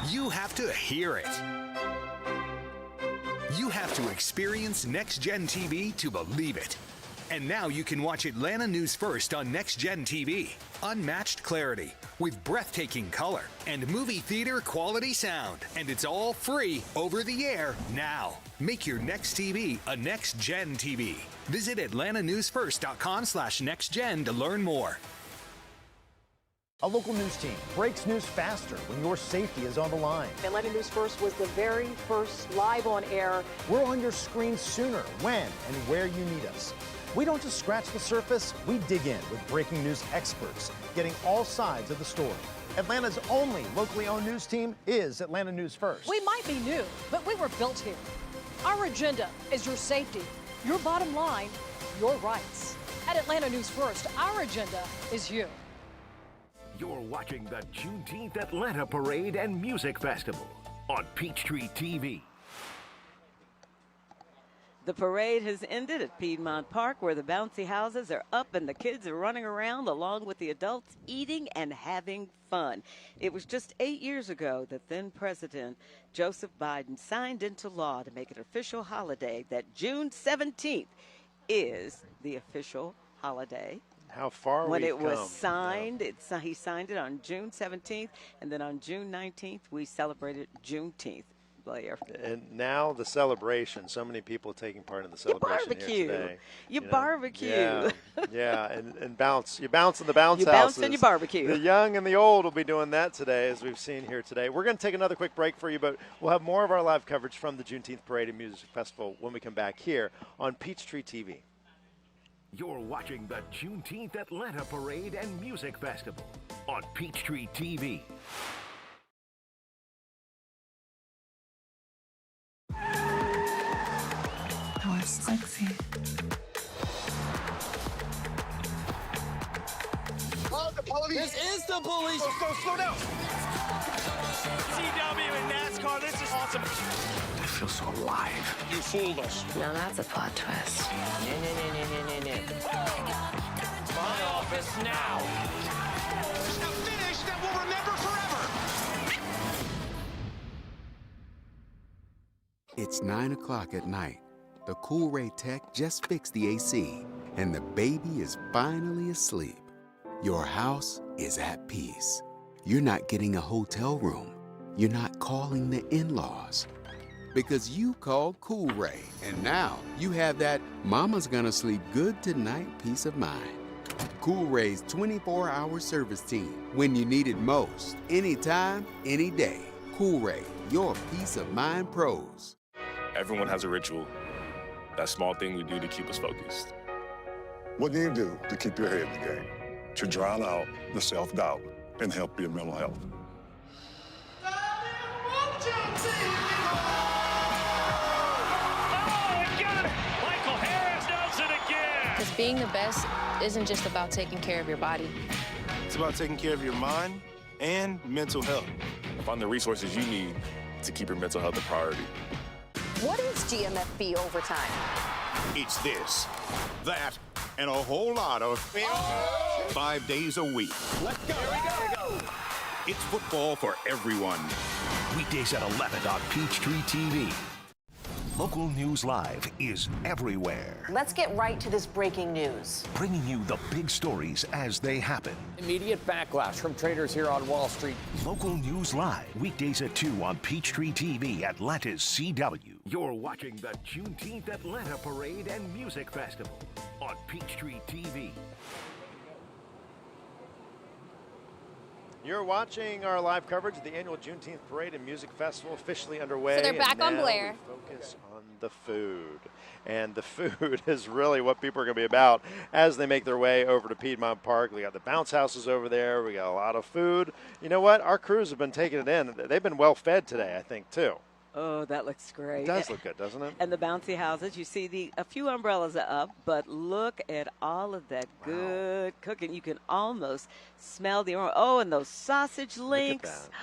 You have to hear it. You have to experience Next Gen TV to believe it. And now you can watch Atlanta News First on Next Gen TV. Unmatched clarity with breathtaking color and movie theater quality sound. And it's all free over the air now. Make your next TV a Next Gen TV. Visit atlantanewsfirst.com/nextgen to learn more. A local news team breaks news faster when your safety is on the line. Atlanta News First was the very first live on air. We're on your screen sooner, when and where you need us. We don't just scratch the surface, we dig in with breaking news experts, getting all sides of the story. Atlanta's only locally owned news team is Atlanta News First. We might be new, but we were built here. Our agenda is your safety, your bottom line, your rights. At Atlanta News First, our agenda is you. You're watching the Juneteenth Atlanta Parade and Music Festival on Peachtree TV. The parade has ended at Piedmont Park, where the bouncy houses are up and the kids are running around along with the adults eating and having fun. It was just 8 years ago that then President Joseph Biden signed into law to make it an official holiday that June 17th is the official holiday. How far when we've it was come. signed, he signed it on June 17th, and then on June 19th, we celebrated Juneteenth. Blair. And now the celebration. So many people taking part in the celebration here today. You know, barbecue. Yeah, and bounce. You bounce in the bounce you houses. You bounce and you barbecue. The young and the old will be doing that today, as we've seen here today. We're going to take another quick break for you, but we'll have more of our live coverage from the Juneteenth Parade and Music Festival when we come back here on Peachtree TV. You're watching the Juneteenth Atlanta Parade and Music Festival on Peachtree TV. That was sexy. Oh, the police! This is the police! Slow down! CW in NASCAR, this is awesome! I feel so alive. You fooled us. Now that's a plot twist. My office now! A finish that we'll remember forever! It's 9 o'clock at night. The Cool Ray tech just fixed the AC, and the baby is finally asleep. Your house is at peace. You're not getting a hotel room. You're not calling the in-laws. Because you called Cool Ray, and now you have that mama's gonna sleep good tonight peace of mind. Cool Ray's 24-hour service team, when you need it most, anytime, any day. Cool Ray, your peace of mind pros. Everyone has a ritual. That small thing we do to keep us focused. What do you do to keep your head in the game? To drown out the self-doubt and help your mental health? Because being the best isn't just about taking care of your body. It's about taking care of your mind and mental health. Find the resources you need to keep your mental health a priority. What is GMFB overtime? It's this, that, and a whole lot of 5 days a week. Let's go! Here we go! It's football for everyone. Weekdays at 11 on Peachtree TV. Local News Live is everywhere. Let's get right to this breaking news. Bringing you the big stories as they happen. Immediate backlash from traders here on Wall Street. Local News Live, weekdays at 2 on Peachtree TV, Atlanta's CW. You're watching the Juneteenth Atlanta Parade and Music Festival on Peachtree TV. You're watching our live coverage of the annual Juneteenth Parade and Music Festival, officially underway. So they're back and on now Blair. We focus on the food. And the food is really what people are going to be about as they make their way over to Piedmont Park. We got the bounce houses over there. We got a lot of food. You know what? Our crews have been taking it in. They've been well fed today, I think, too. Oh, that looks great. It does look good, doesn't it? And the bouncy houses, you see a few umbrellas are up, but look at all of that good cooking. You can almost smell the aroma. Oh, and those sausage links. Look at that.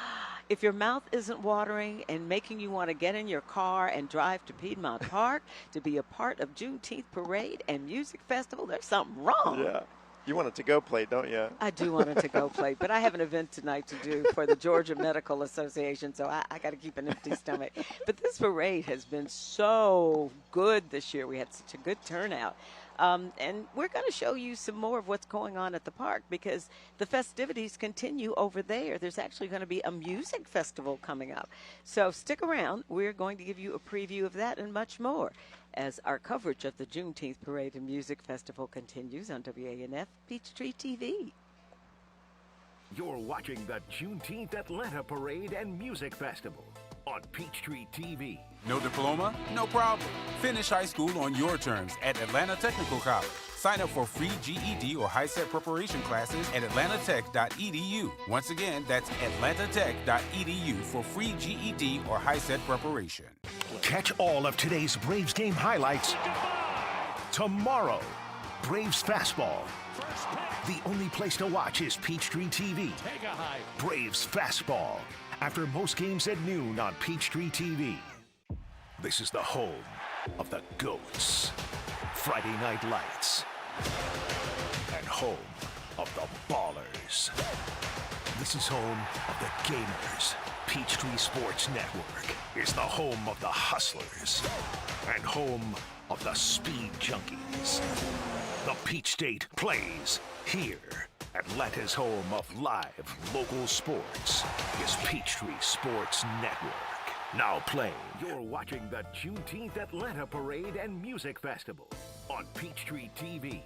If your mouth isn't watering and making you want to get in your car and drive to Piedmont Park to be a part of Juneteenth Parade and Music Festival, there's something wrong. Yeah. You want a to-go plate, don't you? I do want a to-go plate, but I have an event tonight to do for the Georgia Medical Association, so I got to keep an empty stomach. But this parade has been so good this year. We had such a good turnout. And we're going to show you some more of what's going on at the park because the festivities continue over there. There's actually going to be a music festival coming up. So stick around. We're going to give you a preview of that and much more as our coverage of the Juneteenth Parade and Music Festival continues on WANF Peachtree TV. You're watching the Juneteenth Atlanta Parade and Music Festival on Peachtree TV. No diploma? No problem. Finish high school on your terms at Atlanta Technical College. Sign up for free GED or high-set preparation classes at atlantatech.edu. Once again, that's atlantatech.edu for free GED or high-set preparation. Catch all of today's Braves game highlights tomorrow. Braves Fastball. The only place to watch is Peachtree TV. Braves Fastball. After most games at noon on Peachtree TV. This is the home of the GOATs. Friday Night Lights. And home of the Ballers. This is home of the Gamers. Peachtree Sports Network is the home of the Hustlers. And home of the Speed Junkies. The Peach State plays here. Atlanta's home of live local sports is Peachtree Sports Network. Now playing. You're watching the Juneteenth Atlanta Parade and Music Festival on Peachtree TV.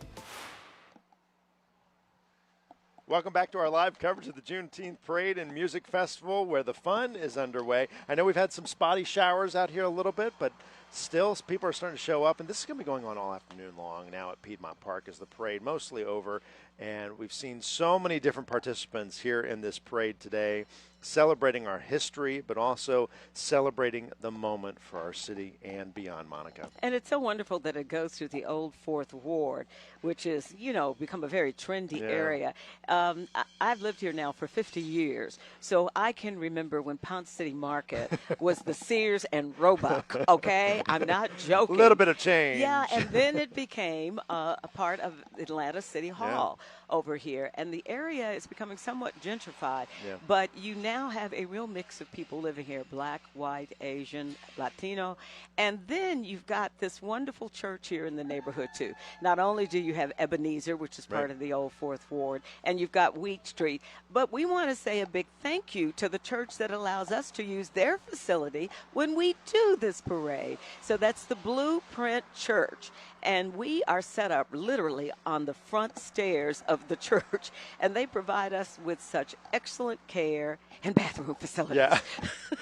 Welcome back to our live coverage of the Juneteenth Parade and Music Festival where the fun is underway. I know we've had some spotty showers out here a little bit, but still people are starting to show up. And this is going to be going on all afternoon long now at Piedmont Park as the parade mostly over. And we've seen so many different participants here in this parade today, celebrating our history, but also celebrating the moment for our city and beyond, Monica. And it's so wonderful that it goes through the old 4th Ward, which is, you know, become a very trendy area. I've lived here now for 50 years, so I can remember when Ponce City Market was the Sears and Roebuck, okay? I'm not joking. A little bit of change. Yeah, and then it became a part of Atlanta City Hall over here, and the area is becoming somewhat gentrified, but you now have a real mix of people living here, black, white, Asian, Latino, and then you've got this wonderful church here in the neighborhood too. Not only do you have Ebenezer, which is part of the old 4th Ward, and you've got Wheat Street, but we want to say a big thank you to the church that allows us to use their facility when we do this parade. So that's the Blueprint Church. And we are set up literally on the front stairs of the church, and they provide us with such excellent care and bathroom facilities. Yeah,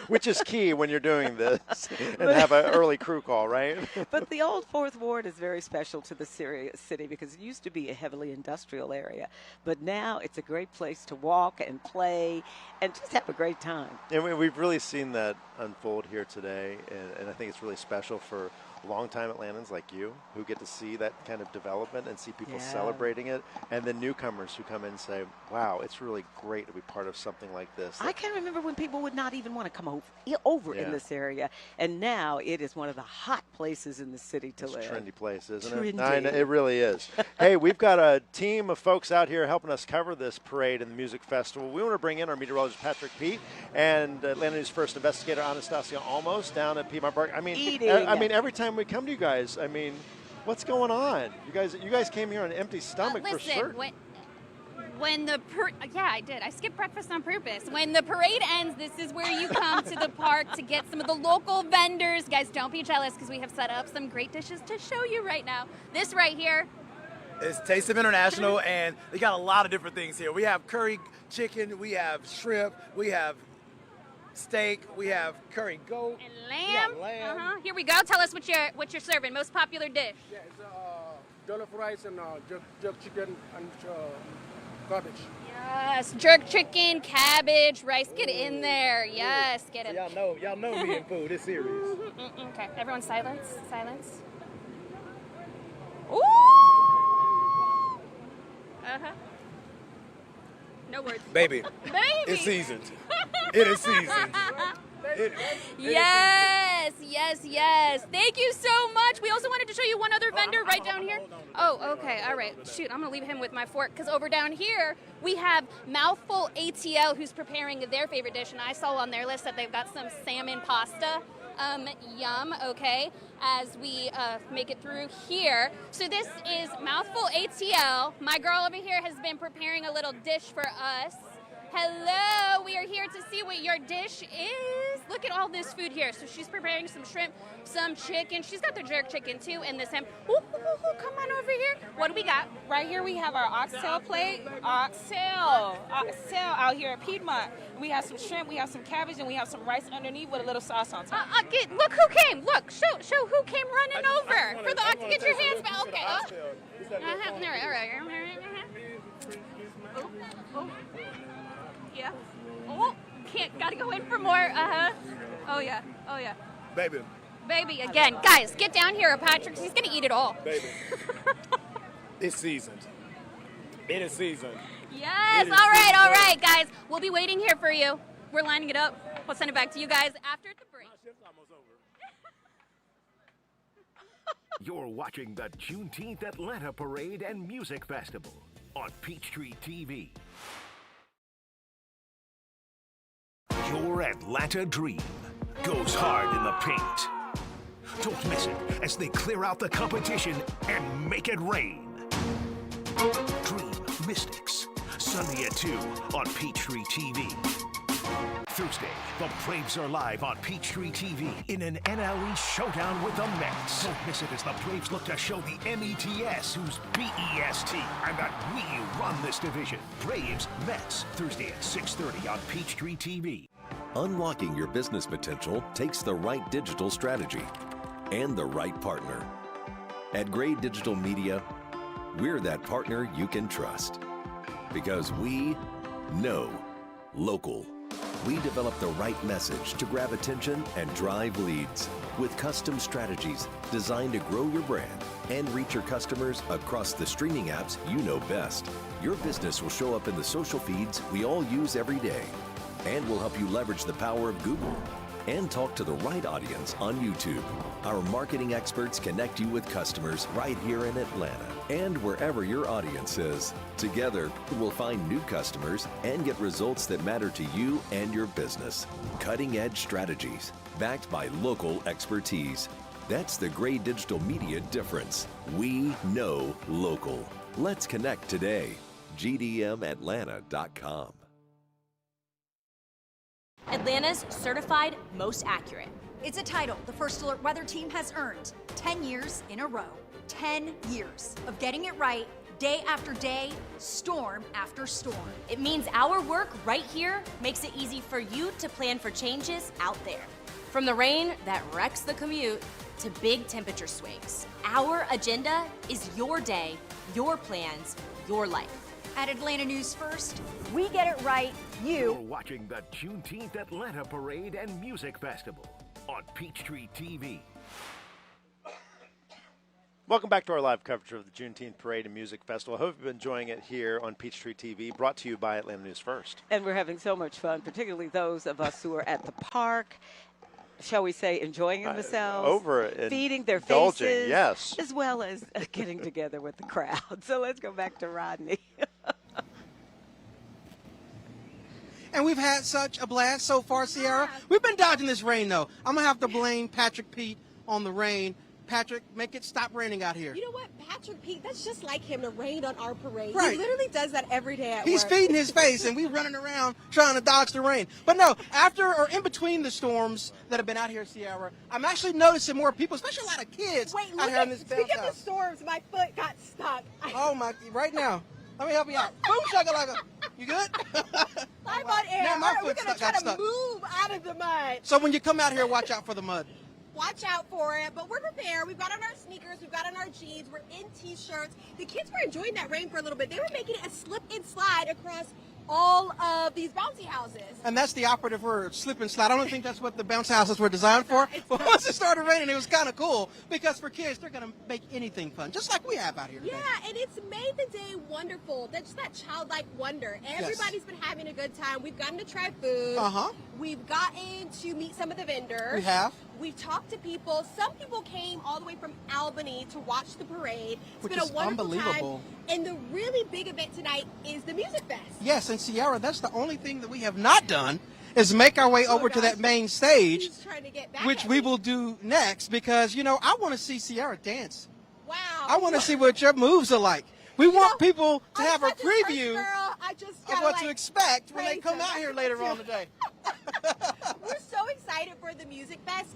which is key when you're doing this and have an early crew call, right? But the old 4th Ward is very special to the city because it used to be a heavily industrial area, but now it's a great place to walk and play and just have a great time. And we've really seen that unfold here today, and I think it's really special for longtime Atlantans like you who get to see that kind of development and see people celebrating it, and the newcomers who come in and say, wow, it's really great to be part of something like this. I can remember when people would not even want to come over in this area, and now it is one of the hot places in the city to live. It's a trendy place, isn't it? Trendy. I know, it really is. Hey, we've got a team of folks out here helping us cover this parade and the music festival. We want to bring in our meteorologist Patrick Pete and Atlanta News First investigator Anastasia Almost down at Piedmont Park. I mean, every time we come to you guys, I mean, what's going on? You guys came here on an empty stomach for certain. When the I did. I skipped breakfast on purpose. When the parade ends, this is where you come to the park to get some of the local vendors. Guys, don't be jealous because we have set up some great dishes to show you right now. This right here. It's Taste of International, and they got a lot of different things here. We have curry chicken, we have shrimp, we have steak, we have curry goat, and lamb. Here we go. Tell us what you're serving. Most popular dish. Yeah, it's jollof rice and jerk chicken and garbage. Yes, jerk chicken, cabbage, rice. Get in there. Yes, get it. Y'all know me in food. It's serious. Okay, everyone silence. Silence. Ooh! Uh-huh. No words. Baby. Baby. It's seasoned. It is seasoned. Yes, yes, yes. Thank you so much. We also wanted to show you one other vendor right down here. Oh, okay. All right. Shoot, I'm going to leave him with my fork because over down here we have Mouthful ATL who's preparing their favorite dish. And I saw on their list that they've got some salmon pasta. Yum, okay, as we make it through here. So this is Mouthful ATL. My girl over here has been preparing a little dish for us. Hello, we are here to see what your dish is. Look at all this food here. So she's preparing some shrimp, some chicken. She's got the jerk chicken too, and this ham. Ooh, come on over here. What do we got? Right here we have our oxtail plate. Oxtail out here at Piedmont. We have some shrimp, we have some cabbage, and we have some rice underneath with a little sauce on top. Look who came. Look, show who came running over for the oxtail. Get your hands back. Okay. All right. Oh. Yeah. Oh, gotta go in for more. Oh yeah. Baby, again. Guys, get down here. Patrick, he's gonna eat it all. Baby. It's seasoned. It is seasoned. Yes, all right, guys. We'll be waiting here for you. We're lining it up. We'll send it back to you guys after the break. You're watching the Juneteenth Atlanta Parade and Music Festival on Peachtree TV. Your Atlanta dream goes hard in the paint. Don't miss it as they clear out the competition and make it rain. Dream Mystics, Sunday at 2 on Peachtree TV. Thursday, the Braves are live on Peachtree TV in an NLE showdown with the Mets. Don't miss it as the Braves look to show the METS who's BEST and that we run this division. Braves, Mets, Thursday at 6:30 on Peachtree TV. Unlocking your business potential takes the right digital strategy and the right partner. At Gray Digital Media, we're that partner you can trust. Because we know local. We develop the right message to grab attention and drive leads with custom strategies designed to grow your brand and reach your customers across the streaming apps you know best. Your business will show up in the social feeds we all use every day, and we'll help you leverage the power of Google and talk to the right audience on YouTube. Our marketing experts connect you with customers right here in Atlanta and wherever your audience is. Together, we'll find new customers and get results that matter to you and your business. Cutting-edge strategies backed by local expertise. That's the Gray Digital Media difference. We know local. Let's connect today. GDMAtlanta.com. Atlanta's certified most accurate. It's a title the First Alert Weather Team has earned 10 years in a row. 10 years of getting it right, day after day, storm after storm. It means our work right here makes it easy for you to plan for changes out there. From the rain that wrecks the commute to big temperature swings, our agenda is your day, your plans, your life. At Atlanta News First, we get it right. You're watching the Juneteenth Atlanta Parade and Music Festival on Peachtree TV. Welcome back to our live coverage of the Juneteenth Parade and Music Festival. I hope you've been enjoying it here on Peachtree TV, brought to you by Atlanta News First. And we're having so much fun, particularly those of us who are at the park, shall we say, enjoying themselves, feeding their faces, yes, as well as getting together with the crowd. So let's go back to Rodney. And we've had such a blast so far, Sierra. We've been dodging this rain, though. I'm going to have to blame Patrick Pete on the rain. Patrick, make it stop raining out here. You know what? Patrick Pete, that's just like him to rain on our parade. Right. He literally does that every day at He's work. feeding his face, and we're running around trying to dodge the rain. But no, after or in between the storms that have been out here, Sierra, I'm actually noticing more people, especially a lot of kids out here in this bounce Speaking house. of storms, my foot got stuck. Oh, my, right now. Let me help you out. Boom, shakalaka. You good? I'm on air. Now my All right, we're foot's going to try got stuck. to move out of the mud. So when you come out here, watch out for the mud. watch out for it. But we're prepared. We've got on our sneakers. We've got on our jeans. We're in T-shirts. The kids were enjoying that rain for a little bit. They were making it a slip and slide across all of these bouncy houses. And that's the operative word, slip and slide. I don't think that's what the bounce houses were designed for. But once it started raining, it was kind of cool because for kids, they're going to make anything fun, just like we have out here today. Yeah, and it's made the day wonderful. That's that childlike wonder. Everybody's been having a good time. We've gotten to try food. We've gotten to meet some of the vendors. We have. We've talked to people. Some people came all the way from Albany to watch the parade. It's been a wonderful unbelievable. time. And the really big event tonight is the Music Fest. Yes, and Sierra, that's the only thing that we have not done is make our way over to that main stage, which we will do next because, you know, I want to see Sierra dance. Wow. I want to see what your moves are like. We want people to have a preview of what to expect when they come out here later on today. We're so excited for the Music Fest.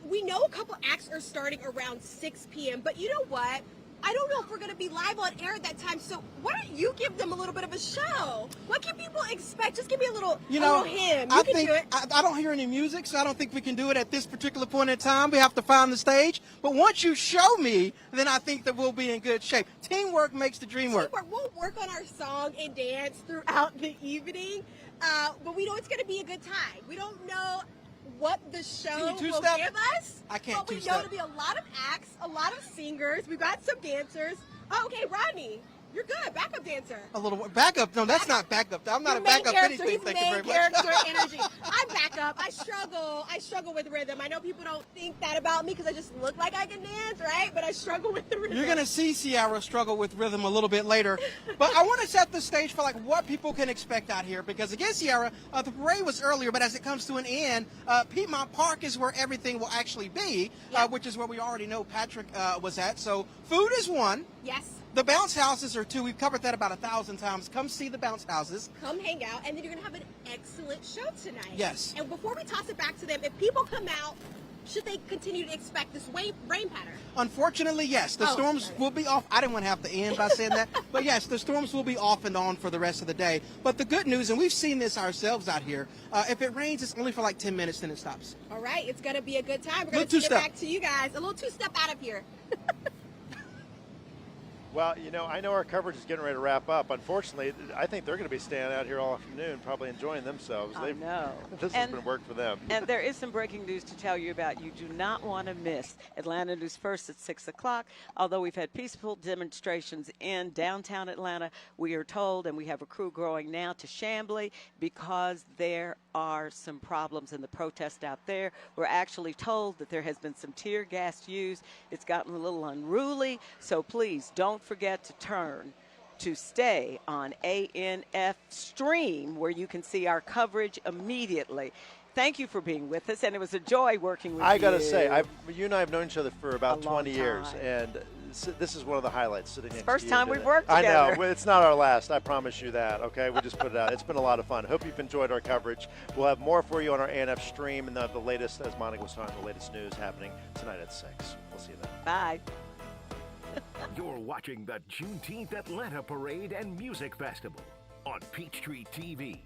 We know a couple acts are starting around 6 p.m., but you know what? I don't know if we're going to be live on air at that time, so why don't you give them a little bit of a show? What can people expect? Just give me a little hymn. I think I don't hear any music, so I don't think we can do it at this particular point in time. We have to find the stage. But once you show me, then I think that we'll be in good shape. Teamwork makes the dream work. We'll work on our song and dance throughout the evening, but we know it's going to be a good time. We don't know what the show will give us. I can't but we know it'll be a lot of acts, a lot of singers. We've got some dancers. Oh, okay, Rodney, you're good. Backup dancer. A little backup? No, that's not backup. I'm not a backup anything. Thank you very much. Character energy. I'm backup. I struggle with rhythm. I know people don't think that about me because I just look like I can dance, right? But I struggle with the rhythm. You're going to see Sierra struggle with rhythm a little bit later. But I want to set the stage for like what people can expect out here because again, Sierra, the parade was earlier, but as it comes to an end, Piedmont Park is where everything will actually be, which is where we already know Patrick was at. So food is one. Yes. The bounce houses are two. We've covered that about 1,000 times. Come see the bounce houses. Come hang out, and then you're going to have an excellent show tonight. Yes. And before we toss it back to them, if people come out, should they continue to expect this rain pattern? Unfortunately, yes. The storms will be off. I didn't want to have to end by saying that. But yes, the storms will be off and on for the rest of the day. But the good news, and we've seen this ourselves out here, if it rains, it's only for like 10 minutes, then it stops. All right. It's going to be a good time. We're going to send it back to you guys. A little two-step out of here. Well, you know, I know our coverage is getting ready to wrap up. Unfortunately, I think they're going to be staying out here all afternoon, probably enjoying themselves. I know. This has been work for them. And there is some breaking news to tell you about. You do not want to miss Atlanta News First at 6 o'clock. Although we've had peaceful demonstrations in downtown Atlanta, we are told, and we have a crew going now to Chamblee because there are some problems in the protest out there. We're actually told that there has been some tear gas used. It's gotten a little unruly, so please don't forget to turn to stay on ANF stream where you can see our coverage immediately. Thank you for being with us, and it was a joy working with you. I got to say, you and I have known each other for about 20 years, and this is one of the highlights sitting next to you. First time we've worked together. I know. It's not our last. I promise you that, okay? We just put it out. It's been a lot of fun. Hope you've enjoyed our coverage. We'll have more for you on our ANF stream and the latest, as Monica was talking, the latest news happening tonight at 6. We'll see you then. Bye. You're watching the Juneteenth Atlanta Parade and Music Festival on Peachtree TV.